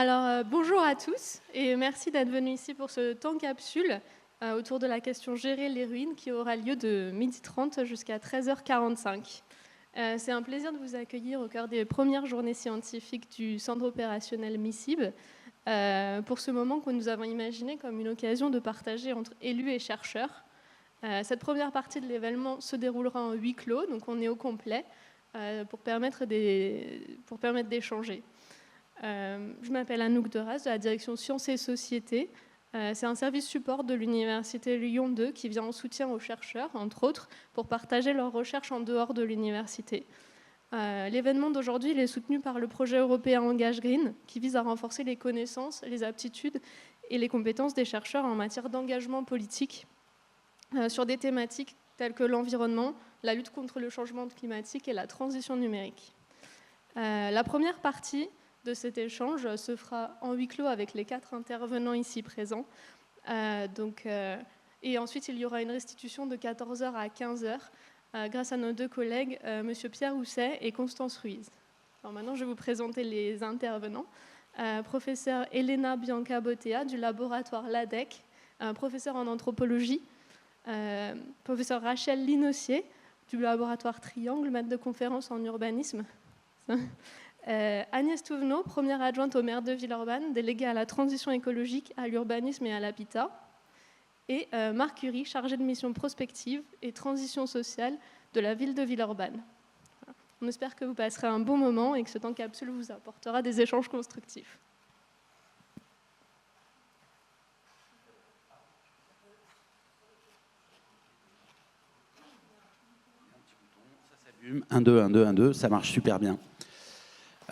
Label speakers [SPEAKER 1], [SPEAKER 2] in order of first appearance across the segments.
[SPEAKER 1] Bonjour à tous et merci d'être venus ici pour ce temps capsule autour de la question Gérer les ruines qui aura lieu de 12h30 jusqu'à 13h45. C'est un plaisir de vous accueillir au cœur des premières journées scientifiques du centre opérationnel MICIB pour ce moment que nous avons imaginé comme une occasion de partager entre élus et chercheurs. Cette première partie de l'événement se déroulera en huis clos, donc on est au complet pour permettre d'échanger. Je m'appelle Anouk Deras de la direction Sciences et Sociétés. C'est un service support de l'Université Lyon 2 qui vient en soutien aux chercheurs, entre autres, pour partager leurs recherches en dehors de l'université. L'événement d'aujourd'hui est soutenu par le projet européen Engage Green qui vise à renforcer les connaissances, les aptitudes et les compétences des chercheurs en matière d'engagement politique sur des thématiques telles que l'environnement, la lutte contre le changement climatique et la transition numérique. La première partie de cet échange se fera en huis clos avec les 4 intervenants ici présents. Et ensuite, il y aura une restitution de 14h à 15h grâce à nos 2 collègues, M. Pierre Housset et Constance Ruiz. Alors maintenant, je vais vous présenter les intervenants. Professeur Elena Bianca Bottea du laboratoire LADEC, professeur en anthropologie. Professeur Rachel Linossier du laboratoire Triangle, maître de conférence en urbanisme. Agnès Touvenot, première adjointe au maire de Villeurbanne, déléguée à la transition écologique, à l'urbanisme et à l'habitat. Et Marc Curie, chargé de mission prospective et transition sociale de la ville de Villeurbanne. Voilà. On espère que vous passerez un bon moment et que ce temps capsule vous apportera des échanges constructifs.
[SPEAKER 2] Ça s'allume. 1, 2, 1, 2, 1, 2, ça marche super bien.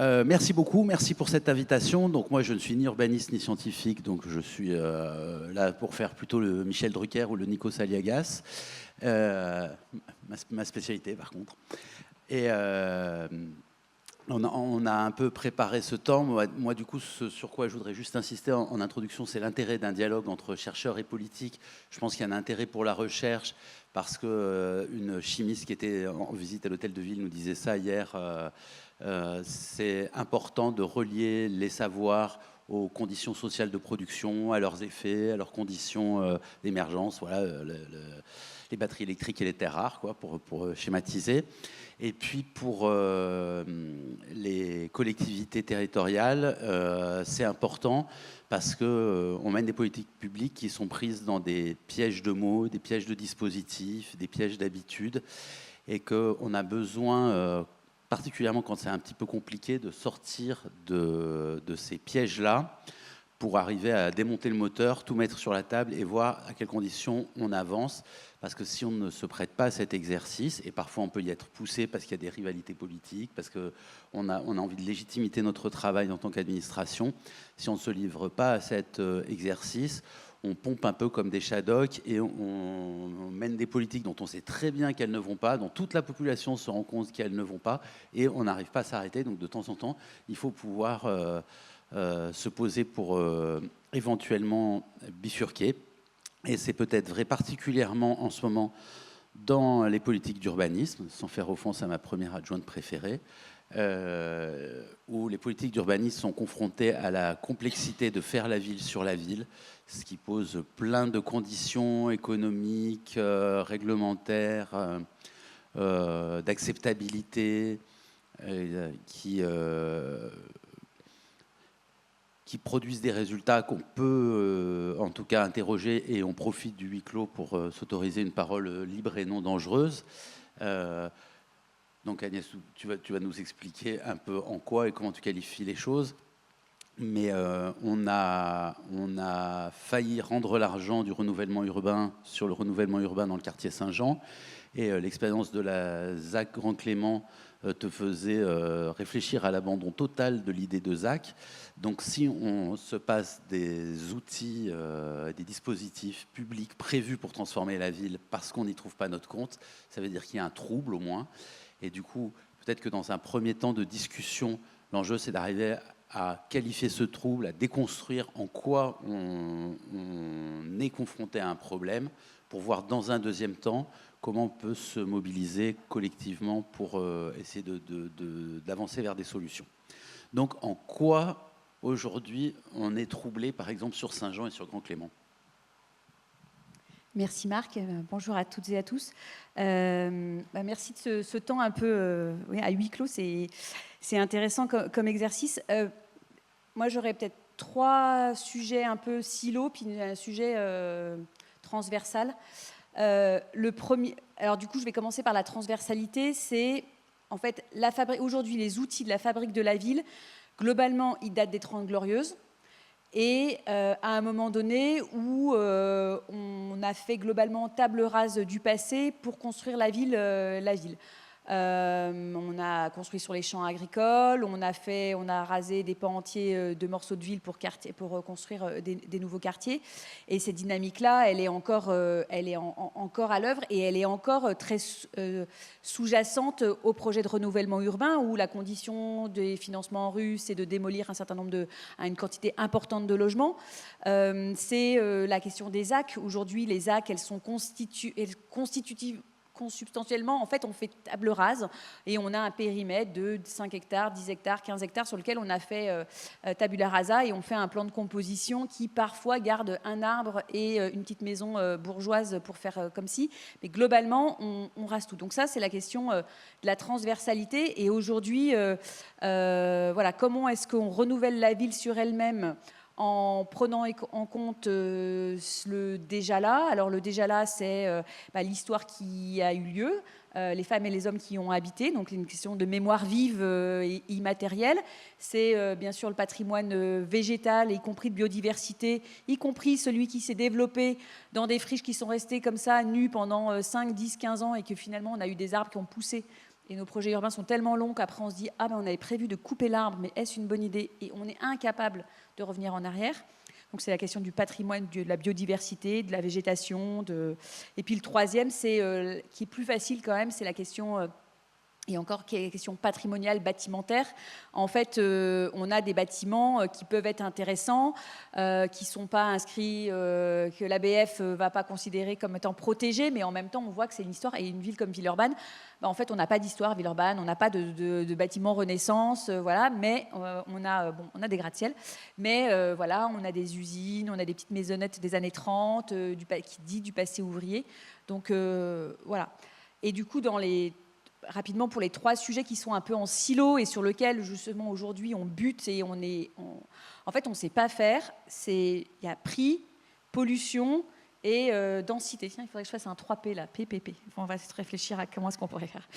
[SPEAKER 2] Merci beaucoup, merci pour cette invitation. Donc moi je ne suis ni urbaniste ni scientifique, donc je suis là pour faire plutôt le Michel Drucker ou le Nikos Aliagas, ma spécialité par contre. Et on a un peu préparé ce temps. Moi du coup, ce sur quoi je voudrais juste insister en introduction, c'est l'intérêt d'un dialogue entre chercheurs et politiques. Je pense qu'il y a un intérêt pour la recherche, parce qu'une chimiste qui était en visite à l'hôtel de ville nous disait ça hier. C'est important de relier les savoirs aux conditions sociales de production, à leurs effets, à leurs conditions d'émergence, voilà, les batteries électriques et les terres rares, quoi, pour schématiser. Et puis pour les collectivités territoriales, c'est important parce qu'on mène des politiques publiques qui sont prises dans des pièges de mots, des pièges de dispositifs, des pièges d'habitudes, et qu'on a besoin, particulièrement quand c'est un petit peu compliqué, de sortir de ces pièges-là pour arriver à démonter le moteur, tout mettre sur la table et voir à quelles conditions on avance. Parce que si on ne se prête pas à cet exercice, et parfois on peut y être poussé parce qu'il y a des rivalités politiques, parce qu'on a envie de légitimité notre travail en tant qu'administration, si on ne se livre pas à cet exercice, on pompe un peu comme des shaddocks et on mène des politiques dont on sait très bien qu'elles ne vont pas, dont toute la population se rend compte qu'elles ne vont pas, et on n'arrive pas à s'arrêter. Donc de temps en temps, il faut pouvoir se poser pour éventuellement bifurquer. Et c'est peut-être vrai particulièrement en ce moment dans les politiques d'urbanisme, sans faire offense à ma première adjointe préférée, où les politiques d'urbanisme sont confrontées à la complexité de faire la ville sur la ville, ce qui pose plein de conditions économiques, réglementaires, d'acceptabilité, qui produisent des résultats qu'on peut en tout cas interroger, et on profite du huis clos pour s'autoriser une parole libre et non dangereuse. Donc Agnès, tu vas nous expliquer un peu en quoi et comment tu qualifies les choses. Mais on a failli rendre l'argent du renouvellement urbain sur le renouvellement urbain dans le quartier Saint-Jean. Et l'expérience de la ZAC Grand Clément te faisait réfléchir à l'abandon total de l'idée de ZAC. Donc si on se passe des outils, des dispositifs publics prévus pour transformer la ville parce qu'on n'y trouve pas notre compte, ça veut dire qu'il y a un trouble au moins. Et du coup, peut-être que dans un premier temps de discussion, l'enjeu c'est d'arriver à qualifier ce trouble, à déconstruire en quoi on est confronté à un problème, pour voir dans un deuxième temps comment on peut se mobiliser collectivement pour essayer d'avancer vers des solutions. Donc en quoi aujourd'hui on est troublé, par exemple, sur Saint-Jean et sur Grand Clément?
[SPEAKER 3] Merci Marc, bonjour à toutes et à tous. Merci de ce temps un peu à huis clos, c'est intéressant comme exercice. Moi j'aurais peut-être 3 sujets un peu silos, puis un sujet transversal. Le premier, alors du coup je vais commencer par la transversalité, c'est en fait aujourd'hui les outils de la fabrique de la ville, globalement ils datent des 30 Glorieuses. Et à un moment donné où on a fait globalement table rase du passé pour construire la ville. On a construit sur les champs agricoles, on a rasé des pans entiers de morceaux de ville pour construire des nouveaux quartiers. Et cette dynamique-là, elle est encore à l'œuvre et elle est encore très sous-jacente au projet de renouvellement urbain où la condition des financements en rue, c'est de démolir une quantité importante de logements. C'est la question des ZAC. Aujourd'hui, les ZAC, elles sont constitutives. Consubstantiellement, en fait, on fait table rase et on a un périmètre de 5 hectares, 10 hectares, 15 hectares sur lequel on a fait tabula rasa et on fait un plan de composition qui parfois garde un arbre et une petite maison bourgeoise pour faire comme si. Mais globalement, on rase tout. Donc ça, c'est la question de la transversalité. Et aujourd'hui, voilà, comment est-ce qu'on renouvelle la ville sur elle-même en prenant en compte le déjà là. Alors le déjà là, c'est l'histoire qui a eu lieu, les femmes et les hommes qui y ont habité, donc une question de mémoire vive et immatérielle. C'est bien sûr le patrimoine végétal, y compris de biodiversité, y compris celui qui s'est développé dans des friches qui sont restées comme ça, nues pendant 5, 10, 15 ans et que finalement on a eu des arbres qui ont poussé. Et nos projets urbains sont tellement longs qu'après on se dit « Ah ben on avait prévu de couper l'arbre, mais est-ce une bonne idée ?» Et on est incapable de revenir en arrière. Donc c'est la question du patrimoine, de la biodiversité, de la végétation. Et puis le troisième, qui est plus facile quand même, c'est la question... et encore qui est la question patrimoniale, bâtimentaire. En fait, on a des bâtiments qui peuvent être intéressants, qui ne sont pas inscrits, que l'ABF ne va pas considérer comme étant protégés, mais en même temps, on voit que c'est une histoire. Et une ville comme Villeurbanne, en fait, on n'a pas d'histoire, Villeurbanne, on n'a pas de bâtiments Renaissance, voilà, mais on a des gratte-ciel. Mais voilà, on a des usines, on a des petites maisonnettes des années 30, qui dit du passé ouvrier. Donc, voilà. Et du coup, rapidement pour les 3 sujets qui sont un peu en silo et sur lesquels justement aujourd'hui on bute et en fait on ne sait pas faire, il y a prix, pollution et densité. Tiens, il faudrait que je fasse un 3P là, PPP. Enfin, on va se réfléchir à comment est-ce qu'on pourrait faire.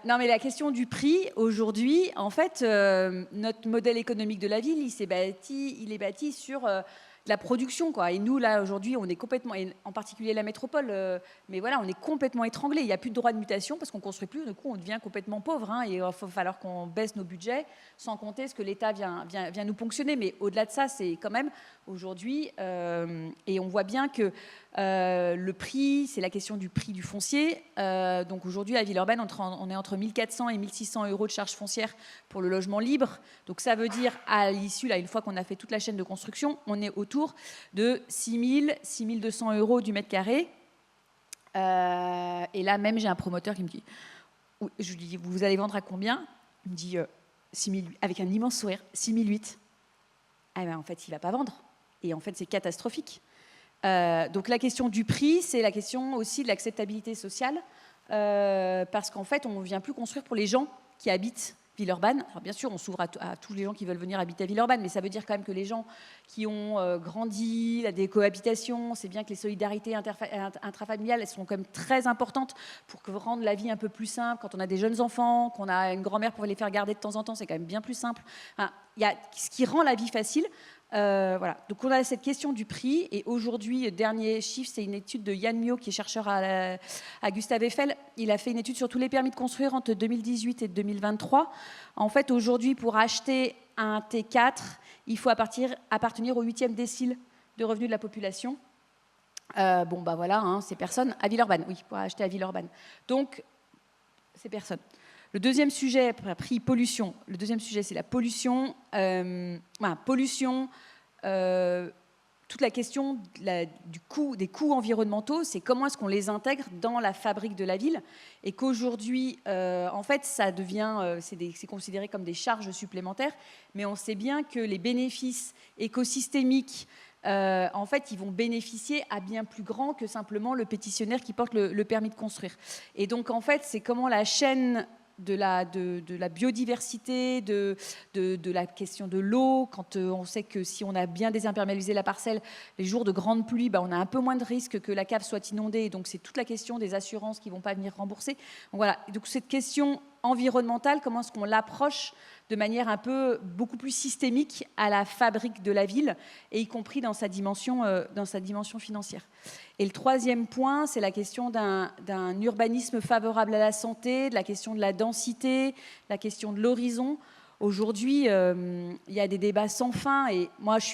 [SPEAKER 3] Non, mais la question du prix, aujourd'hui, en fait, notre modèle économique de la ville, il est bâti sur la production, quoi. Et nous, là, aujourd'hui, on est complètement, et en particulier la métropole, mais voilà, on est complètement étranglé. Il n'y a plus de droit de mutation parce qu'on ne construit plus. Du coup, on devient complètement pauvre. Hein, et il va falloir qu'on baisse nos budgets, sans compter ce que l'État vient nous ponctionner. Mais au-delà de ça, c'est quand même aujourd'hui, et on voit bien que le prix, c'est la question du prix du foncier. Donc aujourd'hui, à Villeurbanne, on est entre 1 400 et 1 600 euros de charges foncières pour le logement libre. Donc ça veut dire, à l'issue, là, une fois qu'on a fait toute la chaîne de construction, on est autour de 6 000, 6 200 euros du mètre carré. Et là, même, j'ai un promoteur qui me dit, je lui dis, vous allez vendre à combien? Il me dit, 6 000, avec un immense sourire, 6 008. Ah ben, en fait, il ne va pas vendre. Et en fait, c'est catastrophique. Donc la question du prix, c'est la question aussi de l'acceptabilité sociale, parce qu'en fait, on ne vient plus construire pour les gens qui habitent Villeurbanne. Alors bien sûr, on s'ouvre à tous les gens qui veulent venir habiter à Villeurbanne, mais ça veut dire quand même que les gens qui ont grandi, des cohabitations, c'est bien que les solidarités intrafamiliales, elles sont quand même très importantes pour rendre la vie un peu plus simple. Quand on a des jeunes enfants, qu'on a une grand-mère pour les faire garder de temps en temps, c'est quand même bien plus simple. Enfin, il y a ce qui rend la vie facile. Voilà. Donc on a cette question du prix et aujourd'hui, dernier chiffre, c'est une étude de Yann Mio qui est chercheur à Gustave Eiffel. Il a fait une étude sur tous les permis de construire entre 2018 et 2023. En fait, aujourd'hui, pour acheter un T4, il faut appartenir au 8e décile de revenus de la population. Voilà, hein, c'est personne à Villeurbanne. Oui, pour acheter à Villeurbanne. Donc, c'est personne. Le deuxième sujet, prix pollution. Le deuxième sujet, c'est la pollution. Pollution, toute la question des coûts environnementaux, c'est comment est-ce qu'on les intègre dans la fabrique de la ville, et qu'aujourd'hui, en fait, ça devient, c'est considéré comme des charges supplémentaires, mais on sait bien que les bénéfices écosystémiques, en fait, ils vont bénéficier à bien plus grand que simplement le pétitionnaire qui porte le permis de construire. Et donc, en fait, c'est comment la chaîne de la biodiversité, de la question de l'eau, quand on sait que si on a bien désimperméabilisé la parcelle, les jours de grande pluie, on a un peu moins de risque que la cave soit inondée. Donc c'est toute la question des assurances qui ne vont pas venir rembourser. Donc voilà, donc cette question environnementale, comment est-ce qu'on l'approche de manière beaucoup plus systémique à la fabrique de la ville, et y compris dans sa dimension financière. Et le troisième point, c'est la question d'un urbanisme favorable à la santé, de la question de la densité, la question de l'horizon. Aujourd'hui, il y a des débats sans fin, et moi, je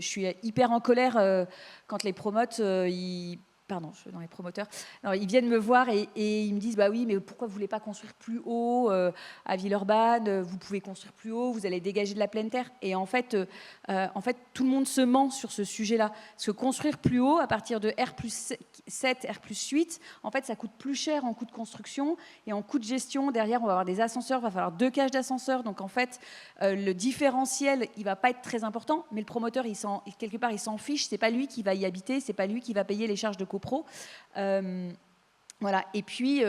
[SPEAKER 3] suis hyper en colère quand les promotes... Pardon, je suis dans les promoteurs. Alors, ils viennent me voir et ils me disent bah oui, mais pourquoi vous voulez pas construire plus haut à Villeurbanne? Vous pouvez construire plus haut, vous allez dégager de la pleine terre. Et en fait, tout le monde se ment sur ce sujet-là. Parce que construire plus haut, à partir de R+7, R+8, en fait, ça coûte plus cher en coût de construction et en coût de gestion. Derrière, on va avoir des ascenseurs, il va falloir 2 cages d'ascenseurs. Donc en fait, le différentiel, il va pas être très important, mais le promoteur, quelque part, il s'en fiche. C'est pas lui qui va y habiter, c'est pas lui qui va payer les charges de copro. Voilà. Et puis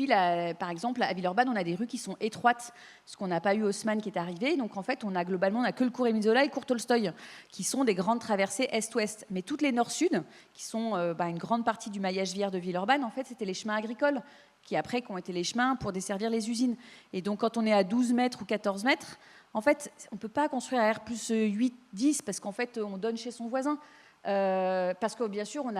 [SPEAKER 3] là, par exemple, à Villeurbanne, on a des rues qui sont étroites, ce qu'on n'a pas eu Haussmann qui est arrivé. Donc en fait, on a que le cours Émile Zola et le cours Tolstoï, qui sont des grandes traversées est-ouest. Mais toutes les nord-sud, qui sont une grande partie du maillage viaire de Villeurbanne, en fait, c'était les chemins agricoles, qui ont été les chemins pour desservir les usines. Et donc quand on est à 12 mètres ou 14 mètres, en fait, on ne peut pas construire à R+8, 10, parce qu'en fait, on donne chez son voisin. Parce que bien sûr, on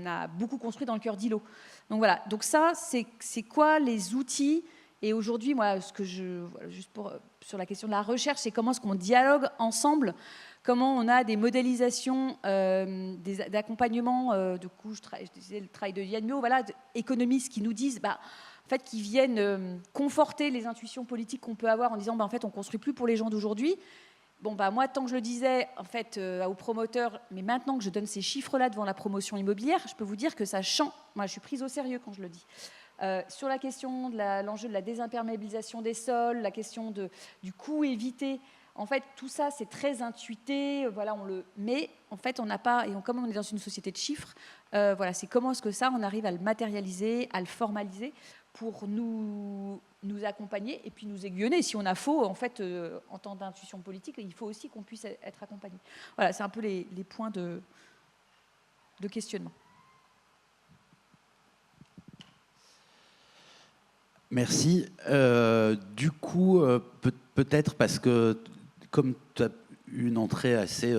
[SPEAKER 3] a beaucoup construit dans le cœur d'îlot. Donc voilà, donc ça, c'est quoi les outils? Et aujourd'hui, moi, sur la question de la recherche, c'est comment est-ce qu'on dialogue ensemble, comment on a des modélisations d'accompagnement, je disais le travail de Yann Mio, voilà, économistes qui nous disent, en fait, qui viennent conforter les intuitions politiques qu'on peut avoir en disant, en fait, on ne construit plus pour les gens d'aujourd'hui. Moi, tant que je le disais en fait aux promoteurs, mais maintenant que je donne ces chiffres-là devant la promotion immobilière, je peux vous dire que ça change. Moi, je suis prise au sérieux quand je le dis. Sur la question de l'enjeu de la désimperméabilisation des sols, la question du coût évité, en fait, tout ça, c'est très intuité. Voilà, mais en fait, on n'a pas. Et comme on est dans une société de chiffres, voilà, c'est comment est-ce que ça, on arrive à le matérialiser, à le formaliser pour nous accompagner et puis nous aiguillonner. Si on a faux, en fait, en temps d'intuition politique, il faut aussi qu'on puisse être accompagné. Voilà, c'est un peu les points de questionnement.
[SPEAKER 2] Merci. Du coup, peut-être parce que comme tu as une entrée assez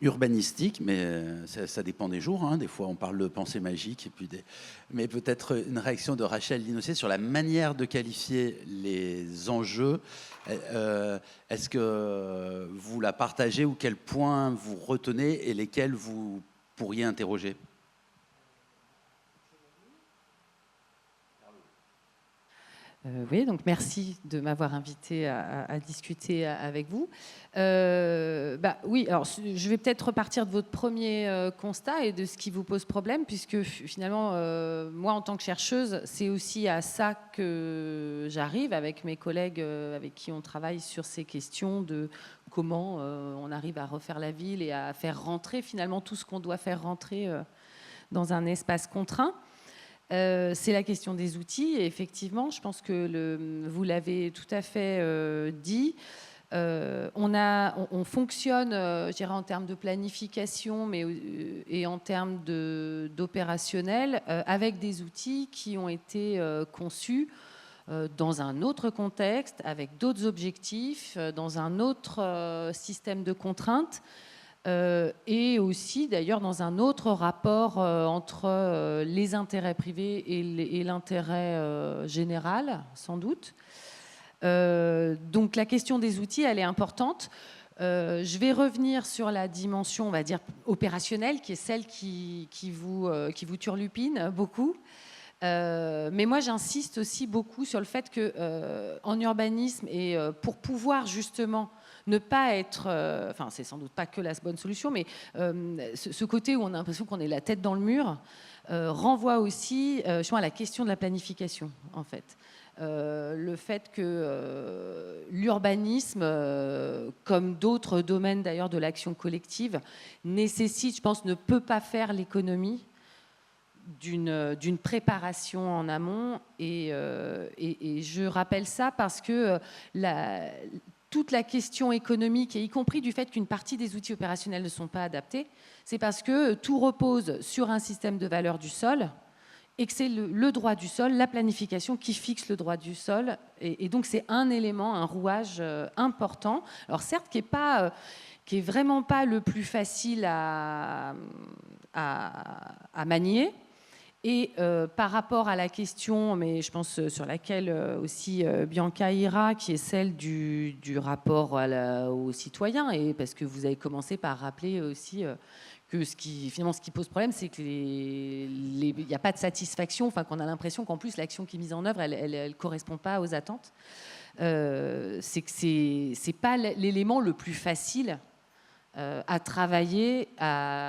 [SPEAKER 2] urbanistique, mais ça dépend des jours. Hein. Des fois, on parle de pensée magique. Mais peut-être une réaction de Rachel Linocé sur la manière de qualifier les enjeux. Est-ce que vous la partagez ou quels points vous retenez et lesquels vous pourriez interroger ?
[SPEAKER 4] Oui, donc merci de m'avoir invité à discuter avec vous. Oui, alors je vais peut-être repartir de votre premier constat et de ce qui vous pose problème, puisque finalement, moi, en tant que chercheuse, c'est aussi à ça que j'arrive avec mes collègues avec qui on travaille sur ces questions de comment on arrive à refaire la ville et à faire rentrer finalement tout ce qu'on doit faire rentrer dans un espace contraint. C'est la question des outils. Et effectivement, je pense que vous l'avez tout à fait dit. On fonctionne, je dirais, en termes de planification et en termes d'opérationnel avec des outils qui ont été conçus dans un autre contexte, avec d'autres objectifs, dans un autre système de contraintes. Et aussi d'ailleurs dans un autre rapport entre les intérêts privés et l'intérêt général, sans doute. Donc la question des outils, elle est importante. Je vais revenir sur la dimension, on va dire, opérationnelle, qui est celle qui vous turlupine beaucoup. Mais moi, j'insiste aussi beaucoup sur le fait qu'en urbanisme, et pour pouvoir justement ne pas être... Enfin, c'est sans doute pas que la bonne solution, mais ce côté où on a l'impression qu'on est la tête dans le mur renvoie aussi à la question de la planification, en fait. Le fait que l'urbanisme, comme d'autres domaines d'ailleurs de l'action collective, nécessite, je pense, ne peut pas faire l'économie d'une préparation en amont. Et je rappelle ça parce que toute la question économique, et y compris du fait qu'une partie des outils opérationnels ne sont pas adaptés, c'est parce que tout repose sur un système de valeur du sol et que c'est le droit du sol, la planification qui fixe le droit du sol. Et donc c'est un élément, un rouage important. Alors certes, qui est vraiment pas le plus facile à manier. Et par rapport à la question, mais je pense sur laquelle aussi Bianca ira, qui est celle du rapport aux citoyens, et parce que vous avez commencé par rappeler aussi que finalement ce qui pose problème, c'est qu'il n'y a pas de satisfaction, enfin qu'on a l'impression qu'en plus l'action qui est mise en œuvre, elle ne correspond pas aux attentes. C'est que c'est pas l'élément le plus facile à travailler. Et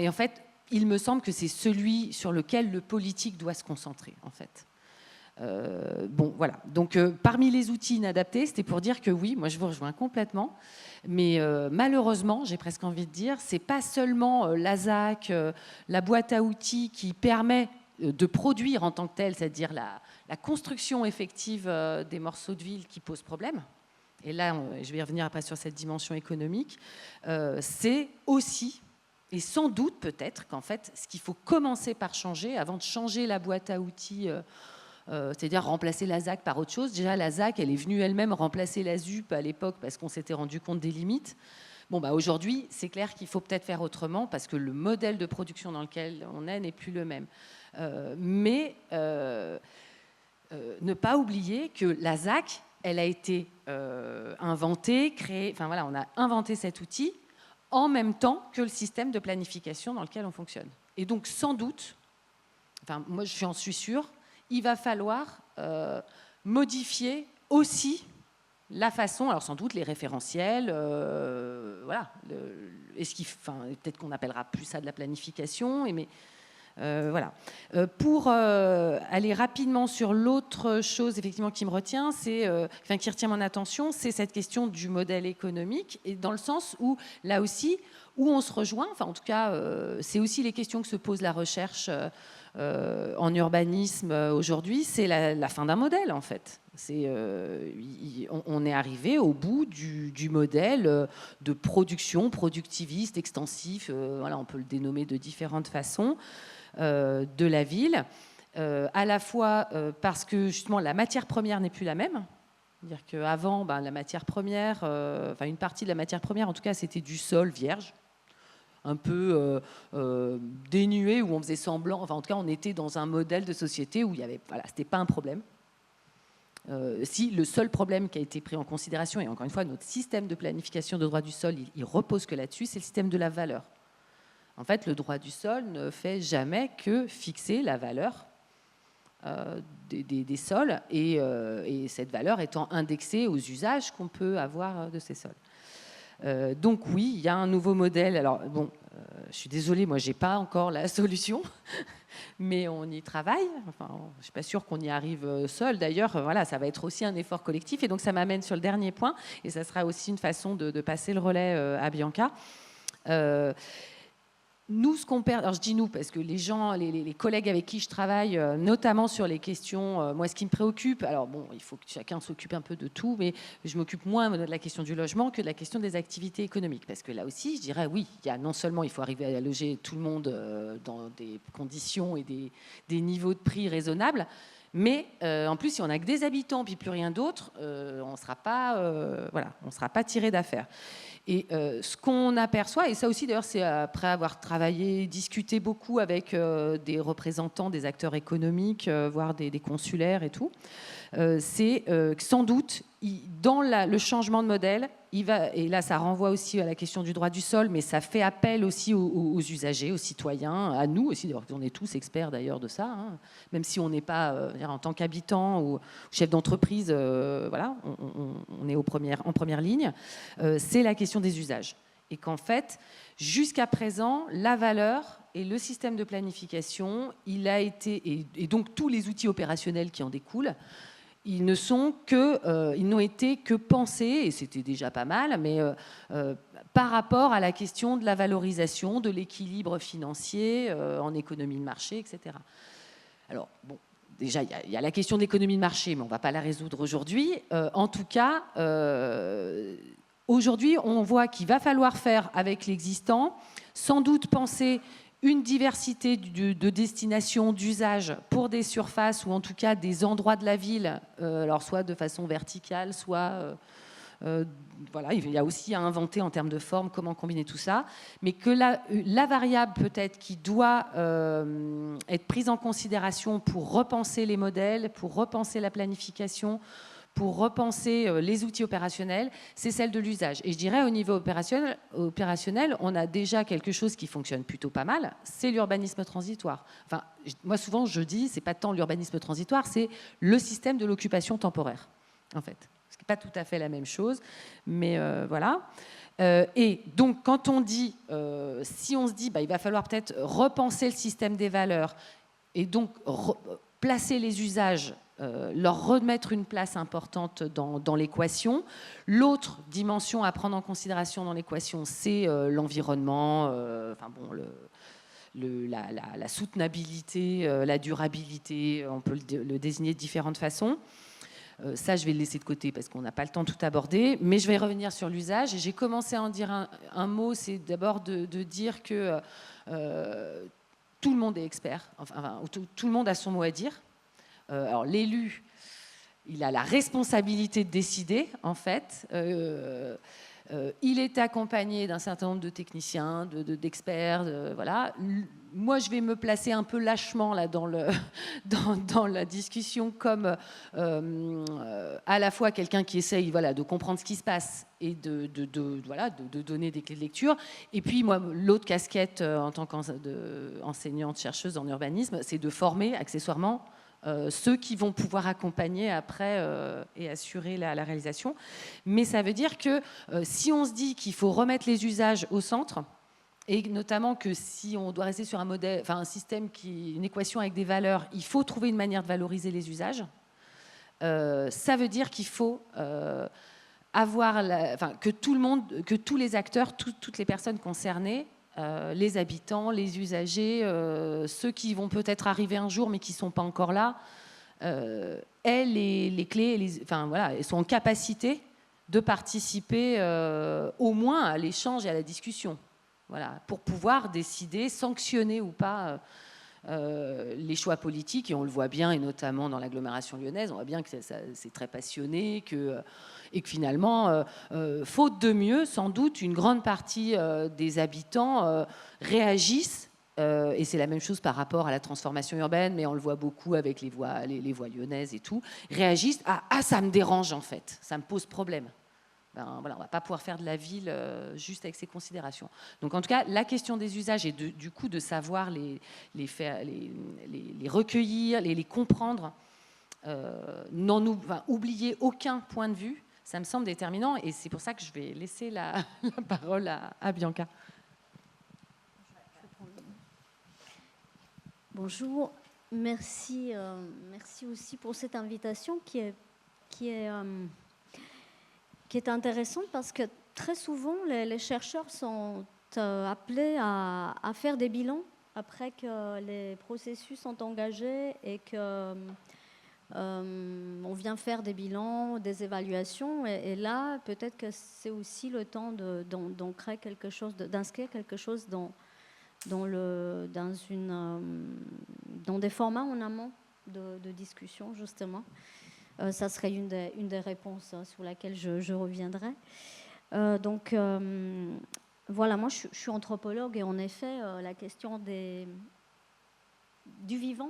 [SPEAKER 4] en fait, il me semble que c'est celui sur lequel le politique doit se concentrer, en fait. Bon, voilà. Donc, parmi les outils inadaptés, c'était pour dire que oui, moi je vous rejoins complètement, mais malheureusement, j'ai presque envie de dire, c'est pas seulement l'ASAC, la boîte à outils qui permet de produire en tant que telle, c'est-à-dire la construction effective des morceaux de ville qui pose problème. Et là, je vais y revenir après sur cette dimension économique. C'est aussi, et sans doute peut-être, qu'en fait, ce qu'il faut commencer par changer, avant de changer la boîte à outils, c'est-à-dire remplacer la ZAC par autre chose. Déjà, la ZAC, elle est venue elle-même remplacer la ZUP à l'époque parce qu'on s'était rendu compte des limites. Bon, bah, aujourd'hui, c'est clair qu'il faut peut-être faire autrement parce que le modèle de production dans lequel on est n'est plus le même. Mais ne pas oublier que la ZAC, elle a été inventée, créée, enfin voilà, on a inventé cet outil en même temps que le système de planification dans lequel on fonctionne. Et donc, sans doute, enfin, moi je suis sûre, il va falloir modifier aussi la façon, alors sans doute les référentiels, voilà, peut-être qu'on appellera plus ça de la planification, mais voilà. Pour aller rapidement sur l'autre chose effectivement qui me retient, qui retient mon attention, c'est cette question du modèle économique, et dans le sens où là aussi où on se rejoint, enfin en tout cas c'est aussi les questions que se pose la recherche en urbanisme aujourd'hui, c'est la fin d'un modèle en fait. On est arrivé au bout du modèle de production productiviste, extensif, voilà, on peut le dénommer de différentes façons, de la ville, à la fois parce que justement la matière première n'est plus la même. C'est-à-dire qu'avant, la matière première, une partie de la matière première, en tout cas, c'était du sol vierge, un peu dénué, où on faisait semblant, enfin en tout cas, on était dans un modèle de société où il y avait, voilà, c'était pas un problème. Si le seul problème qui a été pris en considération, et encore une fois, notre système de planification de droit du sol, il repose que là-dessus, c'est le système de la valeur. En fait, le droit du sol ne fait jamais que fixer la valeur des sols, et cette valeur étant indexée aux usages qu'on peut avoir de ces sols. Donc oui, il y a un nouveau modèle. Alors bon, je suis désolée, moi j'ai pas encore la solution, mais on y travaille. Enfin, je suis pas sûre qu'on y arrive seul. D'ailleurs, voilà, ça va être aussi un effort collectif. Et donc ça m'amène sur le dernier point, et ça sera aussi une façon de passer le relais à Bianca. Nous, ce qu'on perd, alors je dis nous parce que les gens, les collègues avec qui je travaille, notamment sur les questions, moi ce qui me préoccupe, alors bon, il faut que chacun s'occupe un peu de tout, mais je m'occupe moins de la question du logement que de la question des activités économiques. Parce que là aussi, je dirais oui, il y a non seulement il faut arriver à loger tout le monde dans des conditions et des niveaux de prix raisonnables, mais en plus, si on n'a que des habitants puis plus rien d'autre, on ne sera pas tiré d'affaire. Et ce qu'on aperçoit, et ça aussi d'ailleurs c'est après avoir travaillé, discuté beaucoup avec des représentants des acteurs économiques, voire des consulaires et tout, c'est que sans doute, dans le changement de modèle, et là ça renvoie aussi à la question du droit du sol, mais ça fait appel aussi aux usagers, aux citoyens, à nous aussi, on est tous experts d'ailleurs de ça, hein, même si on n'est pas, en tant qu'habitant ou chef d'entreprise, voilà, on est en première ligne, c'est la question des usages. Et qu'en fait, jusqu'à présent, la valeur et le système de planification, il a été, et donc tous les outils opérationnels qui en découlent, ils n'ont été que pensés, et c'était déjà pas mal, mais par rapport à la question de la valorisation, de l'équilibre financier en économie de marché, etc. Alors, bon, déjà, il y a la question de l'économie de marché, mais on ne va pas la résoudre aujourd'hui. En tout cas, aujourd'hui, on voit qu'il va falloir faire avec l'existant, sans doute penser une diversité de destinations, d'usages pour des surfaces ou en tout cas des endroits de la ville, alors soit de façon verticale, soit... voilà, il y a aussi à inventer en termes de forme comment combiner tout ça, mais que la variable peut-être qui doit être prise en considération pour repenser les modèles, pour repenser la planification, pour repenser les outils opérationnels, c'est celle de l'usage. Et je dirais au niveau opérationnel, on a déjà quelque chose qui fonctionne plutôt pas mal, c'est l'urbanisme transitoire. Enfin, moi souvent je dis, c'est pas tant l'urbanisme transitoire, c'est le système de l'occupation temporaire, en fait. Ce qui n'est pas tout à fait la même chose, mais voilà. Et donc quand on dit, si on se dit, il va falloir peut-être repenser le système des valeurs et donc placer les usages, leur remettre une place importante dans l'équation. L'autre dimension à prendre en considération dans l'équation, c'est l'environnement, la soutenabilité, la durabilité, on peut le désigner de différentes façons. Ça, je vais le laisser de côté parce qu'on n'a pas le temps de tout aborder, mais je vais revenir sur l'usage. Et j'ai commencé à en dire un mot, c'est d'abord de dire que tout le monde est expert, enfin, tout le monde a son mot à dire. Alors l'élu, il a la responsabilité de décider, en fait. Il est accompagné d'un certain nombre de techniciens, d'experts, voilà. Moi, je vais me placer un peu lâchement là, dans la discussion comme à la fois quelqu'un qui essaye de comprendre ce qui se passe et de donner des clés de lecture. Et puis, moi, l'autre casquette en tant qu'enseignante, chercheuse en urbanisme, c'est de former accessoirement ceux qui vont pouvoir accompagner après et assurer la réalisation. Mais ça veut dire que si on se dit qu'il faut remettre les usages au centre, et notamment que si on doit rester sur un modèle, un système une équation avec des valeurs, il faut trouver une manière de valoriser les usages. Ça veut dire qu'il faut que tout le monde, que tous les acteurs, toutes les personnes concernées, les habitants, les usagers, ceux qui vont peut-être arriver un jour mais qui ne sont pas encore là, aient les clés, et sont en capacité de participer au moins à l'échange et à la discussion, voilà, pour pouvoir décider, sanctionner ou pas les choix politiques. Et on le voit bien, et notamment dans l'agglomération lyonnaise, on voit bien que c'est très passionné, et que finalement, faute de mieux, sans doute, une grande partie des habitants réagissent, et c'est la même chose par rapport à la transformation urbaine, mais on le voit beaucoup avec les voies lyonnaises et tout, réagissent à « Ah, ça me dérange en fait, ça me pose problème ». On ne va pas pouvoir faire de la ville juste avec ces considérations. Donc en tout cas, la question des usages et du coup de savoir les recueillir, les comprendre, oublier aucun point de vue, ça me semble déterminant, et c'est pour ça que je vais laisser la parole à Bianca.
[SPEAKER 5] Bonjour, merci aussi pour cette invitation qui est intéressante parce que très souvent les chercheurs sont appelés à faire des bilans après que les processus sont engagés et que on vient faire des bilans, des évaluations, et là, peut-être que c'est aussi le temps d'inscrire quelque chose dans des formats en amont de discussion, justement. Ça serait une des réponses sur laquelle je reviendrai. Voilà, moi, je suis anthropologue, et en effet, la question du vivant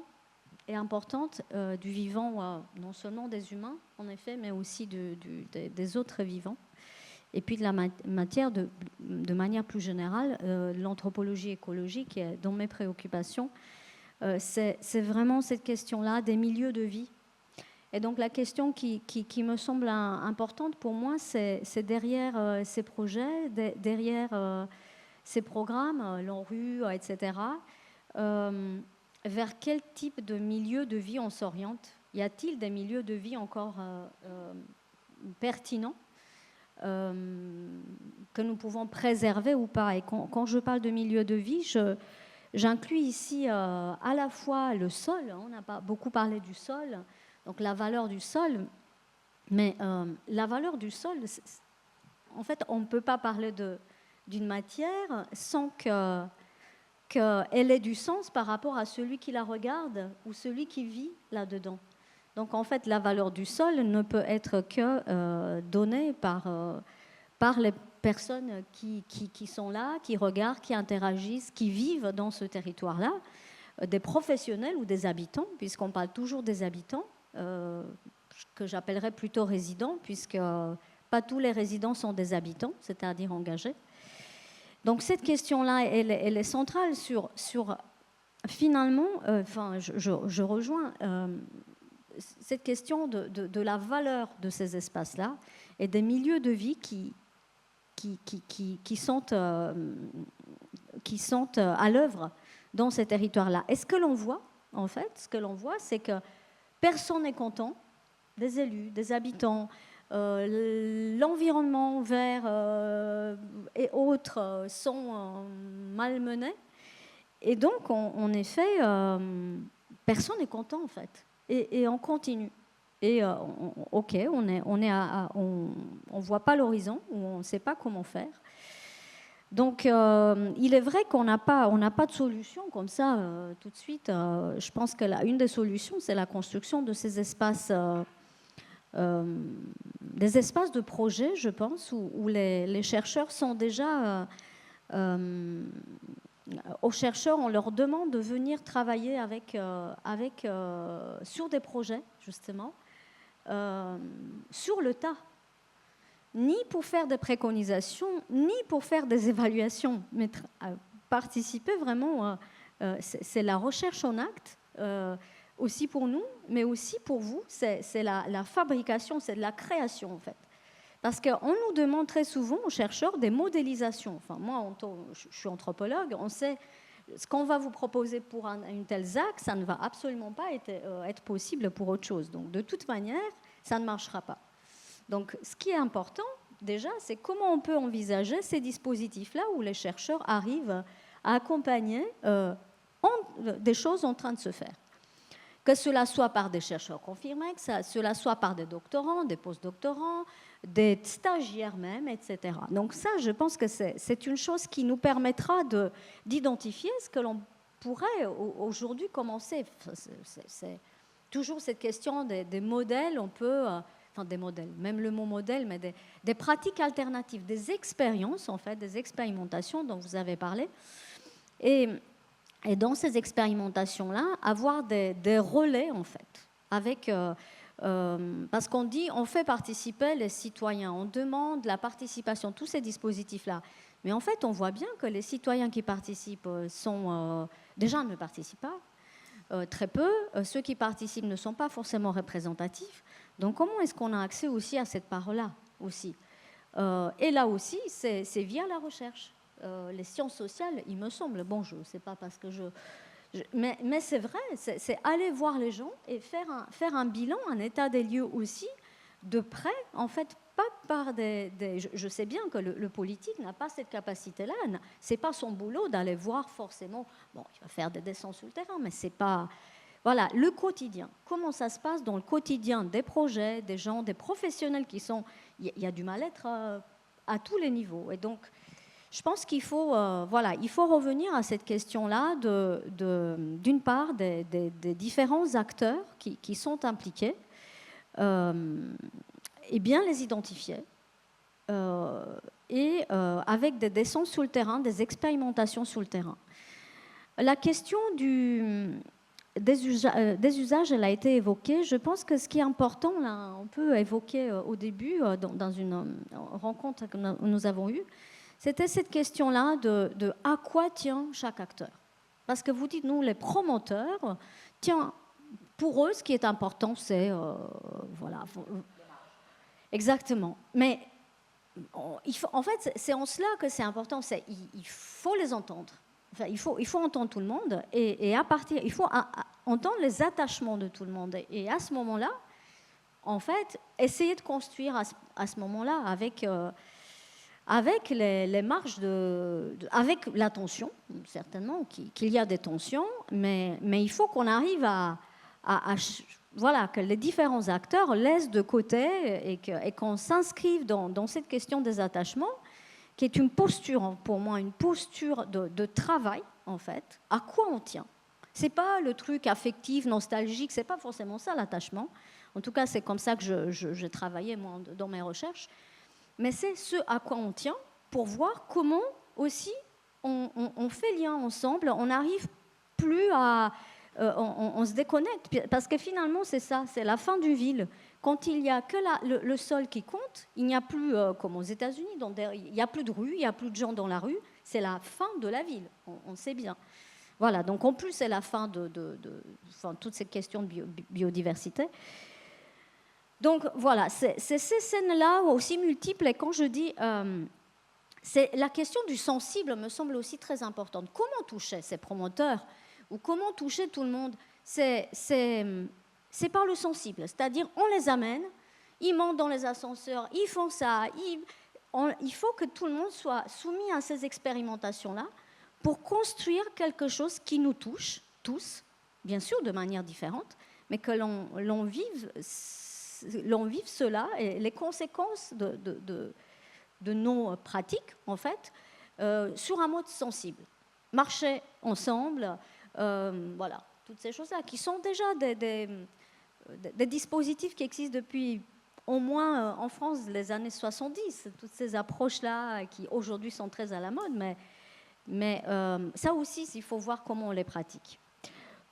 [SPEAKER 5] et importante du vivant, non seulement des humains, en effet, mais aussi des autres vivants. Et puis de la matière, de manière plus générale, l'anthropologie écologique est dans mes préoccupations. C'est vraiment cette question-là des milieux de vie. Et donc la question qui me semble importante pour moi, c'est derrière ces projets, derrière ces programmes, l'ANRU, etc., vers quel type de milieu de vie on s'oriente? Y a-t-il des milieux de vie encore pertinents que nous pouvons préserver ou pas? Et quand je parle de milieu de vie, j'inclus ici à la fois le sol, on n'a pas beaucoup parlé du sol, donc la valeur du sol, mais la valeur du sol, en fait, on ne peut pas parler d'une matière sans qu'elle ait du sens par rapport à celui qui la regarde ou celui qui vit là-dedans. Donc en fait, la valeur du sol ne peut être que donnée par les personnes qui sont là, qui regardent, qui interagissent, qui vivent dans ce territoire-là, des professionnels ou des habitants, puisqu'on parle toujours des habitants, que j'appellerais plutôt résidents, puisque pas tous les résidents sont des habitants, c'est-à-dire engagés. Donc cette question-là, elle est centrale sur finalement, je rejoins cette question de la valeur de ces espaces-là et des milieux de vie qui sont à l'œuvre dans ces territoires-là. Et ce que l'on voit, en fait, c'est que personne n'est content, des élus, des habitants, l'environnement vert et autres sont malmenés. Et donc, en effet, personne n'est content, en fait. Et on continue. Et OK, on voit pas l'horizon, ou on ne sait pas comment faire. Donc, il est vrai qu'on n'a pas de solution comme ça tout de suite. Je pense que une des solutions, c'est la construction de ces espaces, des espaces de projet, je pense, où les chercheurs sont déjà... aux chercheurs, on leur demande de venir travailler sur des projets, justement, sur le tas. Ni pour faire des préconisations, ni pour faire des évaluations, mais participer vraiment, c'est la recherche en acte, aussi pour nous, mais aussi pour vous, c'est la fabrication, c'est de la création en fait. Parce qu'on nous demande très souvent, aux chercheurs, des modélisations. Enfin, moi, je suis anthropologue, on sait ce qu'on va vous proposer pour une telle ZAC, ça ne va absolument pas être possible pour autre chose. Donc, de toute manière, ça ne marchera pas. Donc, ce qui est important, déjà, c'est comment on peut envisager ces dispositifs-là où les chercheurs arrivent à accompagner des choses en train de se faire. Que cela soit par des chercheurs confirmés, que cela soit par des doctorants, des post-doctorants, des stagiaires même, etc. Donc ça, je pense que c'est une chose qui nous permettra d'identifier ce que l'on pourrait aujourd'hui commencer. C'est toujours cette question des modèles, on peut... Enfin, des modèles, même le mot modèle, mais des pratiques alternatives, des expériences, en fait, des expérimentations dont vous avez parlé. Et dans ces expérimentations-là, avoir des relais, en fait, avec... parce qu'on dit, on fait participer les citoyens, on demande la participation, tous ces dispositifs-là. Mais en fait, on voit bien que les citoyens qui participent déjà ne participent pas, très peu. Ceux qui participent ne sont pas forcément représentatifs. Donc, comment est-ce qu'on a accès aussi à cette part-là aussi et là aussi, c'est via la recherche. Les sciences sociales, il me semble, bon, je ne sais pas parce que mais c'est vrai, c'est aller voir les gens et faire un bilan, un état des lieux aussi, de près, en fait, pas par je sais bien que le politique n'a pas cette capacité-là, c'est pas son boulot d'aller voir forcément, bon, il va faire des descentes sur le terrain, mais c'est pas... Voilà, le quotidien, comment ça se passe dans le quotidien des projets, des gens, des professionnels qui sont... Il y a du mal-être à tous les niveaux, et donc... Je pense qu'il faut, il faut revenir à cette question-là d'une part des différents acteurs qui sont impliqués et bien les identifier et avec des descentes sur le terrain, des expérimentations sur le terrain. La question des usages, elle a été évoquée. Je pense que ce qui est important, là, on peut évoquer au début, dans une rencontre que nous avons eue, c'était cette question-là de à quoi tient chaque acteur. Parce que vous dites, nous, les promoteurs, tiens, pour eux, ce qui est important, c'est... voilà. Exactement. Mais en fait, c'est en cela que c'est important. Il faut les entendre. Enfin, il faut entendre tout le monde. Et à partir... Il faut entendre les attachements de tout le monde. Et à ce moment-là, en fait, essayer de construire à ce moment-là avec les marges avec la tension, certainement, qu'il y a des tensions, mais il faut qu'on arrive voilà, que les différents acteurs laissent de côté et qu'on s'inscrive dans cette question des attachements, qui est une posture, pour moi, une posture de travail, en fait. À quoi on tient? C'est pas le truc affectif, nostalgique, c'est pas forcément ça, l'attachement. En tout cas, c'est comme ça que j'ai travaillé, moi, dans mes recherches. Mais c'est ce à quoi on tient pour voir comment aussi on fait lien ensemble, on n'arrive plus à... on se déconnecte, parce que finalement c'est ça, c'est la fin d'une ville. Quand il n'y a que le sol qui compte, il n'y a plus, comme aux États-Unis, il n'y a plus de rue, il n'y a plus de gens dans la rue, c'est la fin de la ville, on sait bien. Voilà, donc en plus c'est la fin de toute cette question de biodiversité. Donc voilà, c'est ces scènes-là aussi multiples, et quand je dis... c'est la question du sensible me semble aussi très importante. Comment toucher ces promoteurs ou comment toucher tout le monde? C'est par le sensible, c'est-à-dire on les amène, ils montent dans les ascenseurs, ils font ça, il faut que tout le monde soit soumis à ces expérimentations-là pour construire quelque chose qui nous touche, tous, bien sûr de manière différente, mais que l'on vive cela et les conséquences de nos pratiques, en fait, sur un mode sensible. Marcher ensemble, voilà, toutes ces choses-là, qui sont déjà des dispositifs qui existent depuis au moins en France les années 70, toutes ces approches-là qui aujourd'hui sont très à la mode, mais ça aussi, il faut voir comment on les pratique.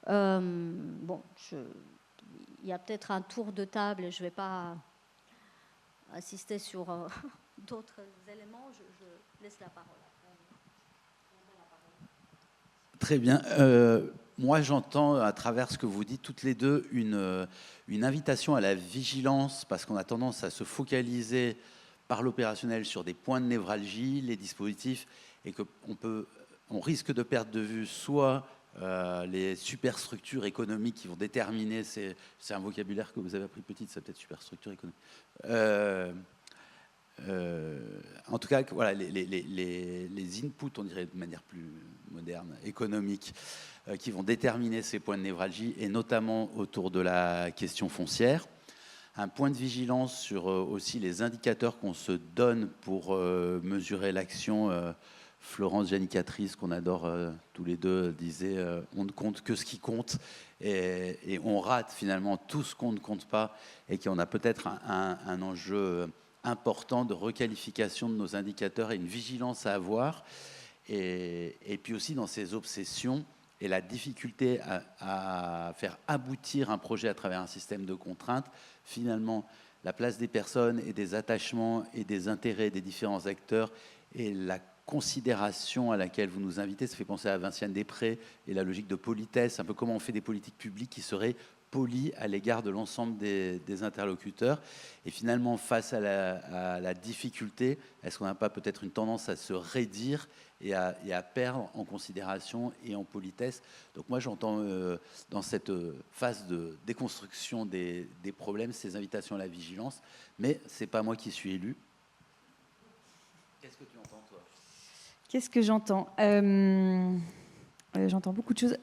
[SPEAKER 5] Bon, il y a peut-être un tour de table, je ne vais pas insister sur d'autres éléments, je laisse la parole.
[SPEAKER 2] Très bien. Moi, j'entends à travers ce que vous dites toutes les deux une invitation à la vigilance, parce qu'on a tendance à se focaliser par l'opérationnel sur des points de névralgie, les dispositifs, et qu'on risque de perdre de vue soit les superstructures économiques qui vont déterminer, c'est un vocabulaire que vous avez appris petite, c'est peut-être superstructure économique. En tout cas, voilà, les inputs, on dirait de manière plus moderne, économique, qui vont déterminer ces points de névralgie, et notamment autour de la question foncière. Un point de vigilance sur aussi les indicateurs qu'on se donne pour mesurer l'action. Florence Giannicatrice, qu'on adore tous les deux, disait on ne compte que ce qui compte, et on rate finalement tout ce qu'on ne compte pas, et qu'on a peut-être un enjeu important de requalification de nos indicateurs et une vigilance à avoir, et puis aussi dans ces obsessions et la difficulté à faire aboutir un projet à travers un système de contraintes. Finalement, la place des personnes et des attachements et des intérêts des différents acteurs et la considération à laquelle vous nous invitez, ça fait penser à Vinciane Després et la logique de politesse, un peu comment on fait des politiques publiques qui seraient polies à l'égard de l'ensemble des interlocuteurs. Et finalement, face à la difficulté, est-ce qu'on n'a pas peut-être une tendance à se raidir et à perdre en considération et en politesse? Donc moi, j'entends dans cette phase de déconstruction des problèmes, ces invitations à la vigilance, mais ce n'est pas moi qui suis élu. Qu'est-ce que tu entends, toi?
[SPEAKER 3] Qu'est-ce que j'entends? J'entends beaucoup de choses.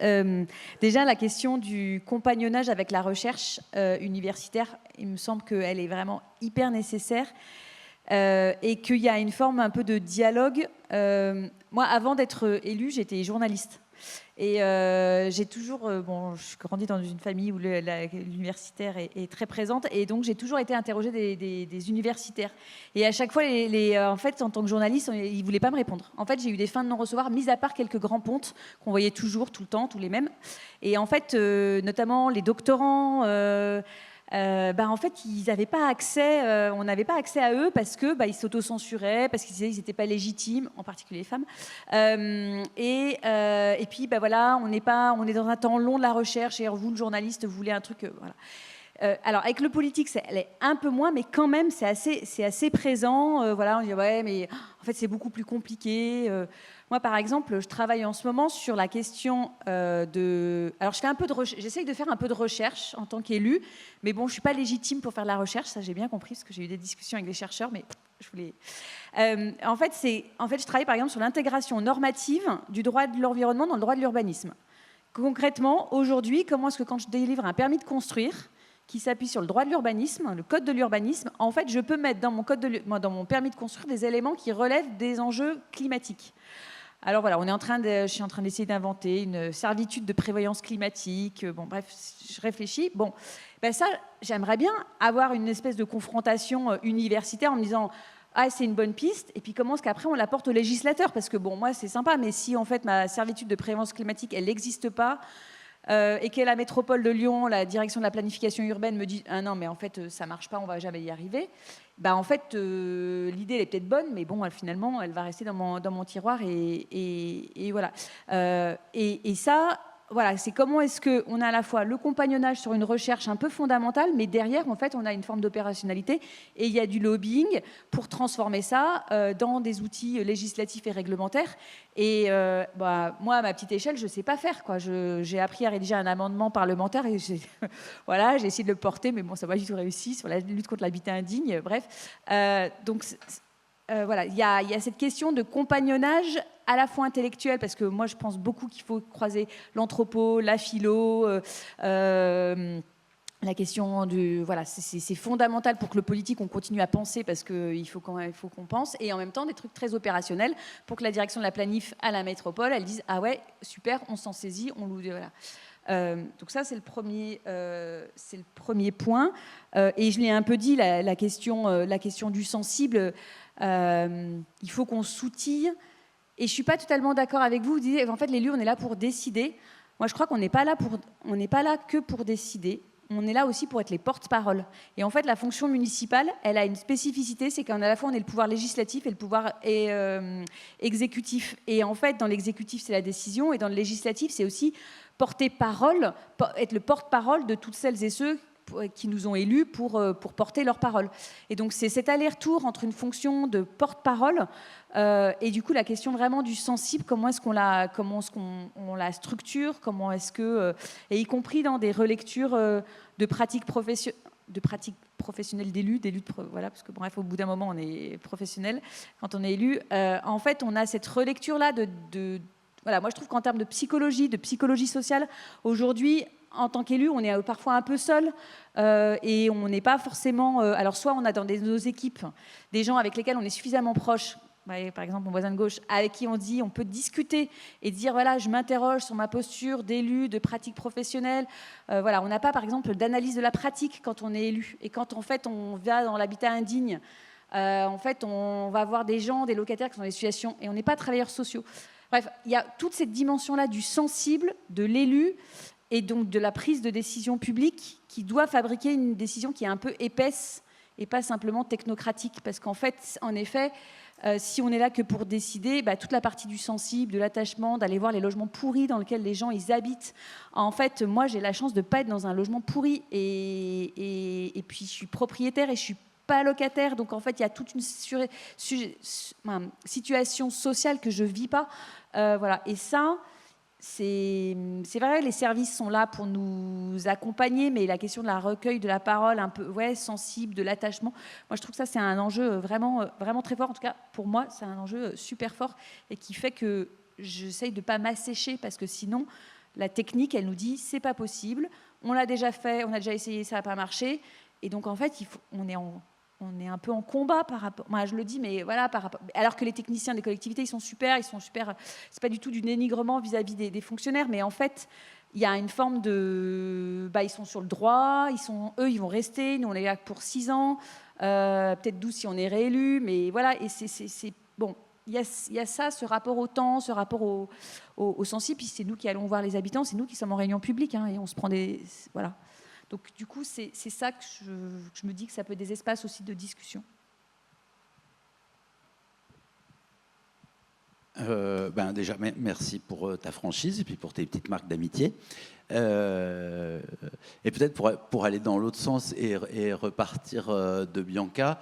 [SPEAKER 3] Déjà, la question du compagnonnage avec la recherche universitaire, il me semble qu'elle est vraiment hyper nécessaire et qu'il y a une forme un peu de dialogue. Moi, avant d'être élue, j'étais journaliste. Et j'ai toujours, je grandis dans une famille où l'universitaire est très présente, et donc j'ai toujours été interrogée des universitaires. Et à chaque fois, en fait, en tant que journaliste, ils ne voulaient pas me répondre. En fait, j'ai eu des fins de non-recevoir, mis à part quelques grands pontes qu'on voyait toujours, tout le temps, tous les mêmes. Et en fait, notamment les doctorants... en fait, ils n'avaient pas accès, on n'avait pas accès à eux parce que ils s'auto-censuraient, parce qu'ils disaient qu'ils n'étaient pas légitimes, en particulier les femmes. Et puis, voilà, on est dans un temps long de la recherche, et vous, le journaliste, vous voulez un truc, voilà. Alors, avec le politique, elle est un peu moins, mais quand même, c'est assez présent. Voilà, on dit, ouais, mais en fait, c'est beaucoup plus compliqué. Moi, par exemple, je travaille en ce moment sur la question Alors, j'essaye de faire un peu de recherche en tant qu'élue, mais bon, je ne suis pas légitime pour faire de la recherche, ça j'ai bien compris, parce que j'ai eu des discussions avec des chercheurs, mais je voulais... en fait, je travaille par exemple sur l'intégration normative du droit de l'environnement dans le droit de l'urbanisme. Concrètement, aujourd'hui, comment est-ce que quand je délivre un permis de construire qui s'appuie sur le droit de l'urbanisme, le code de l'urbanisme, en fait, je peux mettre dans mon permis de construire des éléments qui relèvent des enjeux climatiques. Alors voilà, je suis en train d'essayer d'inventer une servitude de prévoyance climatique. Bon, bref, je réfléchis. Bon, ça, j'aimerais bien avoir une espèce de confrontation universitaire en me disant... Ah, c'est une bonne piste, et puis comment est-ce qu'après on l'apporte au législateur? Parce que bon, moi c'est sympa, mais si en fait ma servitude de prévoyance climatique, elle n'existe pas, et que la métropole de Lyon, la direction de la planification urbaine me dit « Ah non, mais en fait ça marche pas, on va jamais y arriver », en fait l'idée elle est peut-être bonne, mais bon, finalement elle va rester dans mon tiroir, et voilà. Et ça... Voilà, c'est comment est-ce qu'on a à la fois le compagnonnage sur une recherche un peu fondamentale, mais derrière, en fait, on a une forme d'opérationnalité, et il y a du lobbying pour transformer ça dans des outils législatifs et réglementaires. Et moi, à ma petite échelle, je ne sais pas faire, quoi. J'ai appris à rédiger un amendement parlementaire, et voilà, j'ai essayé de le porter, mais bon, ça n'a pas du tout réussi, sur la lutte contre l'habitat indigne, bref. Donc... voilà, il y a cette question de compagnonnage à la fois intellectuel, parce que moi je pense beaucoup qu'il faut croiser l'anthropo, la philo, la question du... Voilà, c'est fondamental pour que le politique, on continue à penser, parce qu'il faut qu'on pense, et en même temps des trucs très opérationnels pour que la direction de la planif à la métropole, elle dise « Ah ouais, super, on s'en saisit, on loue... » Voilà. Donc ça, c'est le premier point. Et je l'ai un peu dit, la question du sensible... il faut qu'on s'outille, et je suis pas totalement d'accord avec vous. Vous disiez en fait l'élu, on est là pour décider. Moi je crois qu'on n'est pas là que pour décider, on est là aussi pour être les porte-parole. Et en fait la fonction municipale, elle a une spécificité, c'est qu'à la fois on est le pouvoir législatif et le pouvoir exécutif, et en fait dans l'exécutif c'est la décision, et dans le législatif c'est aussi porter parole, être le porte-parole de toutes celles et ceux qui nous ont élus pour porter leur parole. Et donc c'est cet aller-retour entre une fonction de porte-parole et du coup la question vraiment du sensible, comment est-ce qu'on la structure, comment est-ce que et y compris dans des relectures de pratiques professionnelles d'élus, voilà, parce que bref, au bout d'un moment on est professionnel quand on est élu. En fait, on a cette relecture là de voilà, moi je trouve qu'en termes de psychologie sociale, aujourd'hui, en tant qu'élu, on est parfois un peu seul, et on n'est pas forcément... alors soit on a dans nos équipes des gens avec lesquels on est suffisamment proche, par exemple mon voisin de gauche, avec qui on peut discuter et dire voilà, je m'interroge sur ma posture d'élu, de pratique professionnelle. Voilà, on n'a pas par exemple d'analyse de la pratique quand on est élu, et quand en fait on va dans l'habitat indigne, en fait on va voir des gens, des locataires qui sont dans des situations, et on n'est pas travailleurs sociaux. Bref, il y a toute cette dimension-là du sensible, de l'élu, et donc de la prise de décision publique qui doit fabriquer une décision qui est un peu épaisse et pas simplement technocratique. Parce qu'en fait, en effet, si on est là que pour décider, toute la partie du sensible, de l'attachement, d'aller voir les logements pourris dans lesquels les gens ils habitent. En fait, moi, j'ai la chance de ne pas être dans un logement pourri, et puis je suis propriétaire et je suis pas locataire, donc en fait il y a toute une situation sociale que je vis pas, voilà. Et ça, c'est vrai, les services sont là pour nous accompagner, mais la question de la recueil de la parole un peu sensible, de l'attachement, moi je trouve que ça c'est un enjeu vraiment très fort. En tout cas pour moi c'est un enjeu super fort, et qui fait que j'essaye de pas m'assécher, parce que sinon la technique elle nous dit c'est pas possible, on l'a déjà fait, on a déjà essayé, ça n'a pas marché. Et donc, en fait, on est on est un peu en combat par rapport. Moi, je le dis, mais voilà, par rapport. Alors que les techniciens des collectivités, ils sont super. C'est pas du tout du dénigrement vis-à-vis des fonctionnaires, mais en fait, il y a une forme de. Ils sont sur le droit. Eux, ils vont rester. Nous, on est là pour 6 ans, peut-être 12 si on est réélu, mais voilà. Et c'est bon. Il y a ça, ce rapport au temps, ce rapport au sensible. Puis c'est nous qui allons voir les habitants, c'est nous qui sommes en réunion publique, et on se prend des. Voilà. Donc, du coup, c'est ça que je me dis que ça peut être des espaces aussi de discussion.
[SPEAKER 2] Déjà, merci pour ta franchise et puis pour tes petites marques d'amitié. Et peut-être pour aller dans l'autre sens et repartir de Bianca,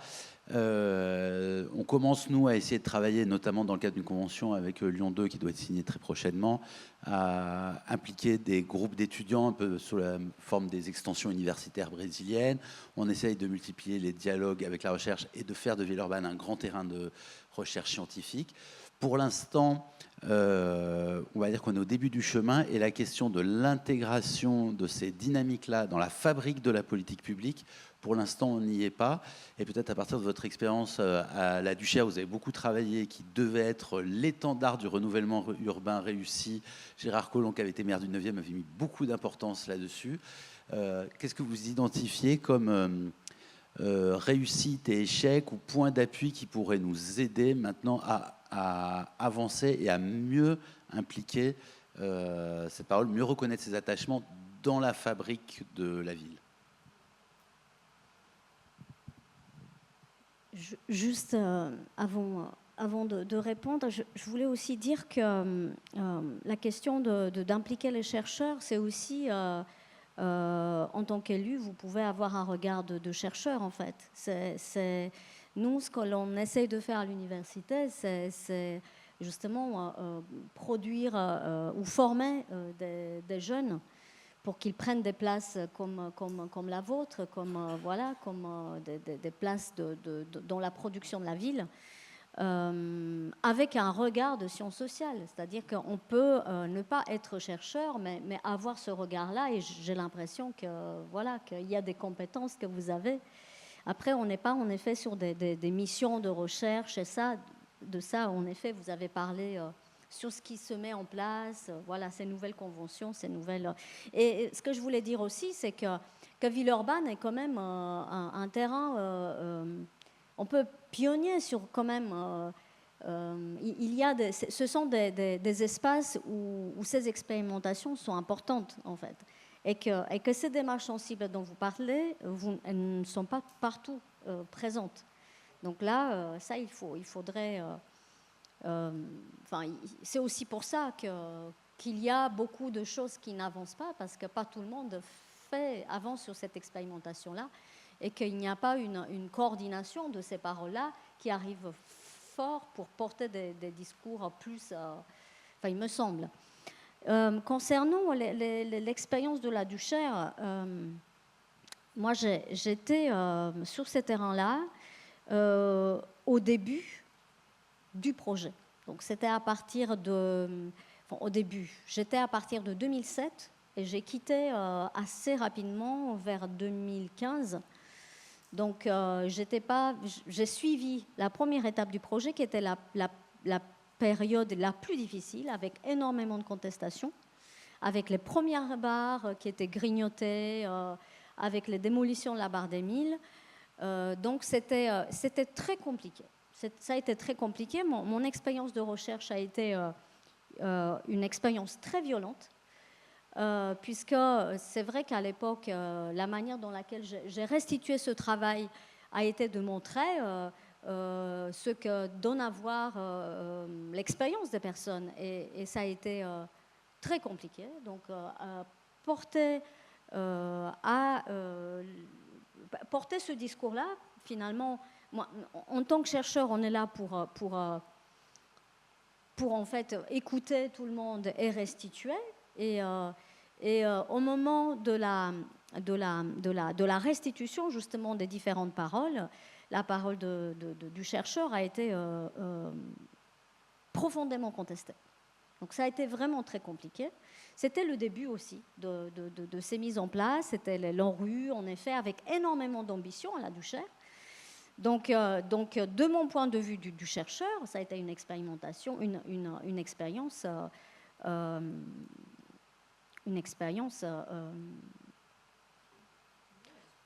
[SPEAKER 2] on commence, nous, à essayer de travailler, notamment dans le cadre d'une convention avec Lyon 2 qui doit être signée très prochainement, à impliquer des groupes d'étudiants un peu sous la forme des extensions universitaires brésiliennes. On essaye de multiplier les dialogues avec la recherche et de faire de Villeurbanne un grand terrain de recherche scientifique. Pour l'instant, on va dire qu'on est au début du chemin et la question de l'intégration de ces dynamiques-là dans la fabrique de la politique publique, pour l'instant, on n'y est pas. Et peut-être à partir de votre expérience à la Duchère, vous avez beaucoup travaillé, qui devait être l'étendard du renouvellement urbain réussi. Gérard Collomb, qui avait été maire du 9e, avait mis beaucoup d'importance là-dessus. Qu'est-ce que vous identifiez comme réussite et échec ou point d'appui qui pourrait nous aider maintenant à avancer et à mieux impliquer ces paroles, mieux reconnaître ses attachements dans la fabrique de la ville?
[SPEAKER 5] Juste avant de répondre, je voulais aussi dire que la question d'impliquer les chercheurs, c'est aussi, en tant qu'élu, vous pouvez avoir un regard de chercheur, en fait. Nous, ce que l'on essaye de faire à l'université, c'est justement produire ou former des jeunes pour qu'ils prennent des places comme la vôtre, comme des places dans la production de la ville, avec un regard de sciences sociales. C'est-à-dire qu'on peut ne pas être chercheur, mais avoir ce regard-là, et j'ai l'impression qu'il y a des compétences que vous avez. Après, on n'est pas en effet sur des missions de recherche, et de ça, en effet, vous avez parlé sur ce qui se met en place, ces nouvelles conventions, ces nouvelles... Et ce que je voulais dire aussi, c'est que Villeurbanne est quand même un terrain, on peut pionnier sur quand même... il y a ce sont des espaces où ces expérimentations sont importantes, en fait. Et que ces démarches sensibles dont vous parlez, elles ne sont pas partout présentes. Donc là, ça, il faudrait... c'est aussi pour ça qu'il y a beaucoup de choses qui n'avancent pas, parce que pas tout le monde avance sur cette expérimentation-là, et qu'il n'y a pas une coordination de ces paroles-là qui arrivent fort pour porter des discours plus... il me semble. Concernant l'expérience de la Duchère, moi j'étais sur ces terrains-là au début du projet. Donc c'était à partir au début, j'étais à partir de 2007 et j'ai quitté assez rapidement vers 2015. Donc j'ai suivi la première étape du projet qui était la période la plus difficile, avec énormément de contestations, avec les premières barres qui étaient grignotées, avec les démolitions de la barre des Milles. Donc c'était très compliqué. Ça a été très compliqué. Mon expérience de recherche a été une expérience très violente, puisque c'est vrai qu'à l'époque, la manière dans laquelle j'ai restitué ce travail a été de montrer ce que donne à voir l'expérience des personnes. Et ça a été très compliqué. Donc, porter ce discours-là, finalement, moi, en tant que chercheur, on est là pour en fait écouter tout le monde et restituer. Et au moment de la restitution, justement, des différentes paroles, la parole du chercheur a été profondément contestée. Donc ça a été vraiment très compliqué. C'était le début aussi de ces mises en place. C'était l'ANRU, en effet, avec énormément d'ambition à la Duchère. Donc, de mon point de vue du chercheur, ça a été une expérimentation, une expérience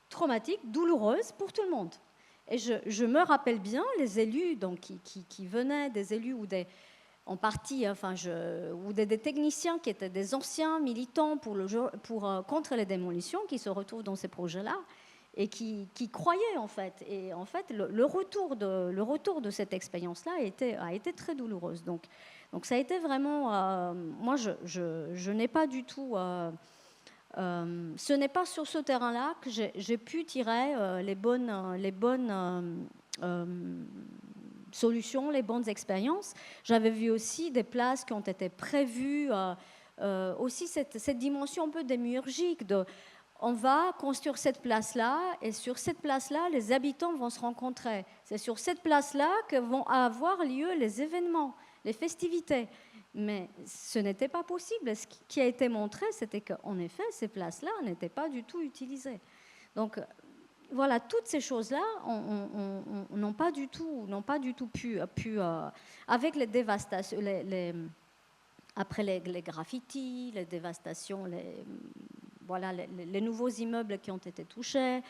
[SPEAKER 5] traumatique, douloureuse pour tout le monde. Et je me rappelle bien les élus donc, qui venaient, des élus ou des, en partie, ou des techniciens qui étaient des anciens militants contre les démolitions, qui se retrouvent dans ces projets-là et qui croyaient en fait. Et en fait, le retour de cette expérience-là a été très douloureuse. Donc ça a été vraiment... moi, je n'ai pas du tout... ce n'est pas sur ce terrain-là que j'ai pu tirer les bonnes solutions, les bonnes expériences. J'avais vu aussi des places qui ont été prévues, aussi cette dimension un peu démiurgique de on va construire cette place-là et sur cette place-là, les habitants vont se rencontrer. C'est sur cette place-là que vont avoir lieu les événements, les festivités. Mais ce n'était pas possible. Ce qui a été montré, c'était qu'en effet, ces places-là n'étaient pas du tout utilisées. Donc, voilà, toutes ces choses-là n'ont pas du tout pu avec les dévastations, après les graffitis, les dévastations, les nouveaux immeubles qui ont été touchés,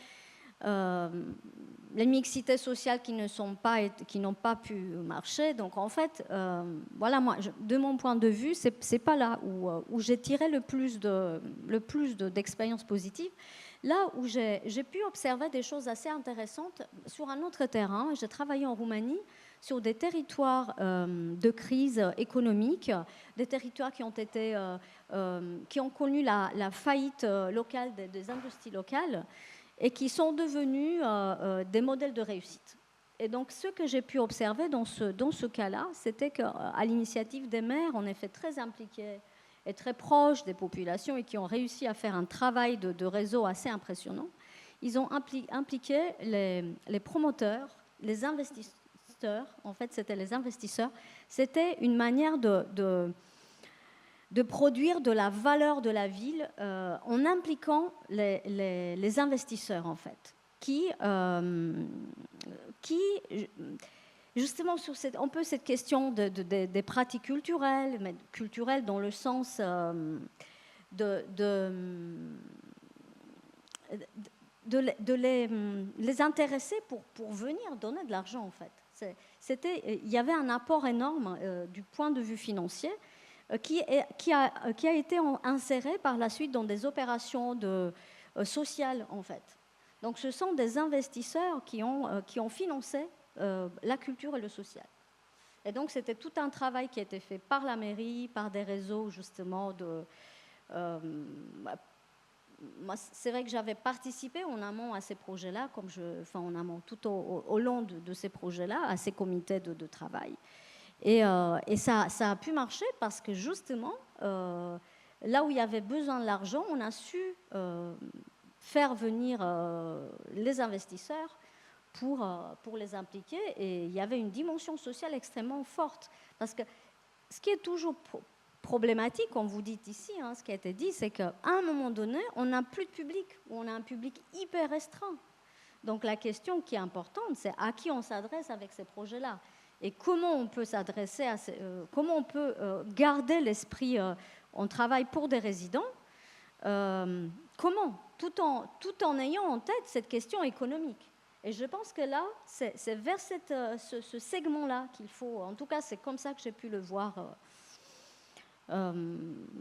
[SPEAKER 5] les mixités sociales qui n'ont pas pu marcher. Donc en fait, moi, de mon point de vue, c'est pas là où j'ai tiré le plus d'expériences positives. Là où j'ai pu observer des choses assez intéressantes sur un autre terrain, j'ai travaillé en Roumanie sur des territoires de crise économique, des territoires qui ont connu la faillite locale des industries locales et qui sont devenus des modèles de réussite. Et donc, ce que j'ai pu observer dans ce cas-là, c'était qu'à l'initiative des maires, en effet très impliqués et très proches des populations et qui ont réussi à faire un travail de réseau assez impressionnant, ils ont impliqué les promoteurs, les investisseurs. En fait, c'était les investisseurs. C'était une manière de produire de la valeur de la ville en impliquant les investisseurs, en fait, qui justement, sur cette question des pratiques culturelles, mais culturelles dans le sens de les intéresser pour venir donner de l'argent, en fait. Il y avait un apport énorme du point de vue financier qui a été inséré par la suite dans des opérations sociales, en fait. Donc, ce sont des investisseurs qui ont financé la culture et le social. Et donc, c'était tout un travail qui a été fait par la mairie, par des réseaux, justement, moi, c'est vrai que j'avais participé en amont à ces projets-là, en amont, tout au long de ces projets-là, à ces comités de travail. Et ça a pu marcher parce que, justement, là où il y avait besoin de l'argent, on a su faire venir les investisseurs pour les impliquer. Et il y avait une dimension sociale extrêmement forte. Parce que ce qui est toujours problématique, comme vous dites ici, ce qui a été dit, c'est qu'à un moment donné, on n'a plus de public, ou on a un public hyper restreint. Donc la question qui est importante, c'est à qui on s'adresse avec ces projets-là. Et comment on peut s'adresser comment on peut garder l'esprit, on travaille pour des résidents, comment, tout en ayant en tête cette question économique. Et je pense que là, c'est vers ce segment-là qu'il faut, en tout cas c'est comme ça que j'ai pu le voir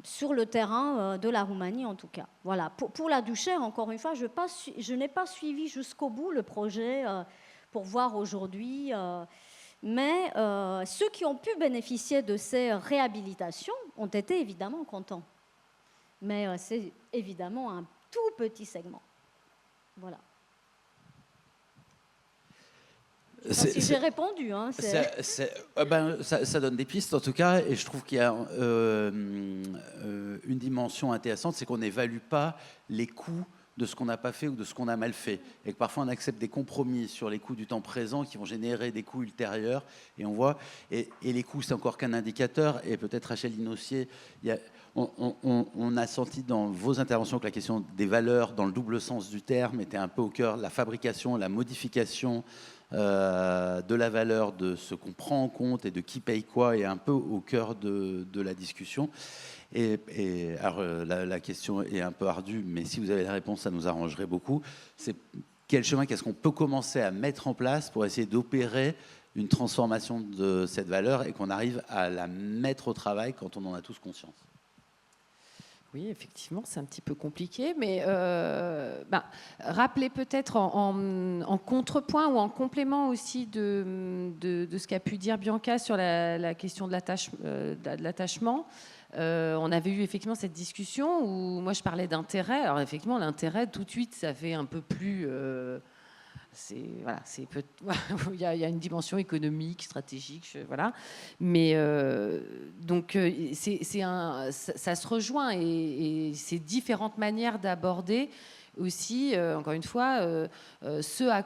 [SPEAKER 5] sur le terrain de la Roumanie en tout cas. Voilà. Pour la Duchère, encore une fois, je n'ai pas suivi jusqu'au bout le projet pour voir aujourd'hui, mais ceux qui ont pu bénéficier de ces réhabilitations ont été évidemment contents. Mais c'est évidemment un tout petit segment. Voilà. Je sais pas si j'ai répondu.
[SPEAKER 2] Ça donne des pistes en tout cas, et je trouve qu'il y a une dimension intéressante, c'est qu'on n'évalue pas les coûts de ce qu'on n'a pas fait ou de ce qu'on a mal fait, et que parfois on accepte des compromis sur les coûts du temps présent qui vont générer des coûts ultérieurs, et on voit, et les coûts c'est encore qu'un indicateur, et peut-être Rachel Linossier, on a senti dans vos interventions que la question des valeurs dans le double sens du terme était un peu au cœur, la fabrication, la modification de la valeur, de ce qu'on prend en compte et de qui paye quoi est un peu au cœur de la discussion. Et alors, la question est un peu ardue, mais si vous avez la réponse, ça nous arrangerait beaucoup. C'est quel chemin, qu'est-ce qu'on peut commencer à mettre en place pour essayer d'opérer une transformation de cette valeur et qu'on arrive à la mettre au travail quand on en a tous conscience?
[SPEAKER 4] Oui, effectivement, c'est un petit peu compliqué, mais rappelez peut-être en contrepoint ou en complément aussi de ce qu'a pu dire Bianca sur la question de l'attachement. On avait eu effectivement cette discussion où moi je parlais d'intérêt. Alors effectivement, l'intérêt, tout de suite, ça fait un peu plus... il y a une dimension économique, stratégique, voilà. Mais donc ça se rejoint et c'est différentes manières d'aborder aussi, encore une fois, ce à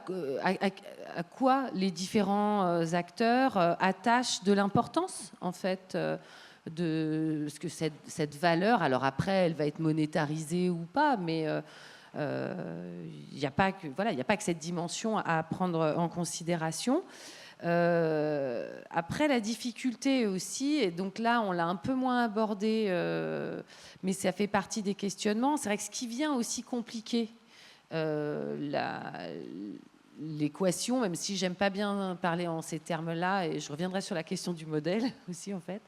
[SPEAKER 4] quoi les différents acteurs attachent de l'importance, en fait, de ce que cette valeur. Alors après, elle va être monétarisée ou pas, mais il n'y a pas que cette dimension à prendre en considération. Après, la difficulté aussi, et donc là on l'a un peu moins abordé, mais ça fait partie des questionnements. C'est vrai que ce qui vient aussi compliquer l'équation, même si j'aime pas bien parler en ces termes-là, et je reviendrai sur la question du modèle aussi en fait,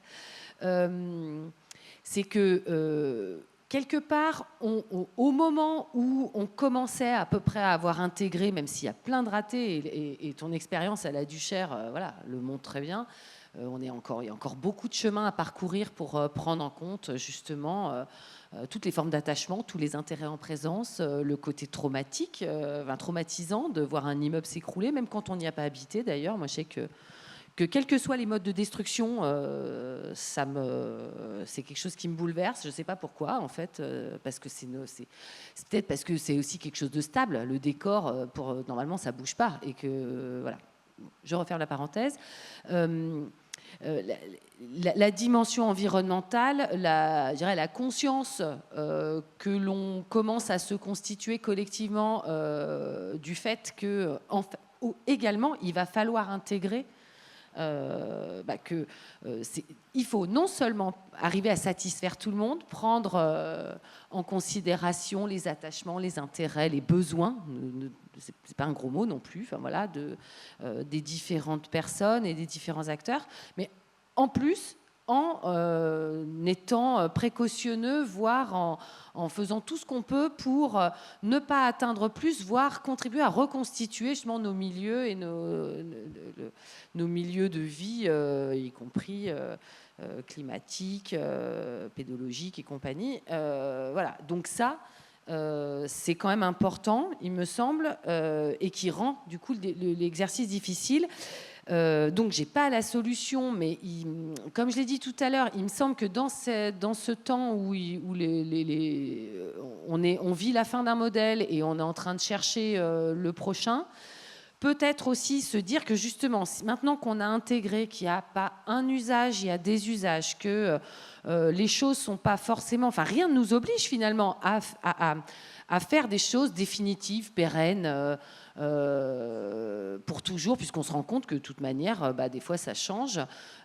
[SPEAKER 4] c'est que quelque part, au moment où on commençait à peu près à avoir intégré, même s'il y a plein de ratés, et ton expérience à la Duchère le montre très bien, il y a encore beaucoup de chemin à parcourir pour prendre en compte justement toutes les formes d'attachement, tous les intérêts en présence, le côté traumatique, traumatisant de voir un immeuble s'écrouler, même quand on n'y a pas habité d'ailleurs. Moi, je sais que quels que soient les modes de destruction, c'est quelque chose qui me bouleverse. Je ne sais pas pourquoi, en fait, parce que c'est peut-être parce que c'est aussi quelque chose de stable. Le décor, normalement, ça ne bouge pas. Et que, voilà, je referme la parenthèse. La dimension environnementale, je dirais la conscience que l'on commence à se constituer collectivement du fait que, également, il va falloir intégrer il faut non seulement arriver à satisfaire tout le monde, prendre en considération les attachements, les intérêts, les besoins, c'est pas un gros mot non plus, des différentes personnes et des différents acteurs, mais en plus en étant précautionneux, voire en faisant tout ce qu'on peut pour ne pas atteindre plus, voire contribuer à reconstituer justement nos milieux et nos milieux de vie, y compris climatiques, pédologiques et compagnie. Voilà, donc ça, c'est quand même important, il me semble, et qui rend du coup l'exercice difficile. Donc j'ai pas la solution, mais comme je l'ai dit tout à l'heure, il me semble que dans ce temps où on vit la fin d'un modèle et on est en train de chercher le prochain, peut-être aussi se dire que justement, maintenant qu'on a intégré qu'il n'y a pas un usage, il y a des usages, que les choses sont pas forcément, enfin rien ne nous oblige finalement à faire des choses définitives, pérennes, pour toujours, puisqu'on se rend compte que de toute manière, des fois ça change,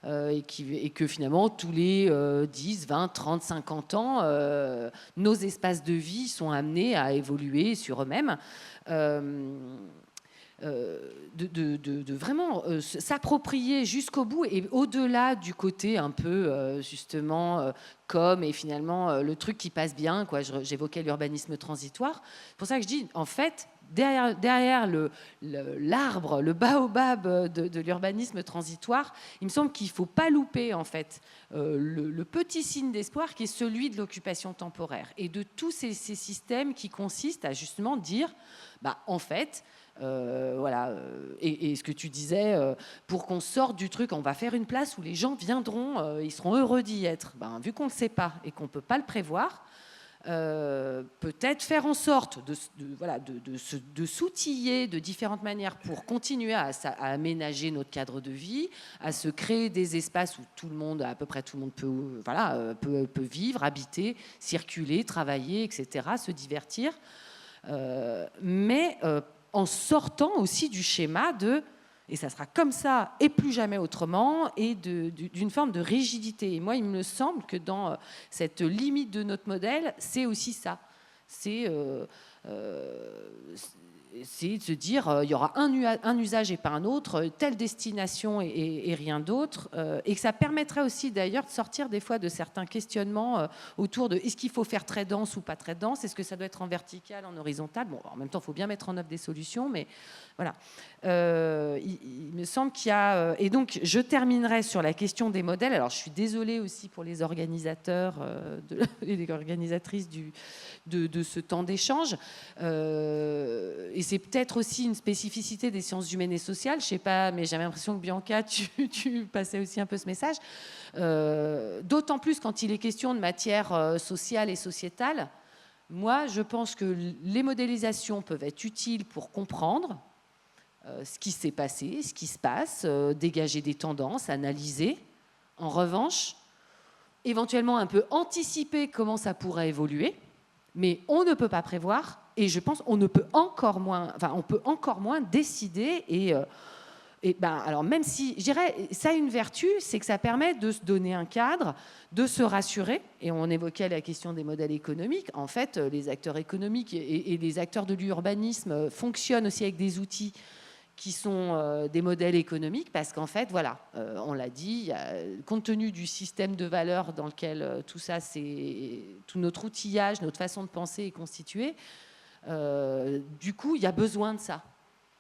[SPEAKER 4] et que finalement tous les 10, 20, 30, 50 ans, nos espaces de vie sont amenés à évoluer sur eux-mêmes. De vraiment s'approprier jusqu'au bout et au-delà du côté un peu justement et finalement le truc qui passe bien, quoi. J'évoquais l'urbanisme transitoire. C'est pour ça que je dis, en fait, derrière l'arbre, le baobab de l'urbanisme transitoire, il me semble qu'il ne faut pas louper en fait le petit signe d'espoir qui est celui de l'occupation temporaire et de tous ces systèmes qui consistent à justement dire, en fait, et ce que tu disais, pour qu'on sorte du truc, on va faire une place où les gens viendront, ils seront heureux d'y être. Vu qu'on ne le sait pas et qu'on ne peut pas le prévoir, peut-être faire en sorte de s'outiller de différentes manières pour continuer à aménager notre cadre de vie, à se créer des espaces où à peu près tout le monde peut vivre, habiter, circuler, travailler, etc., se divertir, mais en sortant aussi du schéma de Et ça sera comme ça et plus jamais autrement, et d'une forme de rigidité. Et moi, il me semble que dans cette limite de notre modèle, c'est aussi ça. C'est de se dire il y aura un usage et pas un autre, telle destination et rien d'autre, et que ça permettrait aussi d'ailleurs de sortir des fois de certains questionnements autour de est-ce qu'il faut faire très dense ou pas très dense, est-ce que ça doit être en vertical, en horizontal. Bon, en même temps, il faut bien mettre en œuvre des solutions, mais voilà. Il me semble qu'il y a... et donc, je terminerai sur la question des modèles. Alors, je suis désolée aussi pour les organisateurs et les organisatrices de ce temps d'échange. Et c'est peut-être aussi une spécificité des sciences humaines et sociales. Je ne sais pas, mais j'ai l'impression que Bianca, tu passais aussi un peu ce message. D'autant plus quand il est question de matière sociale et sociétale. Moi, je pense que les modélisations peuvent être utiles pour comprendre ce qui s'est passé, ce qui se passe, dégager des tendances, analyser. En revanche, éventuellement un peu anticiper comment ça pourrait évoluer, mais on ne peut pas prévoir, et je pense on peut encore moins décider. Alors même si, je dirais, ça a une vertu, c'est que ça permet de se donner un cadre, de se rassurer. Et on évoquait la question des modèles économiques. En fait, les acteurs économiques et les acteurs de l'urbanisme fonctionnent aussi avec des outils qui sont des modèles économiques, parce qu'en fait, voilà, on l'a dit, compte tenu du système de valeurs dans lequel tout ça, tout notre outillage, notre façon de penser est constitué, du coup, il y a besoin de ça,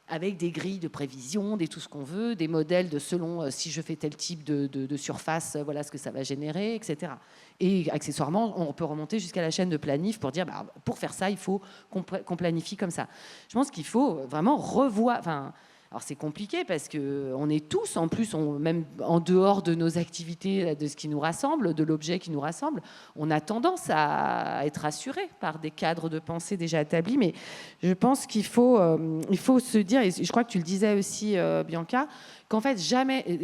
[SPEAKER 4] avec des grilles de prévision, tout ce qu'on veut, des modèles de selon si je fais tel type de surface, voilà ce que ça va générer, etc. Et accessoirement, on peut remonter jusqu'à la chaîne de planif pour dire, pour faire ça, il faut qu'on planifie comme ça. Je pense qu'il faut vraiment revoir... Alors c'est compliqué parce qu'on est tous, en plus, même en dehors de nos activités, de ce qui nous rassemble, de l'objet qui nous rassemble, on a tendance à être rassurés par des cadres de pensée déjà établis. Mais je pense qu'il faut se dire, et je crois que tu le disais aussi, Bianca, qu'en fait,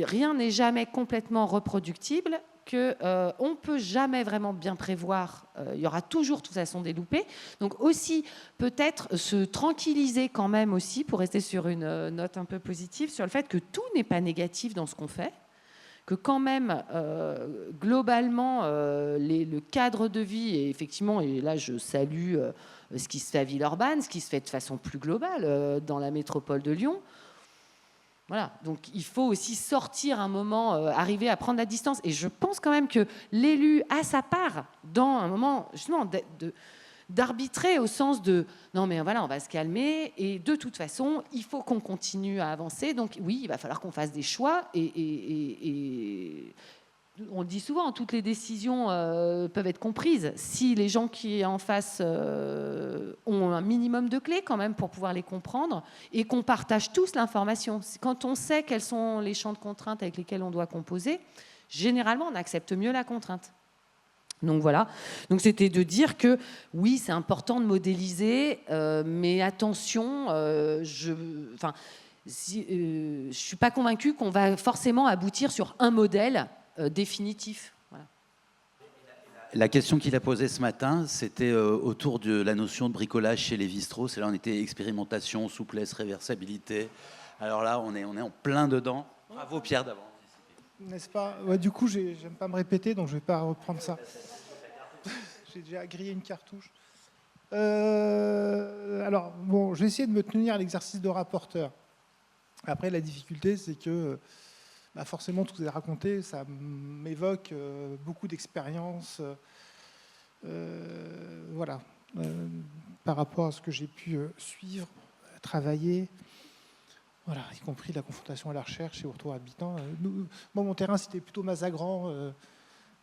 [SPEAKER 4] rien n'est jamais complètement reproductible, qu'on ne peut jamais vraiment bien prévoir. Il y aura toujours, de toute façon, des loupés. Donc aussi, peut-être se tranquilliser quand même aussi, pour rester sur une note un peu positive, sur le fait que tout n'est pas négatif dans ce qu'on fait, que quand même, globalement, le cadre de vie, et effectivement, et là je salue ce qui se fait à Villeurbanne, ce qui se fait de façon plus globale dans la métropole de Lyon. Voilà, donc il faut aussi sortir un moment, arriver à prendre la distance. Et je pense quand même que l'élu a sa part dans un moment, justement, d'arbitrer au sens de non mais voilà, on va se calmer et de toute façon il faut qu'on continue à avancer, donc oui, il va falloir qu'on fasse des choix et on le dit souvent, toutes les décisions peuvent être comprises si les gens qui en face ont un minimum de clés quand même pour pouvoir les comprendre et qu'on partage tous l'information. Quand on sait quels sont les champs de contraintes avec lesquels on doit composer, généralement on accepte mieux la contrainte. Donc voilà, donc c'était de dire que oui, c'est important de modéliser, mais attention, je ne suis pas convaincue qu'on va forcément aboutir sur un modèle définitif. Voilà.
[SPEAKER 2] La question qu'il a posée ce matin, c'était autour de la notion de bricolage chez Lévi-Strauss. Et là, on était expérimentation, souplesse, réversibilité. Alors là, on est en plein dedans. Bravo Pierre d'avant.
[SPEAKER 6] N'est-ce pas? Ouais, du coup, j'aime pas me répéter, donc je vais pas reprendre ça. J'ai déjà grillé une cartouche. Alors, bon, je vais essayer de me tenir à l'exercice de rapporteur. Après, la difficulté, c'est que forcément, tout ce que vous avez raconté, ça m'évoque beaucoup d'expériences voilà, par rapport à ce que j'ai pu suivre, travailler. Voilà, y compris la confrontation à la recherche et au retour habitant. Moi, mon terrain, c'était plutôt Mazagran,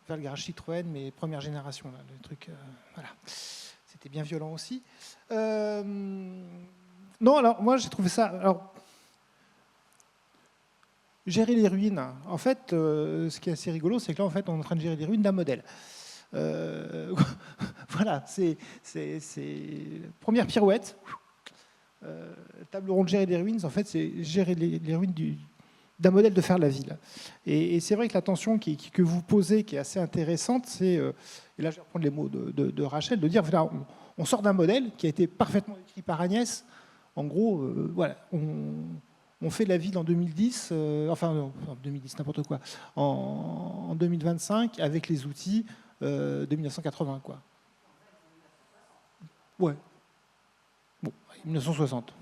[SPEAKER 6] vers le garage Citroën, mais première génération. Là, le truc, voilà. C'était bien violent aussi. Non, alors, moi, j'ai trouvé ça... Alors, gérer les ruines. En fait, ce qui est assez rigolo, c'est que là, en fait, on est en train de gérer les ruines d'un modèle. Voilà, c'est première pirouette. Table ronde gérer les ruines, en fait, c'est gérer les ruines d'un modèle de faire la ville. Et c'est vrai que la tension que vous posez, qui est assez intéressante, c'est, et là je vais reprendre les mots de Rachel, de dire, voilà, on sort d'un modèle qui a été parfaitement écrit par Agnès. En gros, voilà, on fait la ville en 2010, enfin non, en 2010, n'importe quoi, en 2025 avec les outils de 1980, quoi. Ouais. Bon, 1960.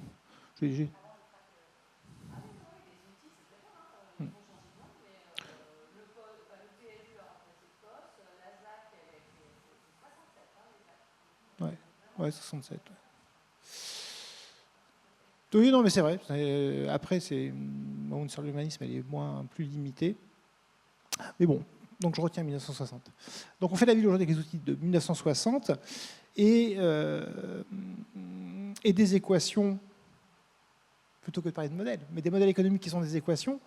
[SPEAKER 6] Ouais, 67. Ouais. Oui, non, mais c'est vrai. Après, bon, sur l'humanisme, elle est plus limitée. Mais bon, donc je retiens 1960. Donc on fait la ville aujourd'hui avec les outils de 1960 et des équations, plutôt que de parler de modèles, mais des modèles économiques qui sont des équations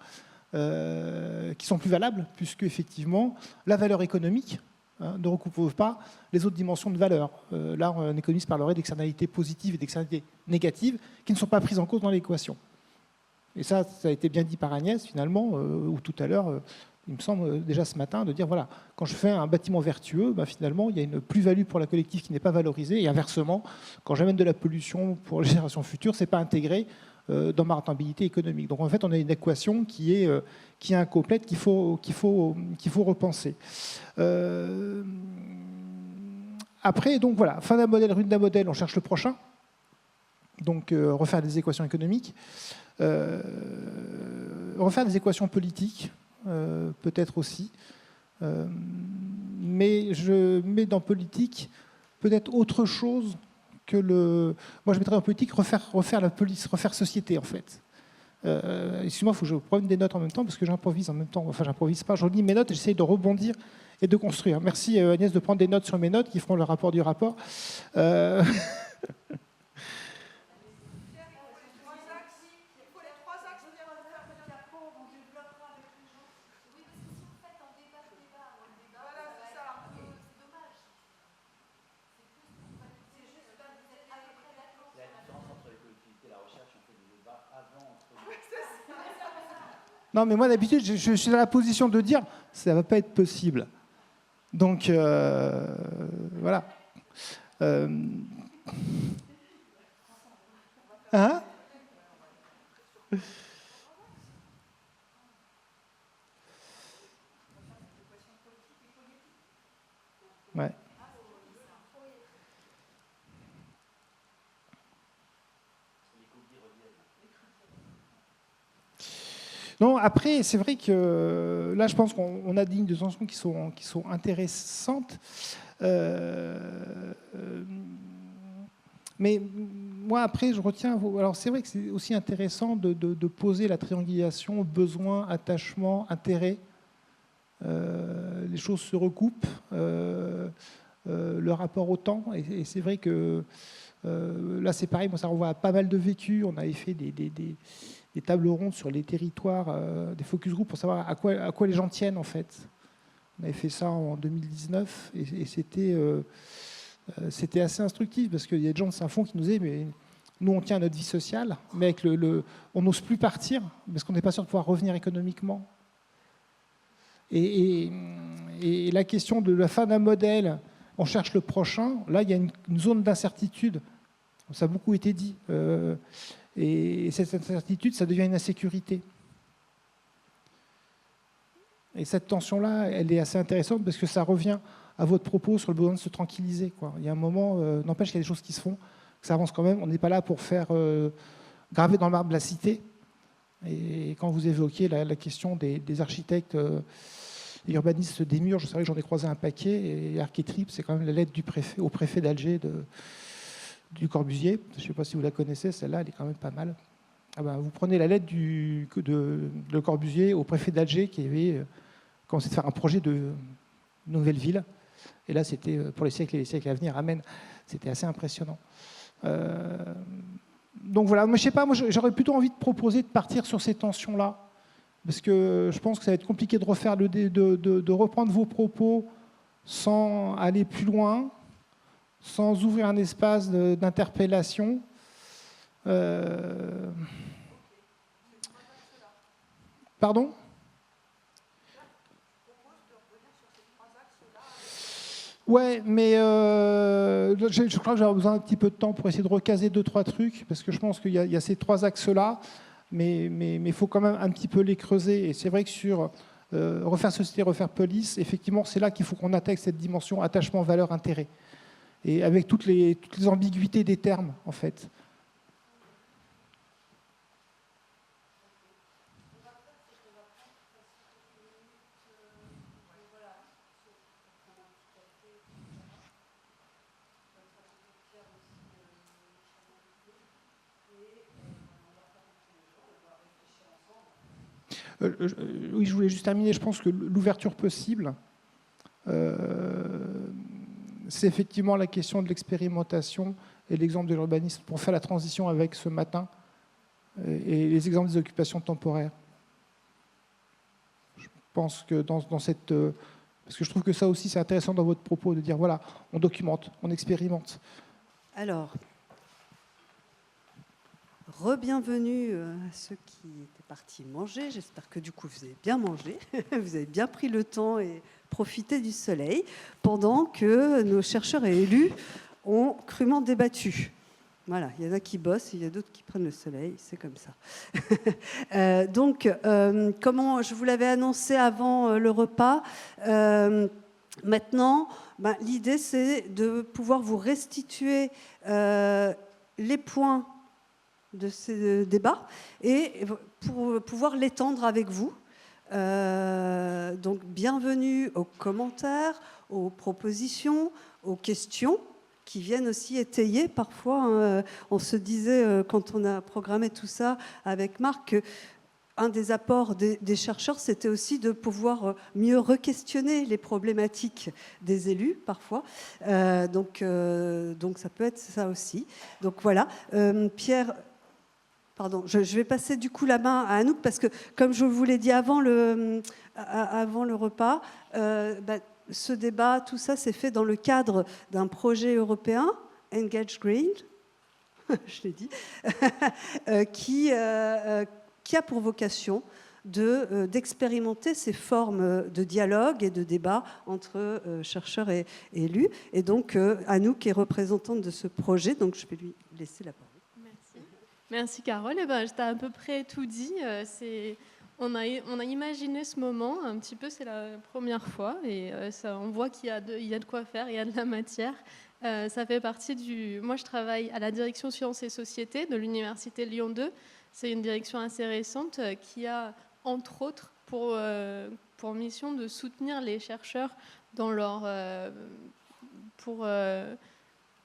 [SPEAKER 6] qui sont plus valables, puisque effectivement, la valeur économique ne recouvre pas les autres dimensions de valeur. Là, un économiste parlerait d'externalités positives et d'externalités négatives qui ne sont pas prises en cause dans l'équation. Et ça a été bien dit par Agnès, finalement, ou tout à l'heure, il me semble déjà ce matin, de dire, voilà, quand je fais un bâtiment vertueux, finalement, il y a une plus-value pour la collective qui n'est pas valorisée, et inversement, quand j'amène de la pollution pour les générations futures, ce n'est pas intégré dans ma rentabilité économique. Donc en fait, on a une équation qui est incomplète, qu'il faut repenser. Après, donc voilà, fin d'un modèle, ruine d'un modèle, on cherche le prochain. Donc refaire des équations économiques, refaire des équations politiques, peut-être aussi. Mais je mets dans politique peut-être autre chose que moi je mettrais dans politique refaire la police, refaire société en fait. Excuse-moi, il faut que je prenne des notes en même temps parce que j'improvise en même temps. Enfin, j'improvise pas, je lis mes notes et j'essaye de rebondir et de construire. Merci Agnès de prendre des notes sur mes notes qui feront le rapport du rapport. Non, mais moi, d'habitude, je suis dans la position de dire ça ne va pas être possible. Donc, voilà. Hein? Ouais. Non, après, c'est vrai que là, je pense qu'on a des lignes de tension qui sont intéressantes. Mais moi, après, je retiens... Alors, c'est vrai que c'est aussi intéressant de poser la triangulation besoin, attachement, intérêt. Les choses se recoupent. Le rapport au temps. Et c'est vrai que là, c'est pareil. Moi, ça renvoie à pas mal de vécu. On avait fait des tables rondes sur les territoires, des focus group pour savoir à quoi les gens tiennent en fait. On avait fait ça en 2019 et c'était assez instructif parce qu'il y a des gens de Saint-Fond qui nous disaient mais nous on tient à notre vie sociale, mais avec on n'ose plus partir parce qu'on n'est pas sûr de pouvoir revenir économiquement. Et la question de la fin d'un modèle, on cherche le prochain, là il y a une zone d'incertitude, ça a beaucoup été dit. Et cette incertitude, ça devient une insécurité. Et cette tension-là, elle est assez intéressante parce que ça revient à votre propos sur le besoin de se tranquilliser, quoi. Il y a un moment, n'empêche qu'il y a des choses qui se font, que ça avance quand même. On n'est pas là pour faire graver dans le marbre la cité. Et quand vous évoquiez la question des architectes et urbanistes des murs, je savais que j'en ai croisé un paquet. Et Architrip, c'est quand même la lettre du préfet, au préfet d'Alger du Corbusier. Je ne sais pas si vous la connaissez, celle-là, elle est quand même pas mal. Ah ben, vous prenez la lettre de Corbusier au préfet d'Alger qui avait commencé à faire un projet de nouvelle ville. Et là, c'était pour les siècles et les siècles à venir. Amen. C'était assez impressionnant. Donc voilà, moi, je sais pas, moi, j'aurais plutôt envie de proposer de partir sur ces tensions-là. Parce que je pense que ça va être compliqué de reprendre vos propos sans aller plus loin, sans ouvrir un espace d'interpellation. Pardon ? Ouais, mais je crois que j'aurai besoin d'un petit peu de temps pour essayer de recaser 2-3 trucs, parce que je pense qu'il y a ces 3 axes-là. mais il faut quand même un petit peu les creuser. Et c'est vrai que sur refaire société, refaire police, effectivement, c'est là qu'il faut qu'on attaque cette dimension attachement, valeur, intérêt. Et avec toutes les ambiguïtés des termes, en fait. Oui, je voulais juste terminer. Je pense que l'ouverture possible, c'est effectivement la question de l'expérimentation et l'exemple de l'urbanisme pour faire la transition avec ce matin et les exemples des occupations temporaires. Je pense que dans cette... parce que je trouve que ça aussi, c'est intéressant dans votre propos de dire, voilà, on documente, on expérimente.
[SPEAKER 7] Alors, re-bienvenue à ceux qui étaient partis manger. J'espère que du coup, vous avez bien mangé, vous avez bien pris le temps et profité du soleil, pendant que nos chercheurs et élus ont crûment débattu. Voilà, il y en a qui bossent, il y a d'autres qui prennent le soleil, c'est comme ça. Donc, comment je vous l'avais annoncé avant le repas, maintenant, l'idée c'est de pouvoir vous restituer les points de ces débats et pour pouvoir l'étendre avec vous. Donc, bienvenue aux commentaires, aux propositions, aux questions qui viennent aussi étayer parfois. On se disait, quand on a programmé tout ça avec Marc, qu'un des apports des chercheurs, c'était aussi de pouvoir mieux re-questionner les problématiques des élus, parfois. Donc, ça peut être ça aussi. Donc, voilà. Pierre... Pardon, je vais passer du coup la main à Anouk, parce que, comme je vous l'ai dit avant le repas, ce débat, tout ça, s'est fait dans le cadre d'un projet européen, Engage Green, je l'ai dit, qui a pour vocation d'expérimenter ces formes de dialogue et de débat entre chercheurs et élus. Et donc, Anouk est représentante de ce projet, donc je vais lui laisser la parole.
[SPEAKER 1] Merci Carole. Eh ben, je t'ai à peu près tout dit. On a imaginé ce moment un petit peu, c'est la première fois, et on voit qu'il y a de quoi faire, il y a de la matière. Ça fait partie du... Moi, je travaille à la direction Sciences et Sociétés de l'Université Lyon 2. C'est une direction assez récente qui a, entre autres, pour mission de soutenir les chercheurs dans pour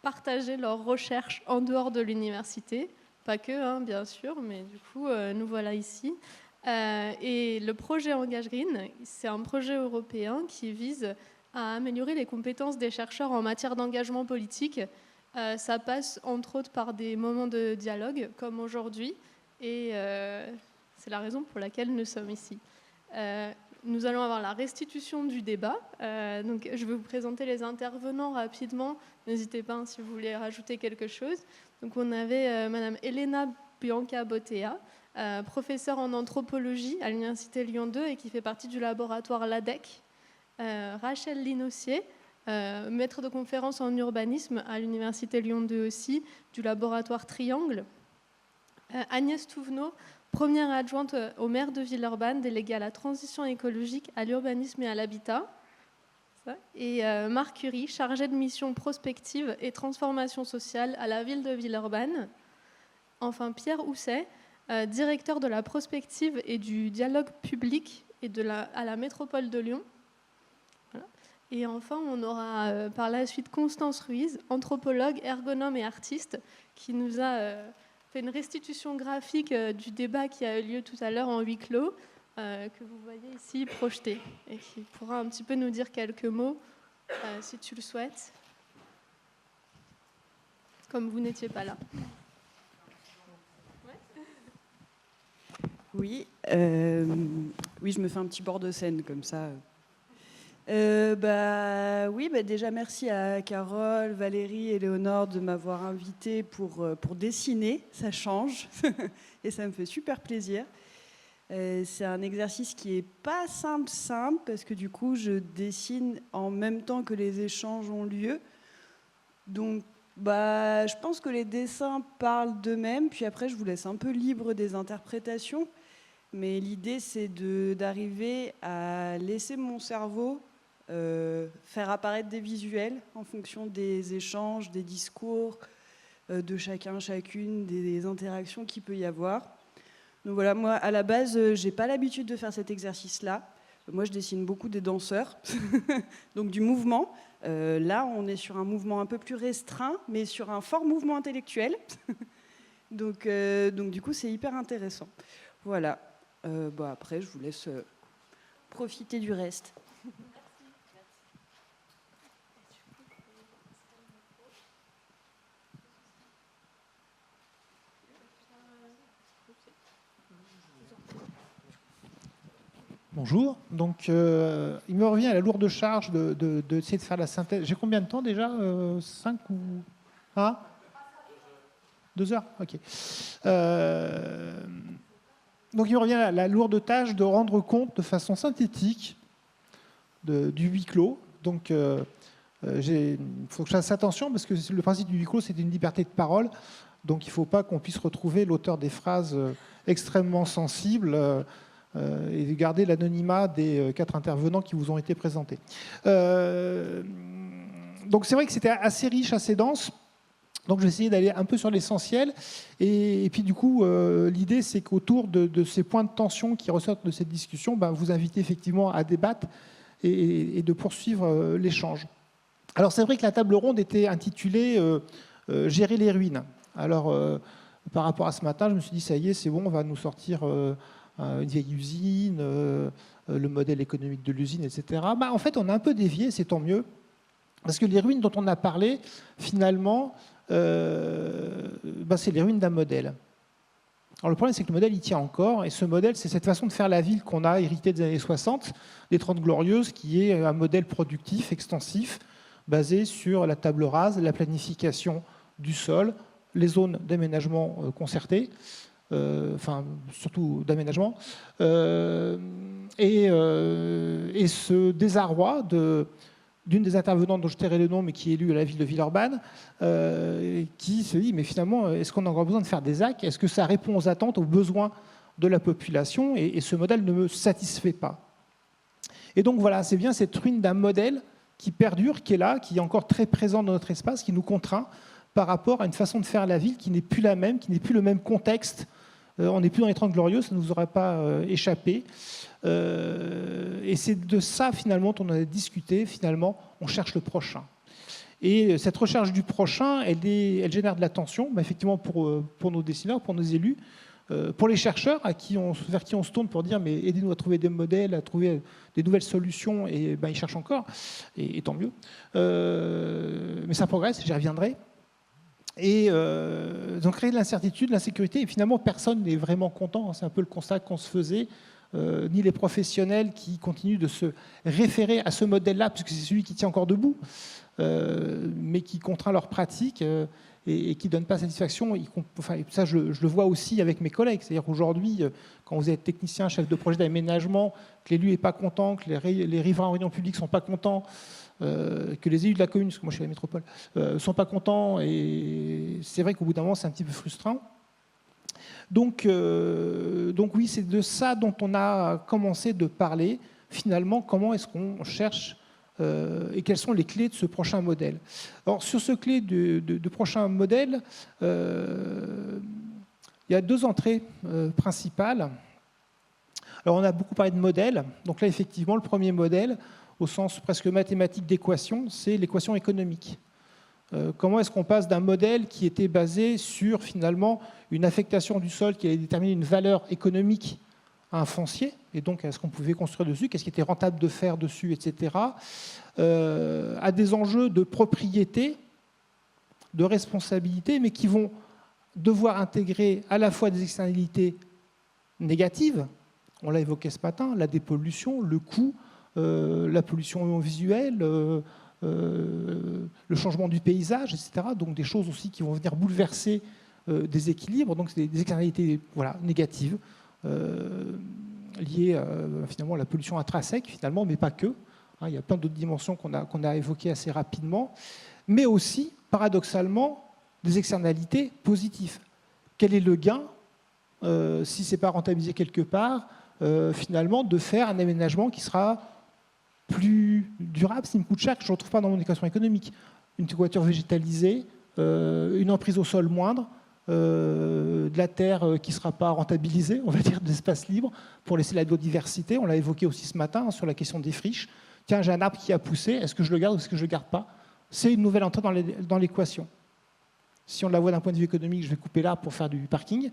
[SPEAKER 1] partager leurs recherches en dehors de l'université. Pas que, bien sûr, mais du coup, nous voilà ici. Et le projet Engage Green, c'est un projet européen qui vise à améliorer les compétences des chercheurs en matière d'engagement politique. Ça passe, entre autres, par des moments de dialogue, comme aujourd'hui, et c'est la raison pour laquelle nous sommes ici. Nous allons avoir la restitution du débat. Donc, je vais vous présenter les intervenants rapidement. N'hésitez pas si vous voulez rajouter quelque chose. Donc, on avait Madame Elena Bianca-Bottea, professeure en anthropologie à l'Université Lyon 2 et qui fait partie du laboratoire LADEC. Rachel Linossier, maître de conférence en urbanisme à l'Université Lyon 2 aussi, du laboratoire Triangle. Agnès Touvenot, première adjointe au maire de Villeurbanne, déléguée à la transition écologique, à l'urbanisme et à l'habitat. Et Marc Curie, chargé de mission prospective et transformation sociale à la ville de Villeurbanne. Enfin, Pierre Housset, directeur de la prospective et du dialogue public et à la métropole de Lyon. Voilà. Et enfin, on aura par la suite Constance Ruiz, anthropologue, ergonome et artiste, qui nous a fait une restitution graphique du débat qui a eu lieu tout à l'heure en huis clos, que vous voyez ici projeté, et qui pourra un petit peu nous dire quelques mots, si tu le souhaites, comme vous n'étiez pas là.
[SPEAKER 8] Oui, oui, je me fais un petit bord de scène comme ça. Déjà merci à Carole, Valérie et Léonore de m'avoir invitée pour dessiner. Ça change et ça me fait super plaisir. C'est un exercice qui n'est pas simple parce que du coup je dessine en même temps que les échanges ont lieu. Donc Je pense que les dessins parlent d'eux-mêmes, puis après je vous laisse un peu libre des interprétations, mais l'idée c'est d'arriver à laisser mon cerveau faire apparaître des visuels en fonction des échanges, des discours, de chacun, chacune, des interactions qu'il peut y avoir. Donc voilà, moi à la base, j'ai pas l'habitude de faire cet exercice-là. Moi je dessine beaucoup des danseurs, donc du mouvement. Là, on est sur un mouvement un peu plus restreint, mais sur un fort mouvement intellectuel. donc du coup, c'est hyper intéressant. Voilà. Après, je vous laisse profiter du reste.
[SPEAKER 6] Bonjour. Donc, il me revient à la lourde charge d'essayer de faire la synthèse. J'ai combien de temps déjà 5 ou... 2 heures. Ok. Donc, il me revient à la lourde tâche de rendre compte de façon synthétique du huis clos. Donc, il faut que je fasse attention parce que le principe du huis clos, c'est une liberté de parole. Donc, il ne faut pas qu'on puisse retrouver l'auteur des phrases extrêmement sensibles et de garder l'anonymat des 4 intervenants qui vous ont été présentés. Donc c'est vrai que c'était assez riche, assez dense. Donc je vais essayer d'aller un peu sur l'essentiel. Et puis du coup, l'idée c'est qu'autour de ces points de tension qui ressortent de cette discussion, vous invitez effectivement à débattre et de poursuivre l'échange. Alors c'est vrai que la table ronde était intitulée « Gérer les ruines ». Alors par rapport à ce matin, je me suis dit ça y est, c'est bon, on va nous sortir... une vieille usine, le modèle économique de l'usine, etc. En fait, on a un peu dévié, c'est tant mieux, parce que les ruines dont on a parlé, finalement, c'est les ruines d'un modèle. Alors le problème, c'est que le modèle, il tient encore, et ce modèle, c'est cette façon de faire la ville qu'on a héritée des années 60, des 30 Glorieuses, qui est un modèle productif, extensif, basé sur la table rase, la planification du sol, les zones d'aménagement concertées, surtout d'aménagement, et ce désarroi d'une des intervenantes dont je tairai le nom, mais qui est élue à la ville de Villeurbanne, qui se dit, mais finalement, est-ce qu'on a encore besoin de faire des ZAC? Est-ce que ça répond aux attentes, aux besoins de la population? Et ce modèle ne me satisfait pas. Et donc voilà, c'est bien cette ruine d'un modèle qui perdure, qui est là, qui est encore très présent dans notre espace, qui nous contraint par rapport à une façon de faire la ville qui n'est plus la même, qui n'est plus le même contexte. On n'est plus dans les 30 Glorieuses, ça ne nous aurait pas échappé. Et c'est de ça, finalement, dont on a discuté. Finalement, on cherche le prochain. Et cette recherche du prochain, elle génère de la tension, effectivement, pour nos dessinateurs, pour nos élus, pour les chercheurs vers qui on se tourne pour dire mais aidez-nous à trouver des modèles, à trouver des nouvelles solutions, et ils cherchent encore, et tant mieux. Mais ça progresse, j'y reviendrai. Et donc créer de l'incertitude, de l'insécurité, et finalement personne n'est vraiment content. C'est un peu le constat qu'on se faisait, ni les professionnels qui continuent de se référer à ce modèle-là, puisque c'est celui qui tient encore debout, mais qui contraint leur pratique et qui ne donne pas satisfaction. Ça, je le vois aussi avec mes collègues. C'est-à-dire qu'aujourd'hui, quand vous êtes technicien, chef de projet d'aménagement, que l'élu n'est pas content, que les riverains en réunion publique ne sont pas contents, que les élus de la commune, parce que moi je suis à la métropole, ne sont pas contents, et c'est vrai qu'au bout d'un moment c'est un petit peu frustrant. Donc oui, c'est de ça dont on a commencé de parler, finalement, comment est-ce qu'on cherche et quelles sont les clés de ce prochain modèle. Alors sur ce clé de prochain modèle, il y a 2 entrées principales. Alors on a beaucoup parlé de modèles, donc là effectivement le premier modèle, au sens presque mathématique d'équation, c'est l'équation économique. Comment est-ce qu'on passe d'un modèle qui était basé sur finalement une affectation du sol qui allait déterminer une valeur économique à un foncier, et donc à ce qu'on pouvait construire dessus, qu'est-ce qui était rentable de faire dessus, etc., à des enjeux de propriété, de responsabilité, mais qui vont devoir intégrer à la fois des externalités négatives, on l'a évoqué ce matin, la dépollution, le coût, la pollution visuelle, le changement du paysage, etc. Donc des choses aussi qui vont venir bouleverser des équilibres. Donc c'est des externalités négatives liées finalement à la pollution intrinsèque, finalement, mais pas que. Il y a plein d'autres dimensions qu'on a évoquées assez rapidement. mais aussi, paradoxalement, des externalités positives. Quel est le gain, si ce n'est pas rentabilisé quelque part, finalement, de faire un aménagement qui sera plus durable, s'il me coûte cher, que je ne retrouve pas dans mon équation économique. Une toiture végétalisée, une emprise au sol moindre, de la terre qui ne sera pas rentabilisée, on va dire, de l'espace libre, pour laisser la biodiversité. On l'a évoqué aussi ce matin sur la question des friches. Tiens, j'ai un arbre qui a poussé, est-ce que je le garde ou est-ce que je ne le garde pas? C'est une nouvelle entrée dans l'équation. Si on la voit d'un point de vue économique, je vais couper l'arbre pour faire du parking.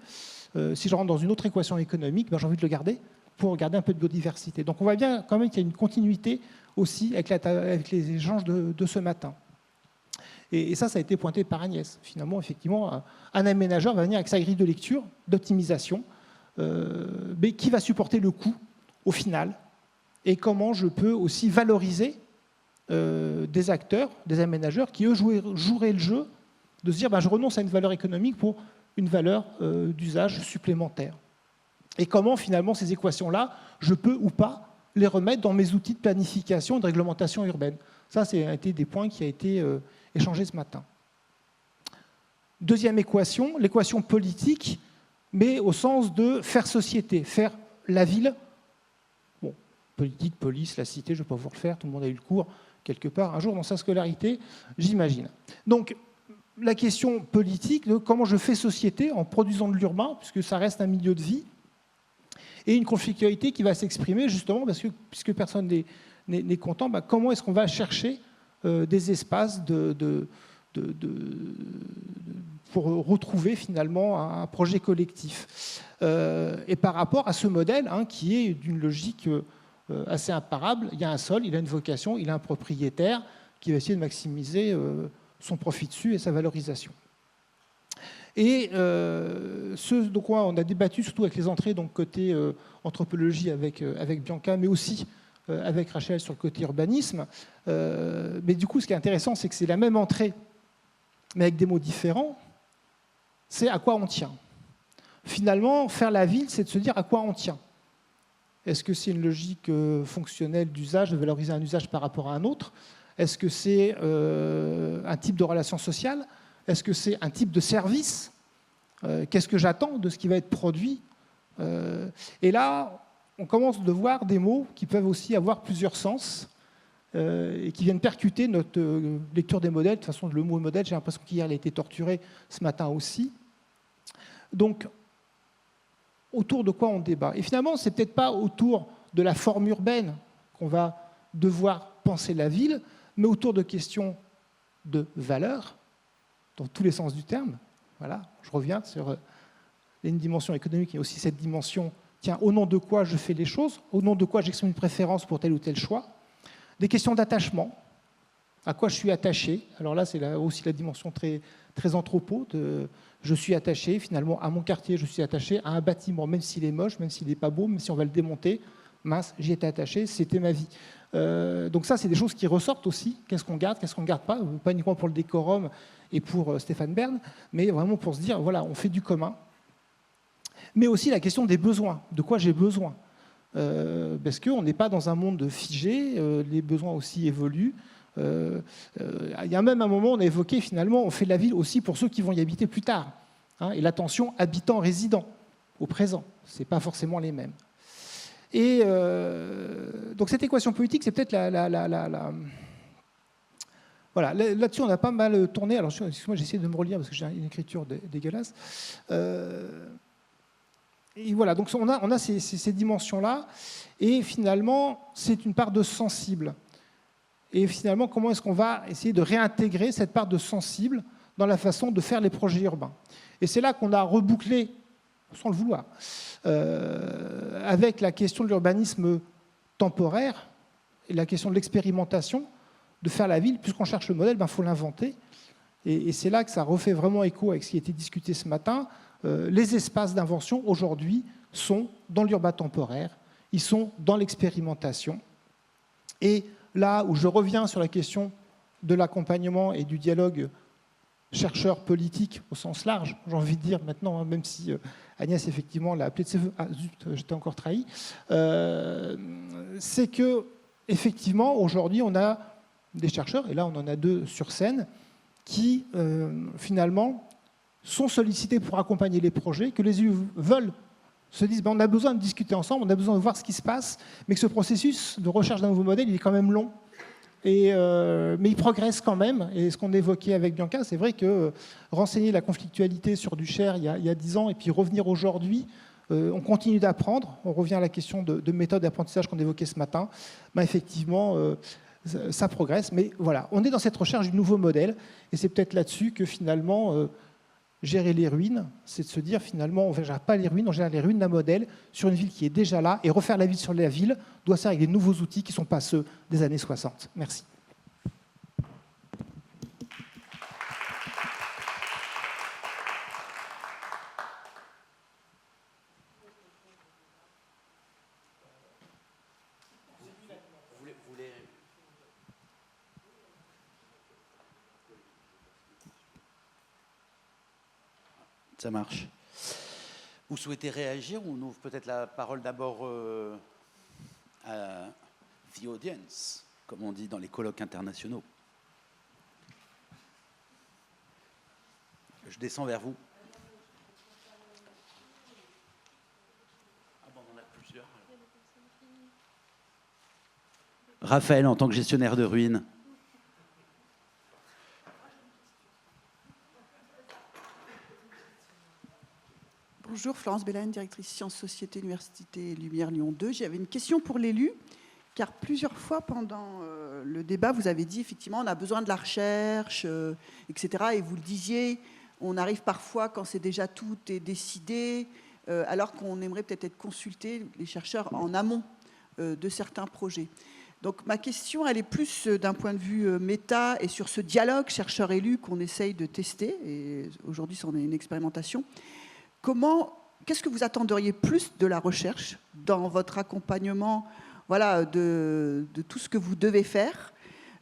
[SPEAKER 6] Si je rentre dans une autre équation économique, ben, j'ai envie de le garder pour garder un peu de biodiversité. Donc on voit bien quand même qu'il y a une continuité aussi avec les échanges de ce matin. Et ça a été pointé par Agnès. Finalement, effectivement, un aménageur va venir avec sa grille de lecture, d'optimisation, mais qui va supporter le coût au final, et comment je peux aussi valoriser des acteurs, des aménageurs qui, eux, joueraient le jeu de se dire je renonce à une valeur économique pour une valeur d'usage supplémentaire. Et comment, finalement, ces équations-là, je peux ou pas les remettre dans mes outils de planification et de réglementation urbaine. Ça, c'est été des points qui a été échangés ce matin. Deuxième équation, l'équation politique, mais au sens de faire société, faire la ville. Bon, politique, police, la cité, je ne vais pas vous refaire, tout le monde a eu le cours quelque part un jour dans sa scolarité, j'imagine. Donc, la question politique de comment je fais société en produisant de l'urbain, puisque ça reste un milieu de vie, et une conflictualité qui va s'exprimer justement, parce que, puisque personne n'est content, comment est-ce qu'on va chercher des espaces pour retrouver finalement un projet collectif. Et par rapport à ce modèle, qui est d'une logique assez imparable, il y a un sol, il a une vocation, il a un propriétaire qui va essayer de maximiser son profit dessus et sa valorisation. Et donc on a débattu surtout avec les entrées, donc côté anthropologie avec Bianca, mais aussi avec Rachel sur le côté urbanisme. Mais du coup, ce qui est intéressant, c'est que c'est la même entrée, mais avec des mots différents. C'est à quoi on tient. Finalement, faire la ville, c'est de se dire à quoi on tient. Est-ce que c'est une logique fonctionnelle d'usage, de valoriser un usage par rapport à un autre? Est-ce que c'est un type de relation sociale? Est-ce que c'est un type de service? Qu'est-ce que j'attends de ce qui va être produit? Et là, on commence de voir des mots qui peuvent aussi avoir plusieurs sens et qui viennent percuter notre lecture des modèles. De toute façon, le mot modèle, j'ai l'impression qu'hier, il a été torturé, ce matin aussi. Donc, autour de quoi on débat? Et finalement, ce n'est peut-être pas autour de la forme urbaine qu'on va devoir penser la ville, mais autour de questions de valeur, dans tous les sens du terme. Voilà, je reviens sur une dimension économique et aussi cette dimension, tiens, au nom de quoi je fais les choses, au nom de quoi j'exprime une préférence pour tel ou tel choix. Des questions d'attachement, à quoi je suis attaché. Alors là, c'est aussi la dimension très, très anthropo, je suis attaché finalement à mon quartier, je suis attaché à un bâtiment, même s'il est moche, même s'il n'est pas beau, même si on va le démonter, mince, j'y étais attaché, c'était ma vie. Donc ça, c'est des choses qui ressortent aussi. Qu'est-ce qu'on garde pas uniquement pour le décorum et pour Stéphane Bern, mais vraiment pour se dire, voilà, on fait du commun. Mais aussi la question des besoins, de quoi j'ai besoin. Parce qu'on n'est pas dans un monde figé, les besoins aussi évoluent. Il y a même un moment, on a évoqué finalement, on fait la ville aussi pour ceux qui vont y habiter plus tard. Et l'attention habitant-résident, au présent, ce n'est pas forcément les mêmes. Et donc cette équation politique, c'est peut-être voilà, là-dessus, on a pas mal tourné. Alors, excuse-moi, j'essaie de me relire parce que j'ai une écriture dégueulasse. Et voilà, donc on a ces dimensions-là. Et finalement, c'est une part de sensible. Et finalement, comment est-ce qu'on va essayer de réintégrer cette part de sensible dans la façon de faire les projets urbains? Et c'est là qu'on a rebouclé, sans le vouloir, avec la question de l'urbanisme temporaire et la question de l'expérimentation, de faire la ville. Puisqu'on cherche le modèle, il faut l'inventer. Et c'est là que ça refait vraiment écho avec ce qui a été discuté ce matin. Les espaces d'invention, aujourd'hui, sont dans l'urbain temporaire, ils sont dans l'expérimentation. Et là où je reviens sur la question de l'accompagnement et du dialogue chercheur-politique au sens large, j'ai envie de dire maintenant, même si Agnès, effectivement, l'a appelé de ses voeux. Ah zut, j'étais encore trahi. C'est que, effectivement, aujourd'hui, on a des chercheurs, et là on en a deux sur scène, qui, finalement, sont sollicités pour accompagner les projets, que les élus veulent, se disent on a besoin de discuter ensemble, on a besoin de voir ce qui se passe, mais que ce processus de recherche d'un nouveau modèle, il est quand même long. Mais il progresse quand même. Et ce qu'on évoquait avec Bianca, c'est vrai que renseigner la conflictualité sur du Cher il y a 10 ans et puis revenir aujourd'hui, on continue d'apprendre. On revient à la question de méthode d'apprentissage qu'on évoquait ce matin. Effectivement, ça progresse. Mais voilà, on est dans cette recherche du nouveau modèle. Et c'est peut-être là-dessus que finalement, gérer les ruines, c'est de se dire finalement, on ne gère pas les ruines, on gère les ruines d'un modèle sur une ville qui est déjà là. Et refaire la ville sur la ville doit se faire avec des nouveaux outils qui ne sont pas ceux des années 60. Merci.
[SPEAKER 2] Ça marche. Vous souhaitez réagir ou on ouvre peut-être la parole d'abord à the audience, comme on dit dans les colloques internationaux. Je descends vers vous. Ah bon, on en a plusieurs. Raphaël, en tant que gestionnaire de ruines.
[SPEAKER 9] Bonjour, Florence Bellane, directrice Sciences, Société, Université Lumière Lyon 2. J'avais une question pour l'élu, car plusieurs fois pendant le débat, vous avez dit effectivement on a besoin de la recherche, etc. Et vous le disiez, on arrive parfois quand c'est déjà tout est décidé, alors qu'on aimerait peut-être être consulté, les chercheurs, en amont de certains projets. Donc ma question, elle est plus d'un point de vue méta et sur ce dialogue chercheur-élu qu'on essaye de tester. Et aujourd'hui, c'en est une expérimentation. Qu'est-ce que vous attendriez plus de la recherche dans votre accompagnement, voilà, de tout ce que vous devez faire?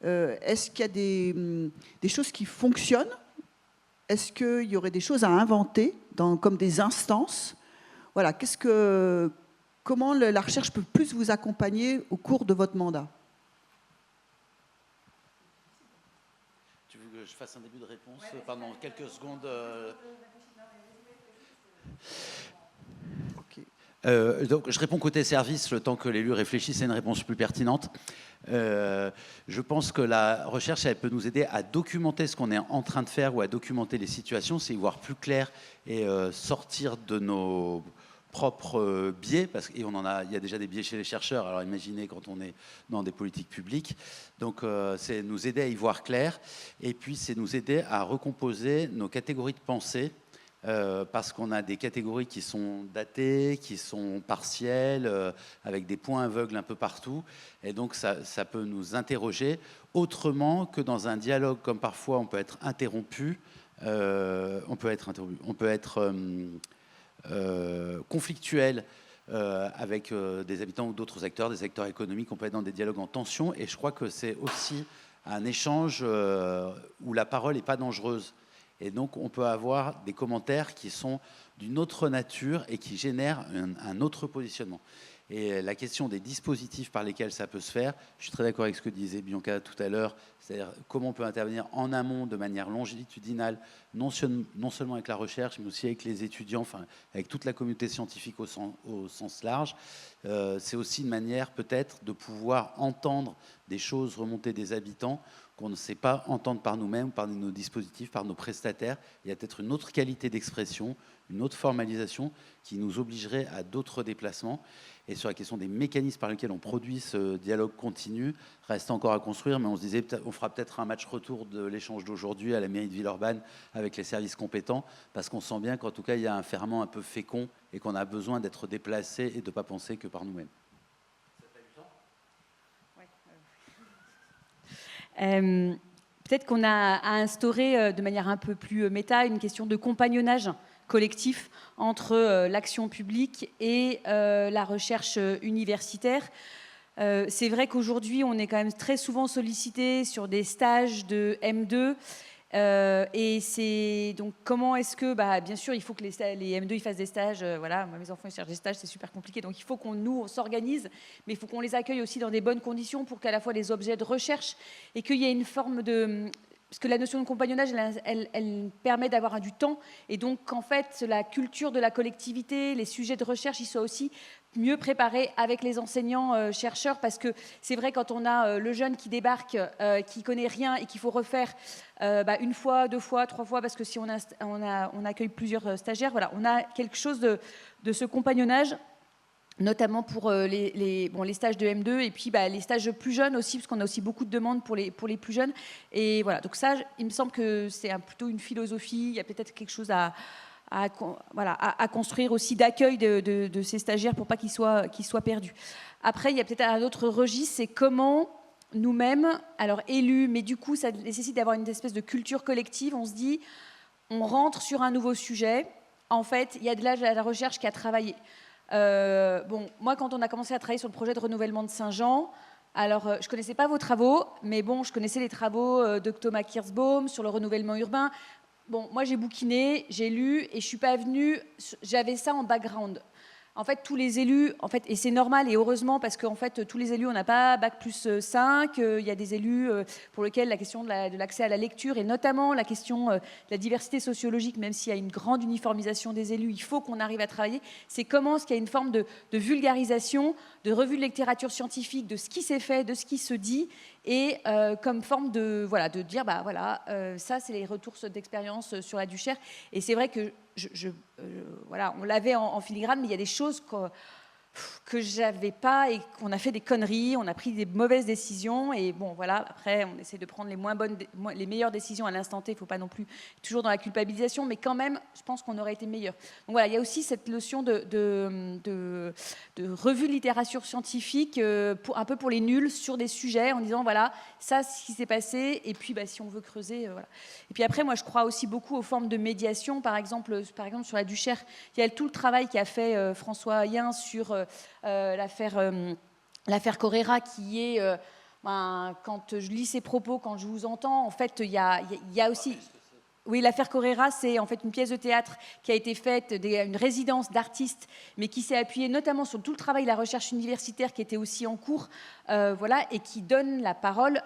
[SPEAKER 9] Est-ce qu'il y a des choses qui fonctionnent? Est-ce qu'il y aurait des choses à inventer comme des instances? Voilà, comment la recherche peut plus vous accompagner au cours de votre mandat?
[SPEAKER 2] Tu veux que je fasse un début de réponse pendant quelques secondes Donc, je réponds côté service, le temps que l'élu réfléchisse à une réponse plus pertinente. Je pense que la recherche, elle peut nous aider à documenter ce qu'on est en train de faire ou à documenter les situations, c'est y voir plus clair et sortir de nos propres biais, parce qu'il y a déjà des biais chez les chercheurs, alors imaginez quand on est dans des politiques publiques. Donc c'est nous aider à y voir clair, et puis c'est nous aider à recomposer nos catégories de pensée, parce qu'on a des catégories qui sont datées, qui sont partielles, avec des points aveugles un peu partout. Et donc, ça peut nous interroger autrement que dans un dialogue, comme parfois on peut être interrompu, on peut être conflictuel avec des habitants ou d'autres acteurs, des acteurs économiques. On peut être dans des dialogues en tension. Et je crois que c'est aussi un échange où la parole n'est pas dangereuse. Et donc, on peut avoir des commentaires qui sont d'une autre nature et qui génèrent un autre positionnement. Et la question des dispositifs par lesquels ça peut se faire, je suis très d'accord avec ce que disait Bianca tout à l'heure, c'est-à-dire comment on peut intervenir en amont de manière longitudinale, non seulement avec la recherche, mais aussi avec les étudiants, enfin, avec toute la communauté scientifique au sens large. C'est aussi une manière peut-être de pouvoir entendre des choses remonter des habitants qu'on ne sait pas entendre par nous-mêmes, par nos dispositifs, par nos prestataires. Il y a peut-être une autre qualité d'expression, une autre formalisation qui nous obligerait à d'autres déplacements. Et sur la question des mécanismes par lesquels on produit ce dialogue continu, reste encore à construire, mais on se disait, on fera peut-être un match retour de l'échange d'aujourd'hui à la mairie de Villeurbanne avec les services compétents, parce qu'on sent bien qu'en tout cas, il y a un ferment un peu fécond et qu'on a besoin d'être déplacé et de ne pas penser que par nous-mêmes.
[SPEAKER 3] Peut-être qu'on a à instaurer de manière un peu plus méta une question de compagnonnage collectif entre l'action publique et la recherche universitaire. C'est vrai qu'aujourd'hui, on est quand même très souvent sollicité sur des stages de M2. Et c'est donc comment est-ce que, bien sûr, il faut que les M2 ils fassent des stages. Voilà, moi, mes enfants ils cherchent des stages, c'est super compliqué. Donc il faut on s'organise, mais il faut qu'on les accueille aussi dans des bonnes conditions pour qu'à la fois les objets de recherche et qu'il y ait une forme de puisque la notion de compagnonnage, elle permet d'avoir du temps, et donc qu'en fait, la culture de la collectivité, les sujets de recherche, ils soient aussi mieux préparés avec les enseignants, chercheurs, parce que c'est vrai, quand on a le jeune qui débarque, qui connaît rien et qu'il faut refaire une fois, 2 fois, 3 fois, parce que si on accueille plusieurs stagiaires, voilà, on a quelque chose de ce compagnonnage, notamment pour les stages de M2 et puis les stages plus jeunes aussi, parce qu'on a aussi beaucoup de demandes pour les plus jeunes. Et voilà, donc ça, il me semble que c'est plutôt une philosophie, il y a peut-être quelque chose à construire aussi d'accueil de ces stagiaires pour pas qu'ils soient perdus. Après, il y a peut-être un autre registre, c'est comment nous-mêmes, alors élus, mais du coup, ça nécessite d'avoir une espèce de culture collective. On se dit, on rentre sur un nouveau sujet. En fait, il y a de la recherche qui a travaillé. Moi, quand on a commencé à travailler sur le projet de renouvellement de Saint-Jean, alors je ne connaissais pas vos travaux, mais bon, je connaissais les travaux de Thomas Kirsbaum sur le renouvellement urbain. Bon, moi, j'ai bouquiné, j'ai lu, et je ne suis pas venue, j'avais ça en background. En fait, tous les élus, et c'est normal et heureusement, parce qu'en fait, tous les élus, on n'a pas Bac+5. Il y a des élus pour lesquels la question de l'accès à la lecture, et notamment la question de la diversité sociologique, même s'il y a une grande uniformisation des élus, il faut qu'on arrive à travailler. C'est comment est-ce qu'il y a une forme de vulgarisation, de revue de littérature scientifique, de ce qui s'est fait, de ce qui se dit, et comme forme de dire, ça, c'est les retours d'expérience sur la Duchère. Et c'est vrai que on l'avait en filigrane, mais il y a des choses que j'avais pas, et qu'on a fait des conneries, on a pris des mauvaises décisions, et bon, voilà, après, on essaie de prendre les meilleures décisions à l'instant T, il ne faut pas non plus toujours dans la culpabilisation, mais quand même, je pense qu'on aurait été meilleur. Donc voilà, il y a aussi cette notion de revue de littérature scientifique, un peu pour les nuls, sur des sujets, en disant, voilà, ça, c'est ce qui s'est passé, et puis si on veut creuser, voilà. Et puis après, moi, je crois aussi beaucoup aux formes de médiation, par exemple sur la Duchère, il y a tout le travail qu'a fait François Hayen sur l'affaire Correra, qui est, quand je lis ses propos, quand je vous entends, en fait, il y a aussi... Oui, l'affaire Correra, c'est en fait une pièce de théâtre qui a été faite, une résidence d'artistes, mais qui s'est appuyée notamment sur tout le travail de la recherche universitaire qui était aussi en cours, et qui donne la parole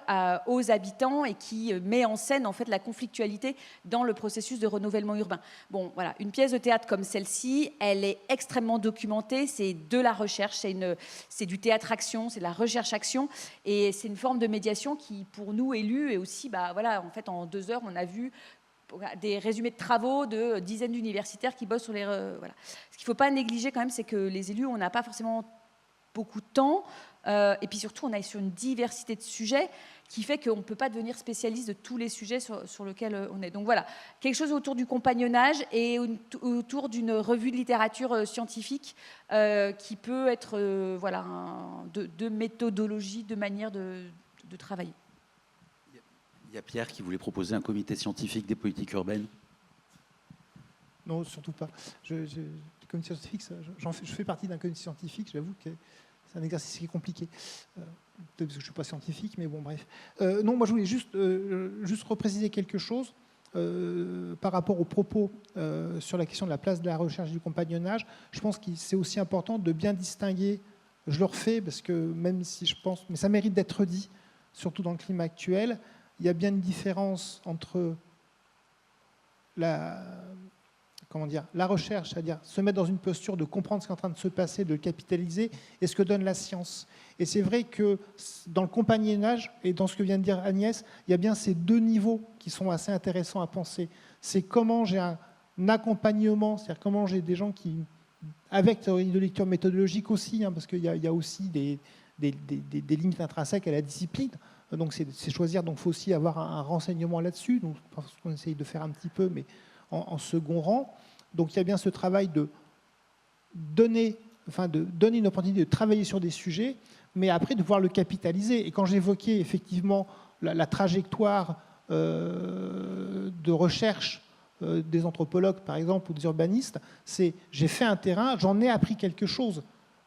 [SPEAKER 3] aux habitants, et qui met en scène en fait la conflictualité dans le processus de renouvellement urbain. Bon, voilà, une pièce de théâtre comme celle-ci, elle est extrêmement documentée, c'est de la recherche, c'est du théâtre-action, c'est de la recherche-action, et c'est une forme de médiation qui, pour nous élus, est aussi, en fait, en 2 heures, on a vu des résumés de travaux de dizaines d'universitaires qui bossent sur les... voilà. Ce qu'il ne faut pas négliger quand même, c'est que les élus, on n'a pas forcément beaucoup de temps, et puis surtout, on est sur une diversité de sujets qui fait qu'on ne peut pas devenir spécialiste de tous les sujets sur lesquels on est. Donc voilà, quelque chose autour du compagnonnage et autour d'une revue de littérature scientifique qui peut être de méthodologie, de manière de travailler.
[SPEAKER 2] Il y a Pierre qui voulait proposer un comité scientifique des politiques urbaines.
[SPEAKER 6] Non, surtout pas. Le comité scientifique, je fais partie d'un comité scientifique, j'avoue que c'est un exercice qui est compliqué. Peut-être parce que je ne suis pas scientifique, mais bon, bref. Non, moi je voulais juste repréciser quelque chose par rapport aux propos sur la question de la place de la recherche du compagnonnage. Je pense que c'est aussi important de bien distinguer, je le refais parce que même si je pense, mais ça mérite d'être dit, surtout dans le climat actuel, il y a bien une différence entre la recherche, c'est-à-dire se mettre dans une posture de comprendre ce qui est en train de se passer, de le capitaliser, et ce que donne la science. Et c'est vrai que dans le compagnonnage, et dans ce que vient de dire Agnès, il y a bien ces 2 niveaux qui sont assez intéressants à penser. C'est comment j'ai un accompagnement, c'est-à-dire comment j'ai des gens qui, avec théorie de lecture méthodologique aussi, parce qu'il y a aussi des limites intrinsèques à la discipline. Donc c'est choisir, donc il faut aussi avoir un renseignement là-dessus, donc ce qu'on essaye de faire un petit peu, mais en second rang. Donc il y a bien ce travail de donner une opportunité de travailler sur des sujets, mais après de pouvoir le capitaliser. Et quand j'évoquais effectivement la trajectoire de recherche des anthropologues, par exemple, ou des urbanistes, c'est j'ai fait un terrain, j'en ai appris quelque chose.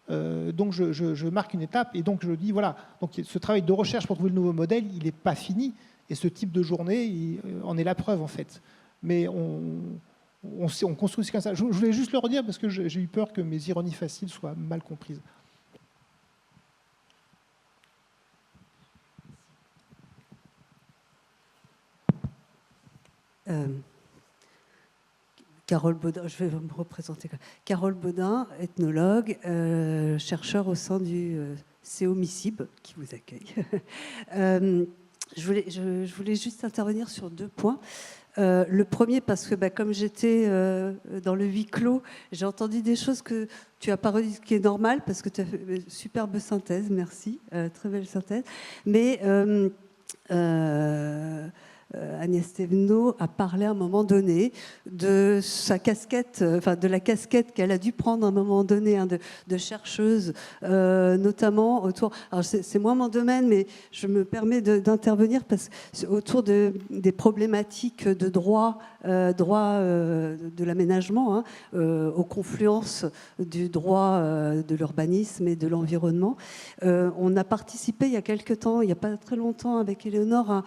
[SPEAKER 6] Donc je marque une étape, et donc je dis voilà, donc ce travail de recherche pour trouver le nouveau modèle, il n'est pas fini, et ce type de journée il en est la preuve en fait. Mais on construit aussi comme ça. Je voulais juste le redire parce que j'ai eu peur que mes ironies faciles soient mal comprises.
[SPEAKER 7] Carole Baudin, je vais me représenter. Carole Baudin, ethnologue, chercheur au sein du CEOMICIB, qui vous accueille. Je voulais juste intervenir sur 2 points. Le premier, parce que comme j'étais dans le huis clos, j'ai entendu des choses que tu n'as pas redit, ce qui est normal, parce que tu as fait une superbe synthèse, merci, très belle synthèse. Mais Agnès Thévenot a parlé à un moment donné de sa casquette, de la casquette qu'elle a dû prendre à un moment donné de chercheuse, notamment autour. Alors c'est moins mon domaine, mais je me permets d'intervenir parce que autour des problématiques de droit de l'aménagement, aux confluences du droit de l'urbanisme et de l'environnement. On a participé il y a quelque temps, il n'y a pas très longtemps, avec Éléonore,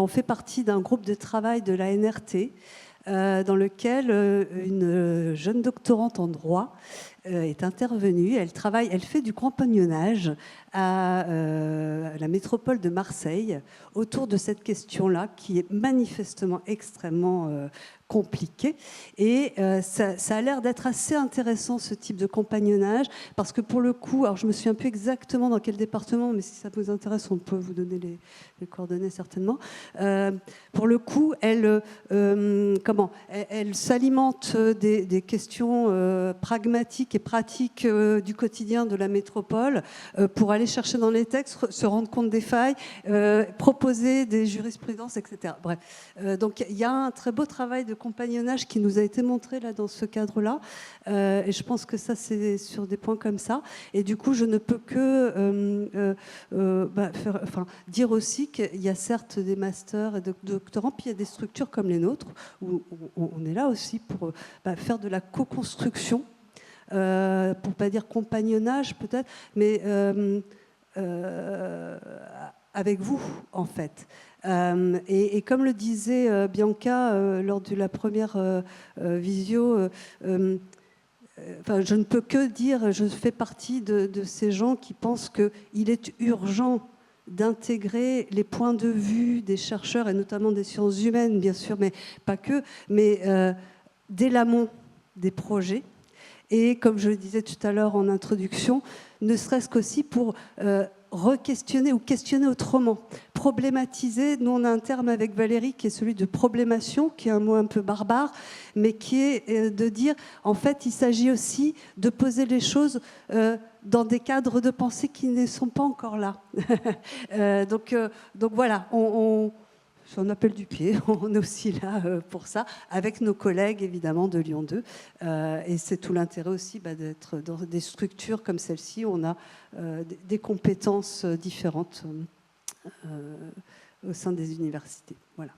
[SPEAKER 7] on fait partie d'un groupe de travail de la NRT dans lequel une jeune doctorante en droit est intervenue. Elle fait du compagnonnage à la métropole de Marseille autour de cette question-là qui est manifestement extrêmement compliquée. Et ça a l'air d'être assez intéressant, ce type de compagnonnage, parce que pour le coup, alors je me souviens plus exactement dans quel département, mais si ça vous intéresse, on peut vous donner les coordonnées certainement. Pour le coup, elle s'alimente des questions pragmatiques et pratiques du quotidien de la métropole pour aller chercher dans les textes, se rendre compte des failles, proposer des jurisprudences, etc. Bref, donc il y a un très beau travail de compagnonnage qui nous a été montré là dans ce cadre-là, et je pense que ça c'est sur des points comme ça. Et du coup, je ne peux que dire aussi qu'il y a certes des masters et des doctorants, puis il y a des structures comme les nôtres où on est là aussi pour faire de la co-construction. Pour ne pas dire compagnonnage peut-être, mais avec vous en fait. Et comme le disait Bianca lors de la première visio, je ne peux que dire, je fais partie de ces gens qui pensent qu'il est urgent d'intégrer les points de vue des chercheurs et notamment des sciences humaines, bien sûr, mais pas que, mais dès l'amont des projets. Et comme je le disais tout à l'heure en introduction, ne serait-ce qu'aussi pour re-questionner ou questionner autrement, problématiser. Nous, on a un terme avec Valérie qui est celui de problémation, qui est un mot un peu barbare, mais qui est de dire, en fait, il s'agit aussi de poser les choses dans des cadres de pensée qui ne sont pas encore là. Donc voilà, on appelle du pied, on est aussi là pour ça, avec nos collègues évidemment de Lyon 2. Et c'est tout l'intérêt aussi d'être dans des structures comme celle-ci où on a des compétences différentes au sein des universités. Voilà.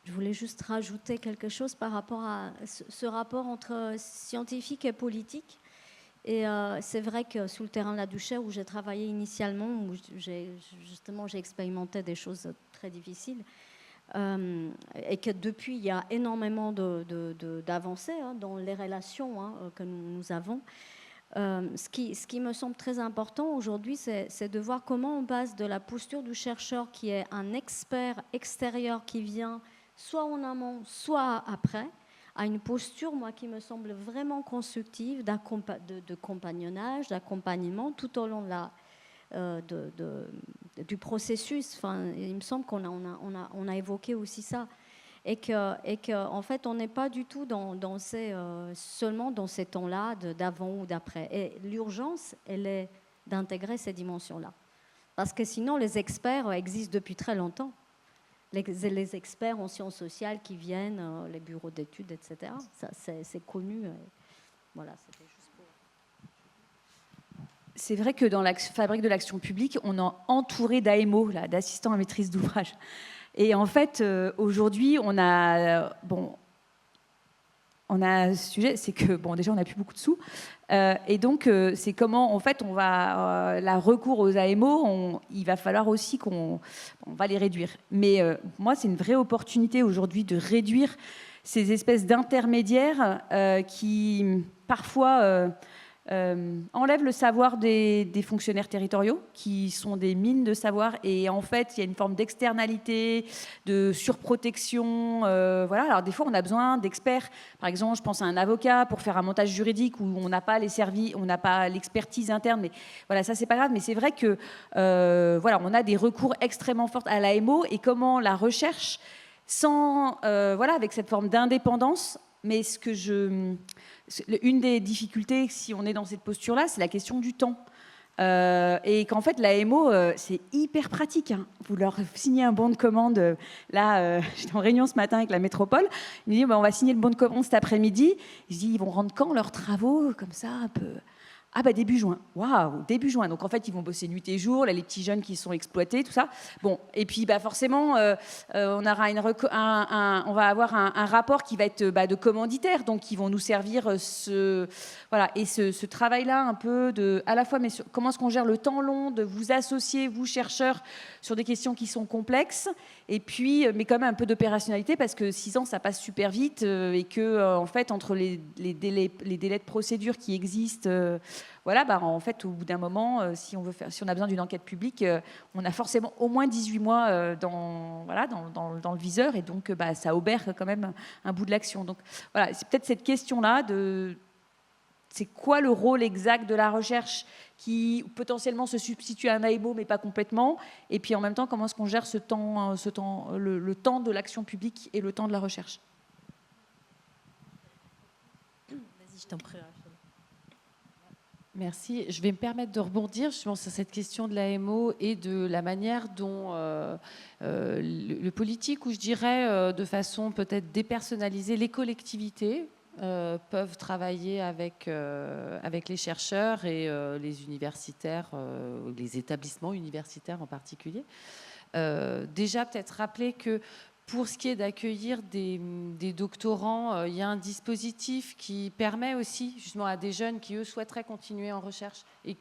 [SPEAKER 5] Je voulais juste rajouter quelque chose par rapport à ce rapport entre scientifique et politique. Et c'est vrai que sous le terrain de la Duchère, où j'ai travaillé initialement, où j'ai expérimenté des choses très difficiles, et que depuis, il y a énormément d'avancées dans les relations que nous avons. Ce qui me semble très important aujourd'hui, c'est de voir comment on passe de la posture du chercheur qui est un expert extérieur qui vient soit en amont, soit après, à une posture, moi, qui me semble vraiment constructive de compagnonnage, d'accompagnement tout au long du processus. Enfin, il me semble qu'on a évoqué aussi ça. Et que en fait, on n'est pas du tout seulement dans ces temps-là d'avant ou d'après. Et l'urgence, elle est d'intégrer ces dimensions-là. Parce que sinon, les experts existent depuis très longtemps. Les experts en sciences sociales qui viennent, les bureaux d'études, etc. Ça, c'est connu. Voilà, c'était juste pour...
[SPEAKER 3] C'est vrai que dans la fabrique de l'action publique, on est entouré d'AMO, d'assistants à maîtrise d'ouvrage. Et en fait, aujourd'hui, on a un sujet, c'est que, déjà, on n'a plus beaucoup de sous. Et donc, c'est comment, en fait, on va... la recours aux AMO, il va falloir aussi qu'on va les réduire. Mais moi, c'est une vraie opportunité aujourd'hui de réduire ces espèces d'intermédiaires qui, parfois, enlève le savoir des fonctionnaires territoriaux, qui sont des mines de savoir. Et en fait, il y a une forme d'externalité, de surprotection. Voilà. Alors, des fois, on a besoin d'experts. Par exemple, je pense à un avocat pour faire un montage juridique où on n'a pas on n'a pas l'expertise interne. Mais voilà, ça, c'est pas grave. Mais c'est vrai que voilà, on a des recours extrêmement forts à l'AMO, et comment la recherche, voilà, avec cette forme d'indépendance. Mais une des difficultés, si on est dans cette posture-là, c'est la question du temps. Et qu'en fait, l'AMO, c'est hyper pratique. Hein. Vous leur signez un bon de commande. Là, j'étais en réunion ce matin avec la métropole. Ils me disent, on va signer le bon de commande cet après-midi. Ils se disent, ils vont rendre quand leurs travaux, comme ça, un peu... Ah bah début juin, waouh, début juin. Donc en fait, ils vont bosser nuit et jour, là, les petits jeunes qui sont exploités, tout ça. Bon, et puis bah, forcément, on va avoir un rapport qui va être de commanditaire, donc ils vont nous servir voilà. Et ce travail-là, un peu à la fois, mais comment est-ce qu'on gère le temps long de vous associer, vous chercheurs, sur des questions qui sont complexes, et puis, mais quand même un peu d'opérationnalité, parce que 6 ans, ça passe super vite, et que en fait, entre les délais de procédure qui existent, voilà, en fait, au bout d'un moment, si on a besoin d'une enquête publique, on a forcément au moins 18 mois dans le viseur, et donc ça obère quand même un bout de l'action. Donc voilà, c'est peut-être cette question-là c'est quoi le rôle exact de la recherche qui potentiellement se substitue à un AEMO, mais pas complètement, et puis en même temps, comment est-ce qu'on gère le temps de l'action publique et le temps de la recherche.
[SPEAKER 5] Vas-y, je t'en prie.
[SPEAKER 4] Merci. Je vais me permettre de rebondir justement sur cette question de l'AMO et de la manière dont le politique, ou je dirais de façon peut-être dépersonnalisée, les collectivités peuvent travailler avec les chercheurs et les universitaires, les établissements universitaires en particulier. Déjà, peut-être rappeler que pour ce qui est d'accueillir des doctorants, il y a un dispositif qui permet aussi justement à des jeunes qui, eux, souhaiteraient continuer en recherche et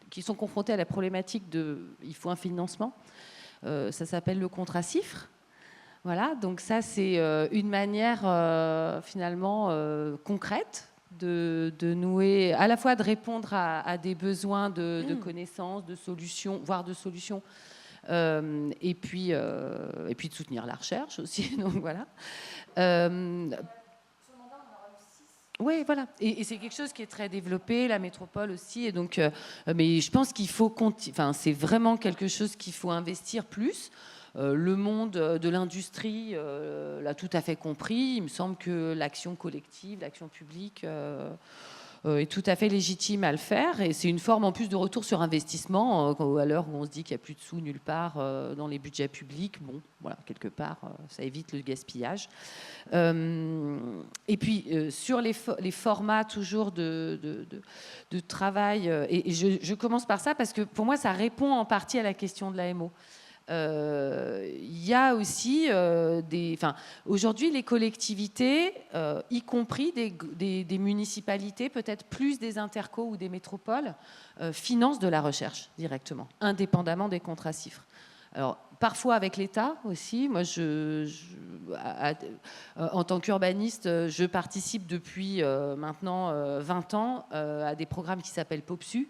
[SPEAKER 4] qui sont confrontés à la problématique il faut un financement. Ça s'appelle le contrat CIFRE. Voilà, donc ça, c'est une manière finalement concrète de nouer, à la fois de répondre à des besoins de connaissances, de solutions, voire de solutions, et puis de soutenir la recherche aussi. Donc voilà. Oui, voilà. Et c'est quelque chose qui est très développé, la métropole aussi. Et donc, mais je pense qu'il faut, c'est vraiment quelque chose qu'il faut investir plus. Le monde de l'industrie l'a tout à fait compris. Il me semble que l'action collective, l'action publique est tout à fait légitime à le faire. Et c'est une forme en plus de retour sur investissement à l'heure où on se dit qu'il n'y a plus de sous nulle part dans les budgets publics. Bon, voilà, quelque part, ça évite le gaspillage. Et puis, sur les formats toujours de travail, et je commence par ça parce que pour moi, ça répond en partie à la question de l'AMO. Il y a aussi aujourd'hui les collectivités, y compris des municipalités, peut-être plus des intercos ou des métropoles, financent de la recherche directement, indépendamment des contrats CIFRE. Alors, parfois avec l'État aussi. Moi, en tant qu'urbaniste, je participe depuis maintenant 20 ans à des programmes qui s'appellent POPSU,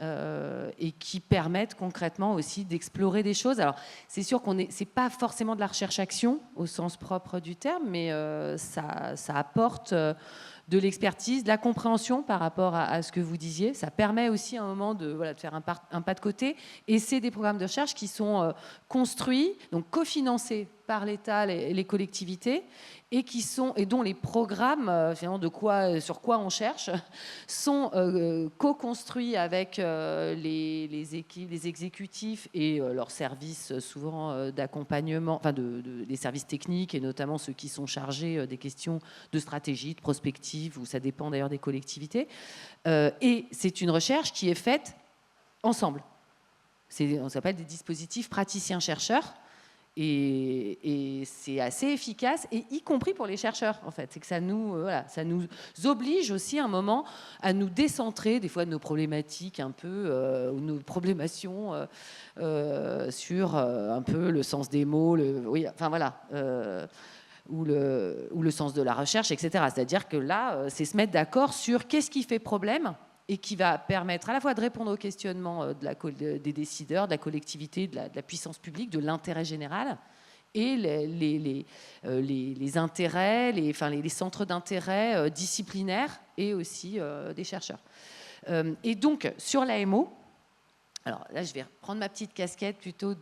[SPEAKER 4] et qui permettent concrètement aussi d'explorer des choses. Alors, c'est sûr c'est pas forcément de la recherche-action au sens propre du terme, mais ça apporte de l'expertise, de la compréhension par rapport à ce que vous disiez. Ça permet aussi à un moment de faire un pas de côté. Et c'est des programmes de recherche qui sont construits, donc cofinancés par l'État, les collectivités, et dont les programmes, finalement, sur quoi on cherche, sont co-construits avec les équipes, les exécutifs et leurs services souvent d'accompagnement, les services techniques, et notamment ceux qui sont chargés des questions de stratégie, de prospective, où ça dépend d'ailleurs des collectivités. Et c'est une recherche qui est faite ensemble. On s'appelle des dispositifs praticiens-chercheurs. Et c'est assez efficace, et y compris pour les chercheurs, en fait. C'est que ça nous oblige aussi un moment à nous décentrer, des fois, de nos problématiques un peu, ou nos problémations sur un peu le sens des mots, ou le sens de la recherche, etc. C'est-à-dire que là, c'est se mettre d'accord sur qu'est-ce qui fait problème et qui va permettre à la fois de répondre aux questionnements des décideurs, de la collectivité, de la puissance publique, de l'intérêt général, et les intérêts, les centres d'intérêt disciplinaires et aussi des chercheurs. Et donc, sur l'AMO, alors là, je vais reprendre ma petite casquette plutôt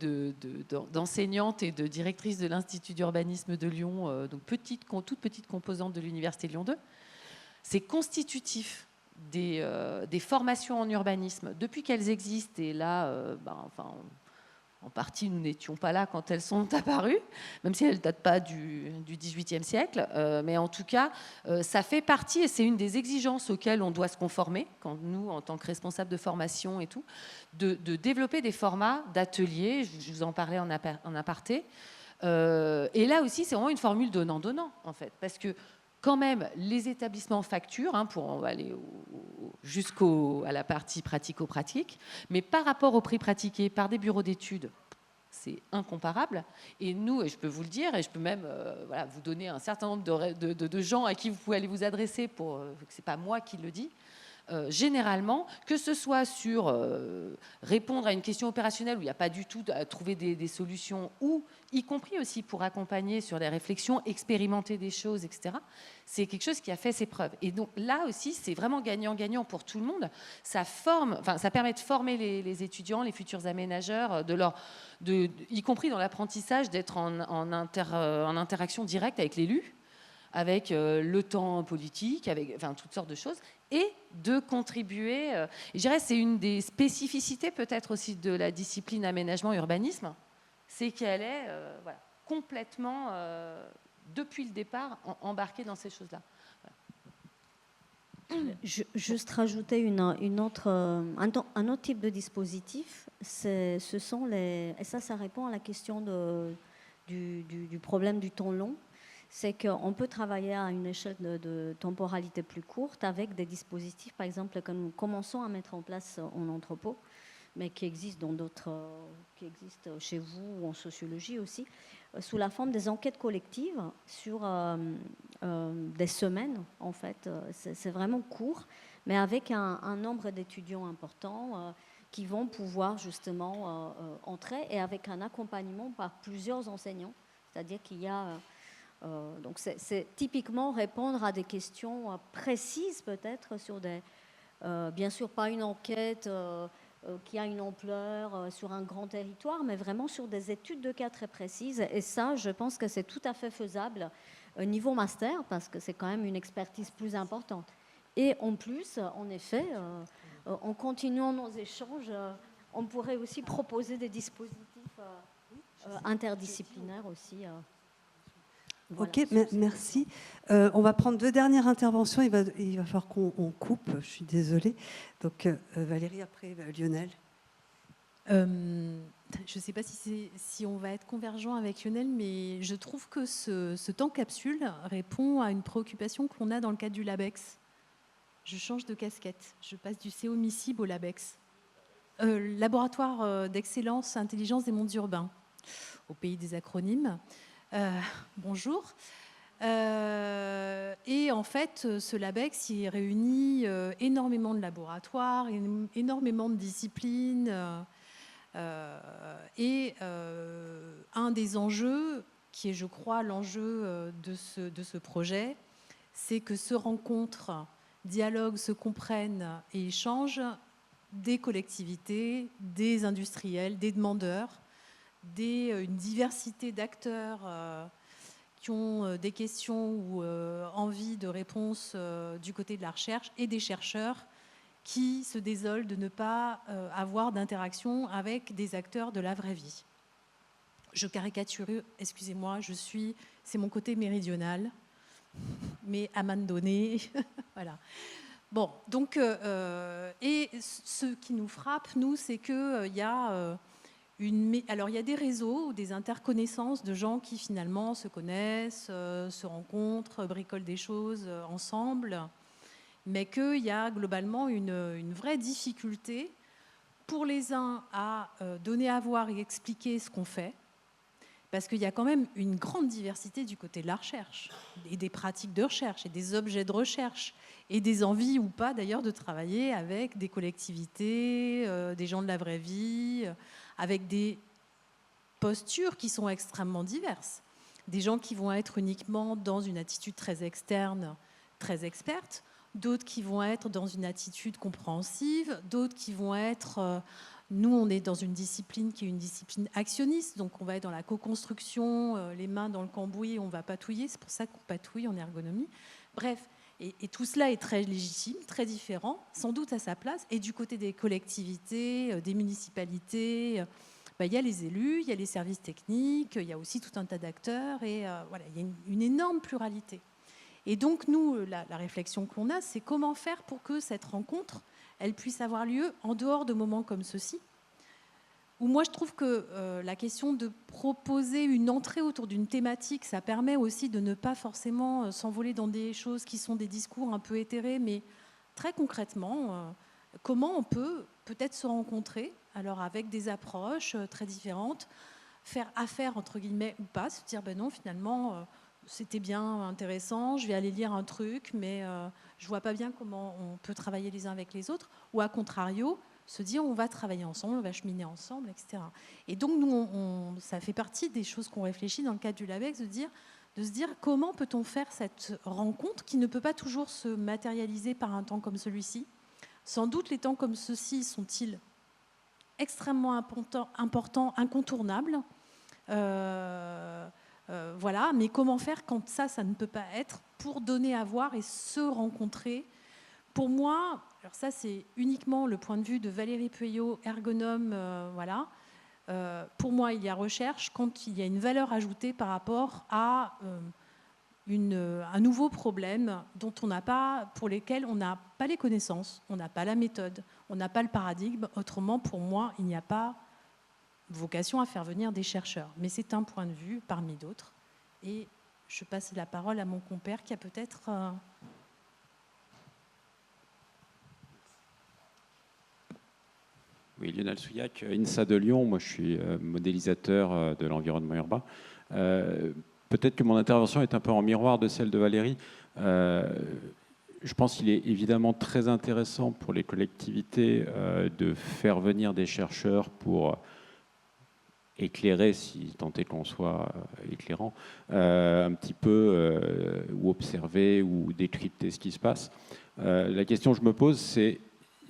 [SPEAKER 4] d'enseignante et de directrice de l'Institut d'urbanisme de Lyon, donc toute petite composante de l'Université Lyon 2. C'est constitutif des formations en urbanisme depuis qu'elles existent. Et là, en partie, nous n'étions pas là quand elles sont apparues, même si elles ne datent pas du XVIIIe siècle. Mais en tout cas, ça fait partie, et c'est une des exigences auxquelles on doit se conformer, quand nous, en tant que responsables de formation et tout, de développer des formats d'ateliers. Je vous en parlais en aparté. Et là aussi, c'est vraiment une formule donnant-donnant, en fait, parce que quand même, les établissements facturent, pour aller jusqu'à la partie pratico-pratique, mais par rapport au prix pratiqué par des bureaux d'études, c'est incomparable. Et nous, et je peux vous le dire, et je peux même vous donner un certain nombre de gens à qui vous pouvez aller vous adresser, pour que ce n'est pas moi qui le dis, généralement, que ce soit sur répondre à une question opérationnelle où il n'y a pas du tout à trouver des solutions, ou y compris aussi pour accompagner sur les réflexions, expérimenter des choses, etc. C'est quelque chose qui a fait ses preuves. Et donc là aussi, c'est vraiment gagnant-gagnant pour tout le monde. Ça permet de former les étudiants, les futurs aménageurs, y compris dans l'apprentissage, d'être en interaction directe avec l'élu, avec le temps politique, avec toutes sortes de choses, et de contribuer. Je dirais, c'est une des spécificités peut-être aussi de la discipline aménagement-urbanisme, c'est qu'elle est complètement, depuis le départ, embarquée dans ces choses-là. Voilà.
[SPEAKER 5] Juste rajouter un autre type de dispositif, et ça répond à la question du problème du temps long. C'est qu'on peut travailler à une échelle de temporalité plus courte avec des dispositifs, par exemple, que nous commençons à mettre en place en entrepôt, mais qui existent qui existent chez vous ou en sociologie aussi, sous la forme des enquêtes collectives sur des semaines, en fait. C'est vraiment court, mais avec un nombre d'étudiants important qui vont pouvoir justement entrer, et avec un accompagnement par plusieurs enseignants, c'est-à-dire qu'il y a... donc c'est typiquement répondre à des questions précises peut-être sur bien sûr pas une enquête qui a une ampleur sur un grand territoire, mais vraiment sur des études de cas très précises. Et ça, je pense que c'est tout à fait faisable niveau master, parce que c'est quand même une expertise plus importante. Et en plus, en effet, en continuant nos échanges, on pourrait aussi proposer des dispositifs interdisciplinaires aussi.
[SPEAKER 7] Voilà. Ok, merci. On va prendre 2 dernières interventions. Il va falloir qu'on coupe. Je suis désolée. Donc, Valérie, après Lionel.
[SPEAKER 10] Je ne sais pas si on va être convergent avec Lionel, mais je trouve que ce temps capsule répond à une préoccupation que l'on a dans le cadre du LABEX. Je change de casquette. Je passe du CEOMICIB au LABEX. Laboratoire d'excellence intelligence des mondes urbains, au pays des acronymes. Bonjour. Et en fait, ce LABEX, il réunit énormément de laboratoires, énormément de disciplines. Et un des enjeux, qui est, je crois, l'enjeu de ce projet, c'est que se rencontrent, dialoguent, se comprennent et échangent des collectivités, des industriels, des demandeurs, une diversité d'acteurs qui ont des questions ou envie de réponses du côté de la recherche, et des chercheurs qui se désolent de ne pas avoir d'interaction avec des acteurs de la vraie vie. Je caricature, excusez-moi, c'est mon côté méridional, mais à man donné, voilà. Bon, donc, et ce qui nous frappe, nous, c'est qu'il y a... Alors, il y a des réseaux, des interconnaissances de gens qui finalement se connaissent, se rencontrent, bricolent des choses ensemble, mais qu'il y a globalement une vraie difficulté pour les uns à donner à voir et expliquer ce qu'on fait, parce qu'il y a quand même une grande diversité du côté de la recherche, et des pratiques de recherche, et des objets de recherche, et des envies ou pas d'ailleurs de travailler avec des collectivités, des gens de la vraie vie, avec des postures qui sont extrêmement diverses. Des gens qui vont être uniquement dans une attitude très externe, très experte, d'autres qui vont être dans une attitude compréhensive, d'autres qui vont être... nous, on est dans une discipline qui est une discipline actionniste, donc on va être dans la co-construction, les mains dans le cambouis, on va patouiller, c'est pour ça qu'on patouille en ergonomie. Bref, et tout cela est très légitime, très différent, sans doute à sa place. Et du côté des collectivités, des municipalités, il y a les élus, il y a les services techniques, il y a aussi tout un tas d'acteurs, et voilà, il y a une énorme pluralité. Et donc, nous, la réflexion que l'on a, c'est comment faire pour que cette rencontre, elle puisse avoir lieu en dehors de moments comme ceux-ci, où moi, je trouve que la question de proposer une entrée autour d'une thématique, ça permet aussi de ne pas forcément s'envoler dans des choses qui sont des discours un peu éthérés, mais très concrètement, comment on peut peut-être se rencontrer, alors avec des approches très différentes, faire affaire, entre guillemets, ou pas, se dire, ben non, finalement... c'était bien intéressant, je vais aller lire un truc, mais je ne vois pas bien comment on peut travailler les uns avec les autres. Ou à contrario, se dire on va travailler ensemble, on va cheminer ensemble, etc. Et donc, nous, ça fait partie des choses qu'on réfléchit dans le cadre du LABEX, de se dire comment peut-on faire cette rencontre qui ne peut pas toujours se matérialiser par un temps comme celui-ci. Sans doute, les temps comme ceux-ci sont-ils extrêmement importants, incontournables. Voilà, mais comment faire quand ça ne peut pas être, pour donner à voir et se rencontrer. Pour moi, alors ça c'est uniquement le point de vue de Valérie Pueyo, ergonome, voilà. Pour moi, il y a recherche quand il y a une valeur ajoutée par rapport à un nouveau problème dont pour lesquels on n'a pas les connaissances, on n'a pas la méthode, on n'a pas le paradigme. Autrement, pour moi, il n'y a pas vocation à faire venir des chercheurs. Mais c'est un point de vue parmi d'autres. Et je passe la parole à mon compère qui a peut-être...
[SPEAKER 11] Oui, Lionel Souillac, INSA de Lyon. Moi, je suis modélisateur de l'environnement urbain. Peut-être que mon intervention est un peu en miroir de celle de Valérie. Je pense qu'il est évidemment très intéressant pour les collectivités de faire venir des chercheurs pour éclairer, si tant est qu'on soit éclairant, un petit peu, ou observer, ou décrypter ce qui se passe. La question que je me pose,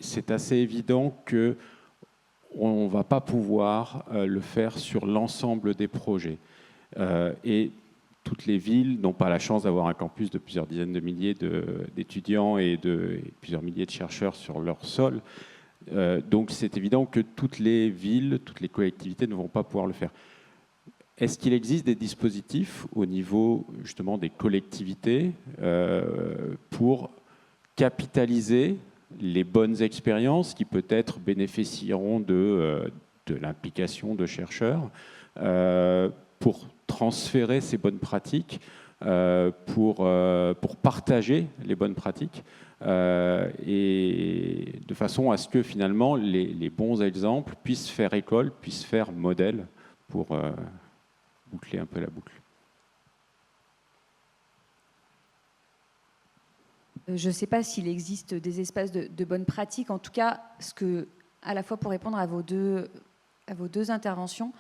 [SPEAKER 11] c'est assez évident qu'on ne va pas pouvoir le faire sur l'ensemble des projets. Et toutes les villes n'ont pas la chance d'avoir un campus de plusieurs dizaines de milliers d'étudiants et plusieurs milliers de chercheurs sur leur sol. Donc c'est évident que toutes les villes, toutes les collectivités ne vont pas pouvoir le faire. Est-ce qu'il existe des dispositifs au niveau justement des collectivités pour capitaliser les bonnes expériences qui peut-être bénéficieront de l'implication de chercheurs, pour transférer ces bonnes pratiques, pour partager les bonnes pratiques, et de façon à ce que finalement les bons exemples puissent faire école, puissent faire modèle, pour boucler un peu la boucle.
[SPEAKER 3] Je ne sais pas s'il existe des espaces de bonnes pratiques. En tout cas, à la fois pour répondre à vos deux interventions,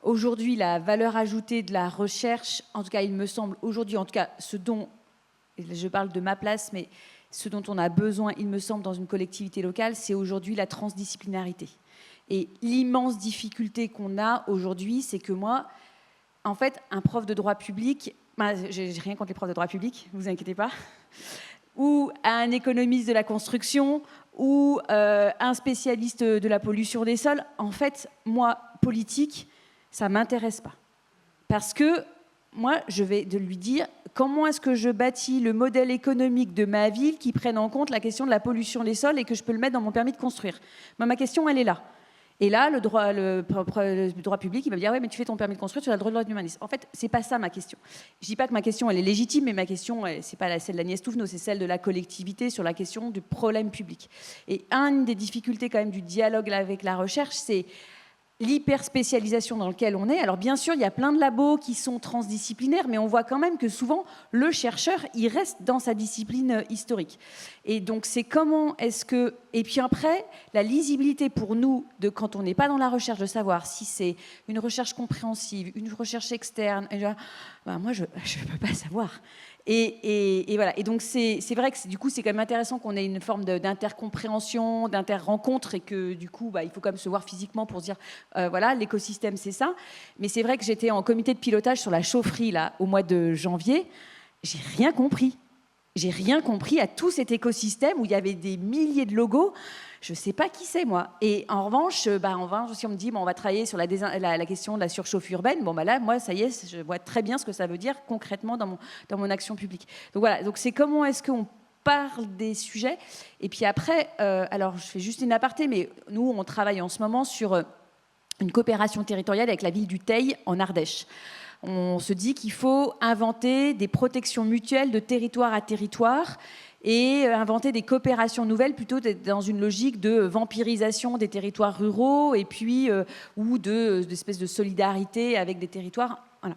[SPEAKER 3] aujourd'hui, la valeur ajoutée de la recherche, en tout cas, il me semble, aujourd'hui, en tout cas, je parle de ma place, mais ce dont on a besoin, il me semble, dans une collectivité locale, c'est aujourd'hui la transdisciplinarité. Et l'immense difficulté qu'on a aujourd'hui, c'est que moi, en fait, un prof de droit public, j'ai rien contre les profs de droit public, ne vous inquiétez pas, ou un économiste de la construction, ou un spécialiste de la pollution des sols, en fait, moi, politique, ça ne m'intéresse pas. Parce que moi, je vais de lui dire comment est-ce que je bâtis le modèle économique de ma ville qui prenne en compte la question de la pollution des sols et que je peux le mettre dans mon permis de construire. Moi, ma question, elle est là. Et là, le droit public, il va me dire « ouais, mais tu fais ton permis de construire, tu as le droit de l'humanisme ». En fait, ce n'est pas ça ma question. Je ne dis pas que ma question, elle est légitime, mais ma question, ce n'est pas celle d'Agnès Touvenot, c'est celle de la collectivité sur la question du problème public. Et une des difficultés quand même du dialogue avec la recherche, c'est l'hyperspécialisation dans laquelle on est. Alors bien sûr, il y a plein de labos qui sont transdisciplinaires, mais on voit quand même que souvent, le chercheur, il reste dans sa discipline historique. Et donc, c'est comment est-ce que... Et puis après, la lisibilité pour nous, quand on n'est pas dans la recherche, de savoir si c'est une recherche compréhensive, une recherche externe, moi, je ne peux pas savoir. Et voilà. Et donc, c'est vrai que du coup, c'est quand même intéressant qu'on ait une forme d'intercompréhension, d'inter-rencontre, et que du coup, il faut quand même se voir physiquement pour se dire, voilà, l'écosystème, c'est ça. Mais c'est vrai que j'étais en comité de pilotage sur la chaufferie, là, au mois de janvier. J'ai rien compris. J'ai rien compris à tout cet écosystème où il y avait des milliers de logos. Je ne sais pas qui c'est, moi. Et en revanche, si on me dit, on va travailler sur la question de la surchauffe urbaine, là, moi, ça y est, je vois très bien ce que ça veut dire concrètement dans mon action publique. Donc voilà, donc c'est comment est-ce qu'on parle des sujets. Et puis après, alors je fais juste une aparté, mais nous, on travaille en ce moment sur une coopération territoriale avec la ville du Teil en Ardèche. On se dit qu'il faut inventer des protections mutuelles de territoire à territoire et inventer des coopérations nouvelles plutôt dans une logique de vampirisation des territoires ruraux et puis ou d'espèce de solidarité avec des territoires. Voilà.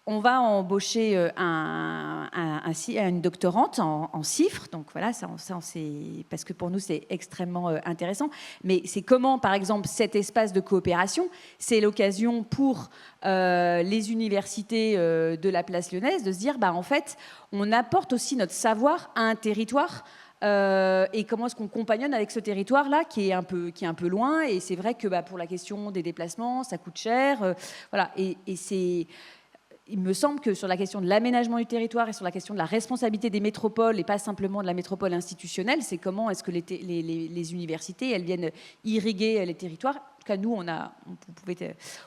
[SPEAKER 3] On va embaucher une doctorante en CIFRE, donc voilà, parce que pour nous c'est extrêmement intéressant. Mais c'est comment, par exemple, cet espace de coopération, c'est l'occasion pour les universités de la place lyonnaise de se dire, en fait, on apporte aussi notre savoir à un territoire. Et comment est-ce qu'on compagnonne avec ce territoire-là qui est un peu loin. Et c'est vrai que pour la question des déplacements, ça coûte cher. Voilà, et c'est... Il me semble que sur la question de l'aménagement du territoire et sur la question de la responsabilité des métropoles et pas simplement de la métropole institutionnelle, c'est comment est-ce que les universités, elles viennent irriguer les territoires. En tout cas, nous,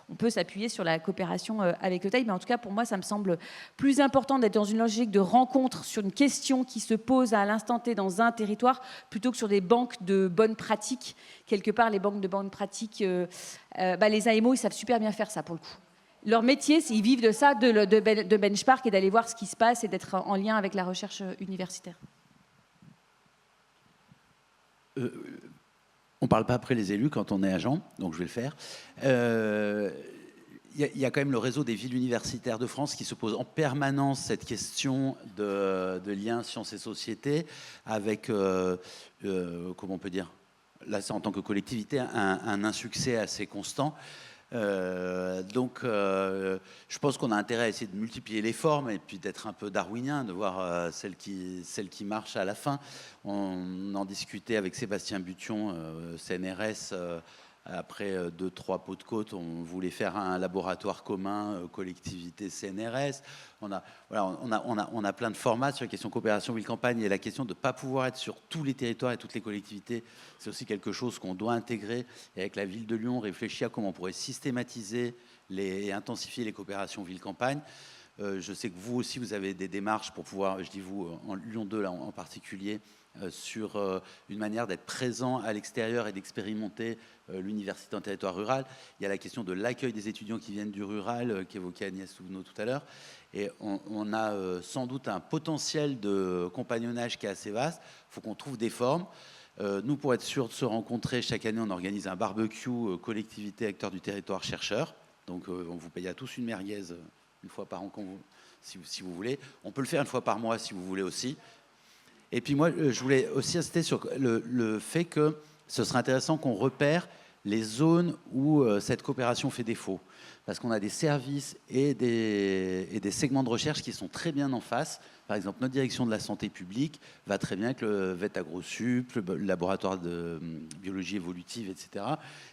[SPEAKER 3] on peut s'appuyer sur la coopération avec le Teil, mais en tout cas, pour moi, ça me semble plus important d'être dans une logique de rencontre sur une question qui se pose à l'instant T dans un territoire, plutôt que sur des banques de bonnes pratiques. Quelque part, les banques de bonnes pratiques, les AMO, ils savent super bien faire ça, pour le coup. Leur métier, c'est ils vivent de ça, de benchmark et d'aller voir ce qui se passe et d'être en lien avec la recherche universitaire.
[SPEAKER 2] On ne parle pas après les élus quand on est agent, donc je vais le faire. Il y a quand même le réseau des villes universitaires de France qui se pose en permanence cette question de lien sciences et société avec, comment on peut dire, là c'est en tant que collectivité, un insuccès assez constant. Donc je pense qu'on a intérêt à essayer de multiplier les formes et puis d'être un peu darwinien, de voir celle qui marche à la fin. On en discutait avec Sébastien Bution, CNRS, après 2-3 pots de côte, on voulait faire un laboratoire commun, collectivité CNRS. On a plein de formats sur la question coopération ville-campagne et la question de ne pas pouvoir être sur tous les territoires et toutes les collectivités. C'est aussi quelque chose qu'on doit intégrer. Et avec la ville de Lyon, réfléchir à comment on pourrait systématiser et intensifier les coopérations ville-campagne. Je sais que vous aussi, vous avez des démarches pour pouvoir, je dis vous, en Lyon 2 là, en particulier, sur une manière d'être présent à l'extérieur et d'expérimenter l'université en territoire rural. Il y a la question de l'accueil des étudiants qui viennent du rural, qu'évoquait Agnès Souvenot tout à l'heure. Et on a sans doute un potentiel de compagnonnage qui est assez vaste. Il faut qu'on trouve des formes. Nous, pour être sûr de se rencontrer, chaque année, on organise un barbecue collectivité, acteurs du territoire, chercheurs. Donc, on vous paye à tous une merguez une fois par an, si vous voulez. On peut le faire une fois par mois, si vous voulez aussi. Et puis moi, je voulais aussi insister sur le fait que ce serait intéressant qu'on repère les zones où cette coopération fait défaut. Parce qu'on a des services et des segments de recherche qui sont très bien en face. Par exemple, notre direction de la santé publique va très bien avec le VET AgroSup, le laboratoire de biologie évolutive, etc.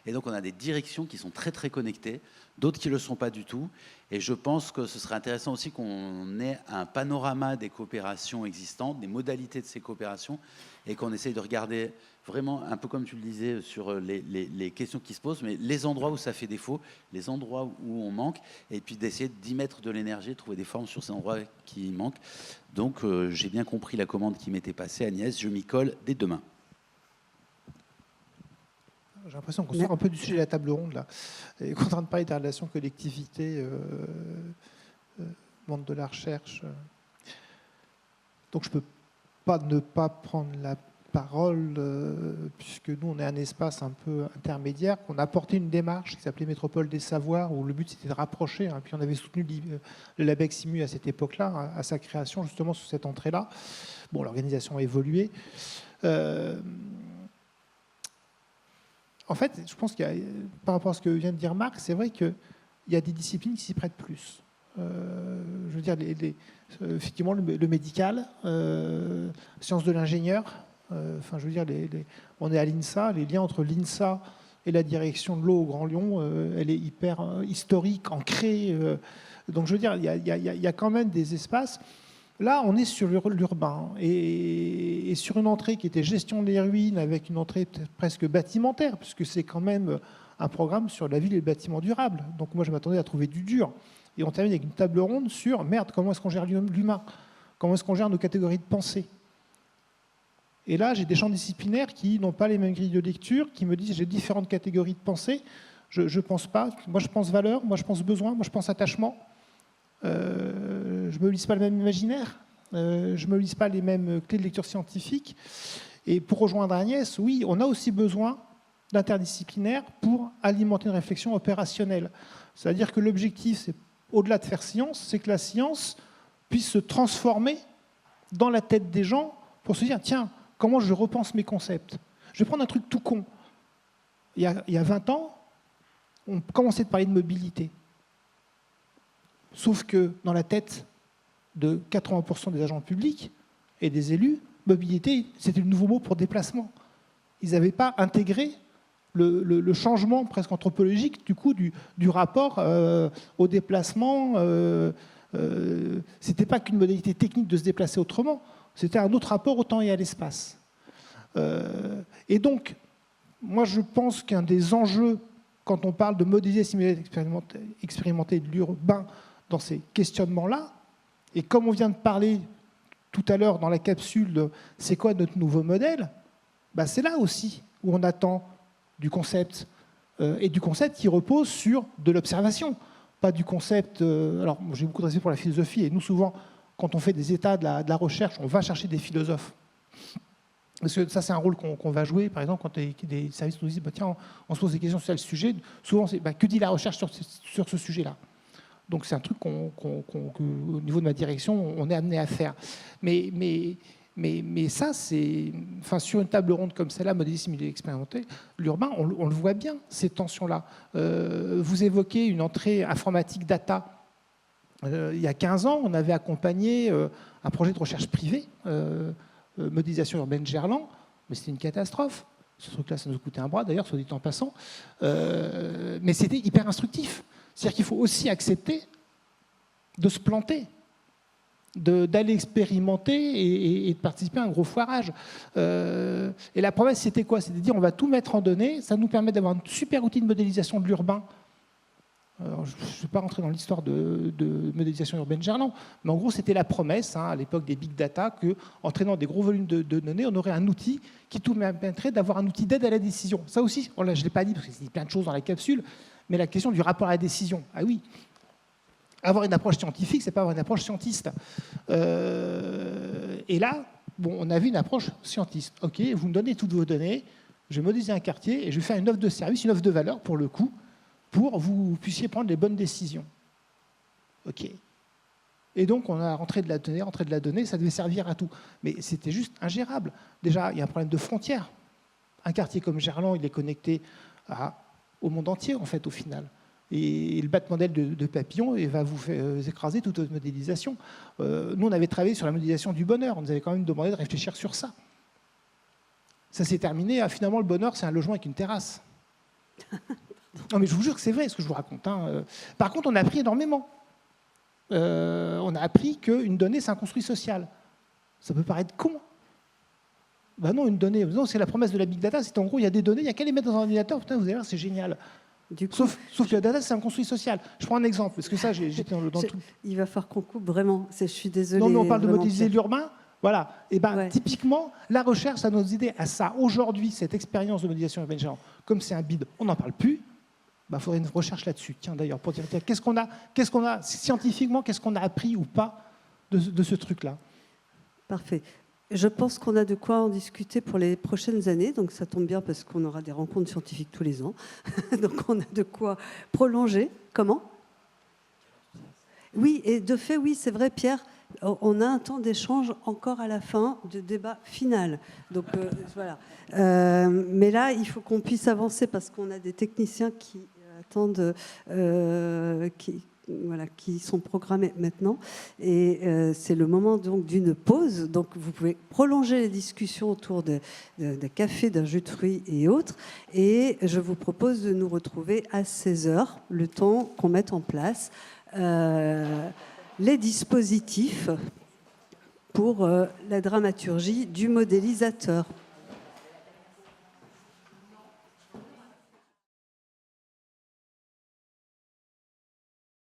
[SPEAKER 2] Et donc, on a des directions qui sont très, très connectées, d'autres qui ne le sont pas du tout. Et je pense que ce serait intéressant aussi qu'on ait un panorama des coopérations existantes, des modalités de ces coopérations, et qu'on essaye de regarder vraiment, un peu comme tu le disais, sur les questions qui se posent, mais les endroits où ça fait défaut, les endroits où on manque, et puis d'essayer d'y mettre de l'énergie, de trouver des formes sur ces endroits qui manquent. Donc, j'ai bien compris la commande qui m'était passée, Agnès, je m'y colle dès demain.
[SPEAKER 6] J'ai l'impression qu'on sort un peu du sujet de la table ronde, là, et qu'on est en train de parler des relations collectivité, monde de la recherche. Donc, je ne peux pas ne pas prendre la parole, puisque nous, on est un espace un peu intermédiaire, qu'on a porté une démarche qui s'appelait Métropole des Savoirs, où le but, c'était de rapprocher. Puis on avait soutenu le LABEX Simu à cette époque-là, à sa création, justement, sur cette entrée-là. Bon, l'organisation a évolué. En fait, je pense qu'il y a, par rapport à ce que vient de dire Marc, c'est vrai qu'il y a des disciplines qui s'y prêtent plus. Je veux dire, effectivement, le médical, sciences de l'ingénieur. Enfin, je veux dire, on est à l'INSA, les liens entre l'INSA et la direction de l'eau au Grand Lyon, elle est hyper historique, ancrée. Donc, je veux dire, il y a quand même des espaces. Là, on est sur l'urbain et sur une entrée qui était gestion des ruines avec une entrée presque bâtimentaire, puisque c'est quand même un programme sur la ville et le bâtiment durable. Donc moi, je m'attendais à trouver du dur. Et on termine avec une table ronde sur, merde, comment est-ce qu'on gère l'humain? Comment est-ce qu'on gère nos catégories de pensée? Et là, j'ai des champs disciplinaires qui n'ont pas les mêmes grilles de lecture, qui me disent j'ai différentes catégories de pensée. Je pense pas. Moi, je pense valeur, moi, je pense besoin, moi, je pense attachement. Je ne me lise pas le même imaginaire, je ne me lise pas les mêmes clés de lecture scientifiques. Et pour rejoindre Agnès, oui, on a aussi besoin d'interdisciplinaire pour alimenter une réflexion opérationnelle. C'est-à-dire que l'objectif, c'est, au-delà de faire science, c'est que la science puisse se transformer dans la tête des gens pour se dire, tiens, comment je repense mes concepts? Je vais prendre un truc tout con. Il y a 20 ans, on commençait de parler de mobilité. Sauf que dans la tête de 80% des agents publics et des élus, mobilité, c'était le nouveau mot pour déplacement. Ils n'avaient pas intégré le changement presque anthropologique du coup du rapport au déplacement. C'était pas qu'une modalité technique de se déplacer autrement, c'était un autre rapport au temps et à l'espace. Et donc, moi je pense qu'un des enjeux, quand on parle de modéliser, simuler, expérimenter de l'urbain, dans ces questionnements-là, et comme on vient de parler tout à l'heure dans la capsule de c'est quoi notre nouveau modèle, bah c'est là aussi où on attend du concept, et du concept qui repose sur de l'observation, pas du concept... alors, j'ai beaucoup de respect pour la philosophie, et nous, souvent, quand on fait des états de la recherche, on va chercher des philosophes. Parce que ça, c'est un rôle qu'on va jouer. Par exemple, quand des services nous disent bah, tiens, on se pose des questions sur tel sujet, souvent, c'est bah, que dit la recherche sur ce sujet-là? Donc c'est un truc qu'au niveau de ma direction, on est amené à faire. Mais ça, c'est... Enfin, sur une table ronde comme celle-là, modélisé, simulé, expérimenté, l'urbain, on le voit bien, ces tensions-là. Vous évoquez une entrée informatique data. Il y a 15 ans, on avait accompagné un projet de recherche privée, modélisation urbaine Gerland, mais c'était une catastrophe. Ce truc-là, ça nous coûtait un bras, d'ailleurs, soit dit en passant. Mais c'était hyper instructif. C'est-à-dire qu'il faut aussi accepter de se planter, d'aller expérimenter et de participer à un gros foirage. Et la promesse, c'était quoi? C'était de dire on va tout mettre en données, ça nous permet d'avoir un super outil de modélisation de l'urbain. Je ne vais pas rentrer dans l'histoire de modélisation urbaine Gerland, mais en gros, c'était la promesse, à l'époque des big data, qu'en traînant des gros volumes de données, on aurait un outil qui tout permettrait d'avoir un outil d'aide à la décision. Ça aussi, je ne l'ai pas dit parce que c'est plein de choses dans la capsule, mais la question du rapport à la décision. Ah oui, avoir une approche scientifique, c'est pas avoir une approche scientiste. Et là, bon, on avait une approche scientiste. Ok, vous me donnez toutes vos données, je vais modéliser un quartier et je vais faire une offre de service, une offre de valeur pour le coup, pour que vous puissiez prendre les bonnes décisions. Ok. Et donc, on a rentré de la donnée, ça devait servir à tout. Mais c'était juste ingérable. Déjà, il y a un problème de frontières. Un quartier comme Gerland, il est connecté au monde entier, en fait, au final. Et le battement d'aile de papillon va vous faire écraser toute votre modélisation. Nous, on avait travaillé sur la modélisation du bonheur. On nous avait quand même demandé de réfléchir sur ça. Ça s'est terminé. Finalement, le bonheur, c'est un logement avec une terrasse. Non, mais je vous jure que c'est vrai ce que je vous raconte. Par contre, on a appris énormément. On a appris qu'une donnée, c'est un construit social. Ça peut paraître con. Ben non, une donnée, non, c'est la promesse de la big data, c'est en gros, il y a des données, il n'y a qu'à les mettre dans un ordinateur, putain, vous allez voir, c'est génial. Sauf que la data, c'est un construit social. Je prends un exemple, parce que ça, j'étais dans tout.
[SPEAKER 7] Il va falloir qu'on coupe vraiment. Je suis désolée.
[SPEAKER 6] Non, mais on parle de modéliser l'urbain. Voilà. Et ben, ouais. Typiquement, la recherche, ça nous aide à ça. Aujourd'hui, cette expérience de modélisation urbaine, comme c'est un bide, on n'en parle plus. Il faudrait une recherche là-dessus. Tiens, d'ailleurs, pour dire qu'est-ce qu'on a scientifiquement, qu'est-ce qu'on a appris ou pas de ce truc-là.
[SPEAKER 7] Parfait. Je pense qu'on a de quoi en discuter pour les prochaines années, donc ça tombe bien parce qu'on aura des rencontres scientifiques tous les ans. Donc on a de quoi prolonger. Comment ? Oui, et de fait, oui, c'est vrai, Pierre, on a un temps d'échange encore à la fin du débat final. Donc voilà. Mais là, il faut qu'on puisse avancer parce qu'on a des techniciens qui attendent, qui sont programmés maintenant. Et c'est le moment donc d'une pause. Donc vous pouvez prolonger les discussions autour d'un café, d'un jus de fruits et autres. Et je vous propose de nous retrouver à 16h, le temps qu'on mette en place les dispositifs pour la dramaturgie du modélisateur.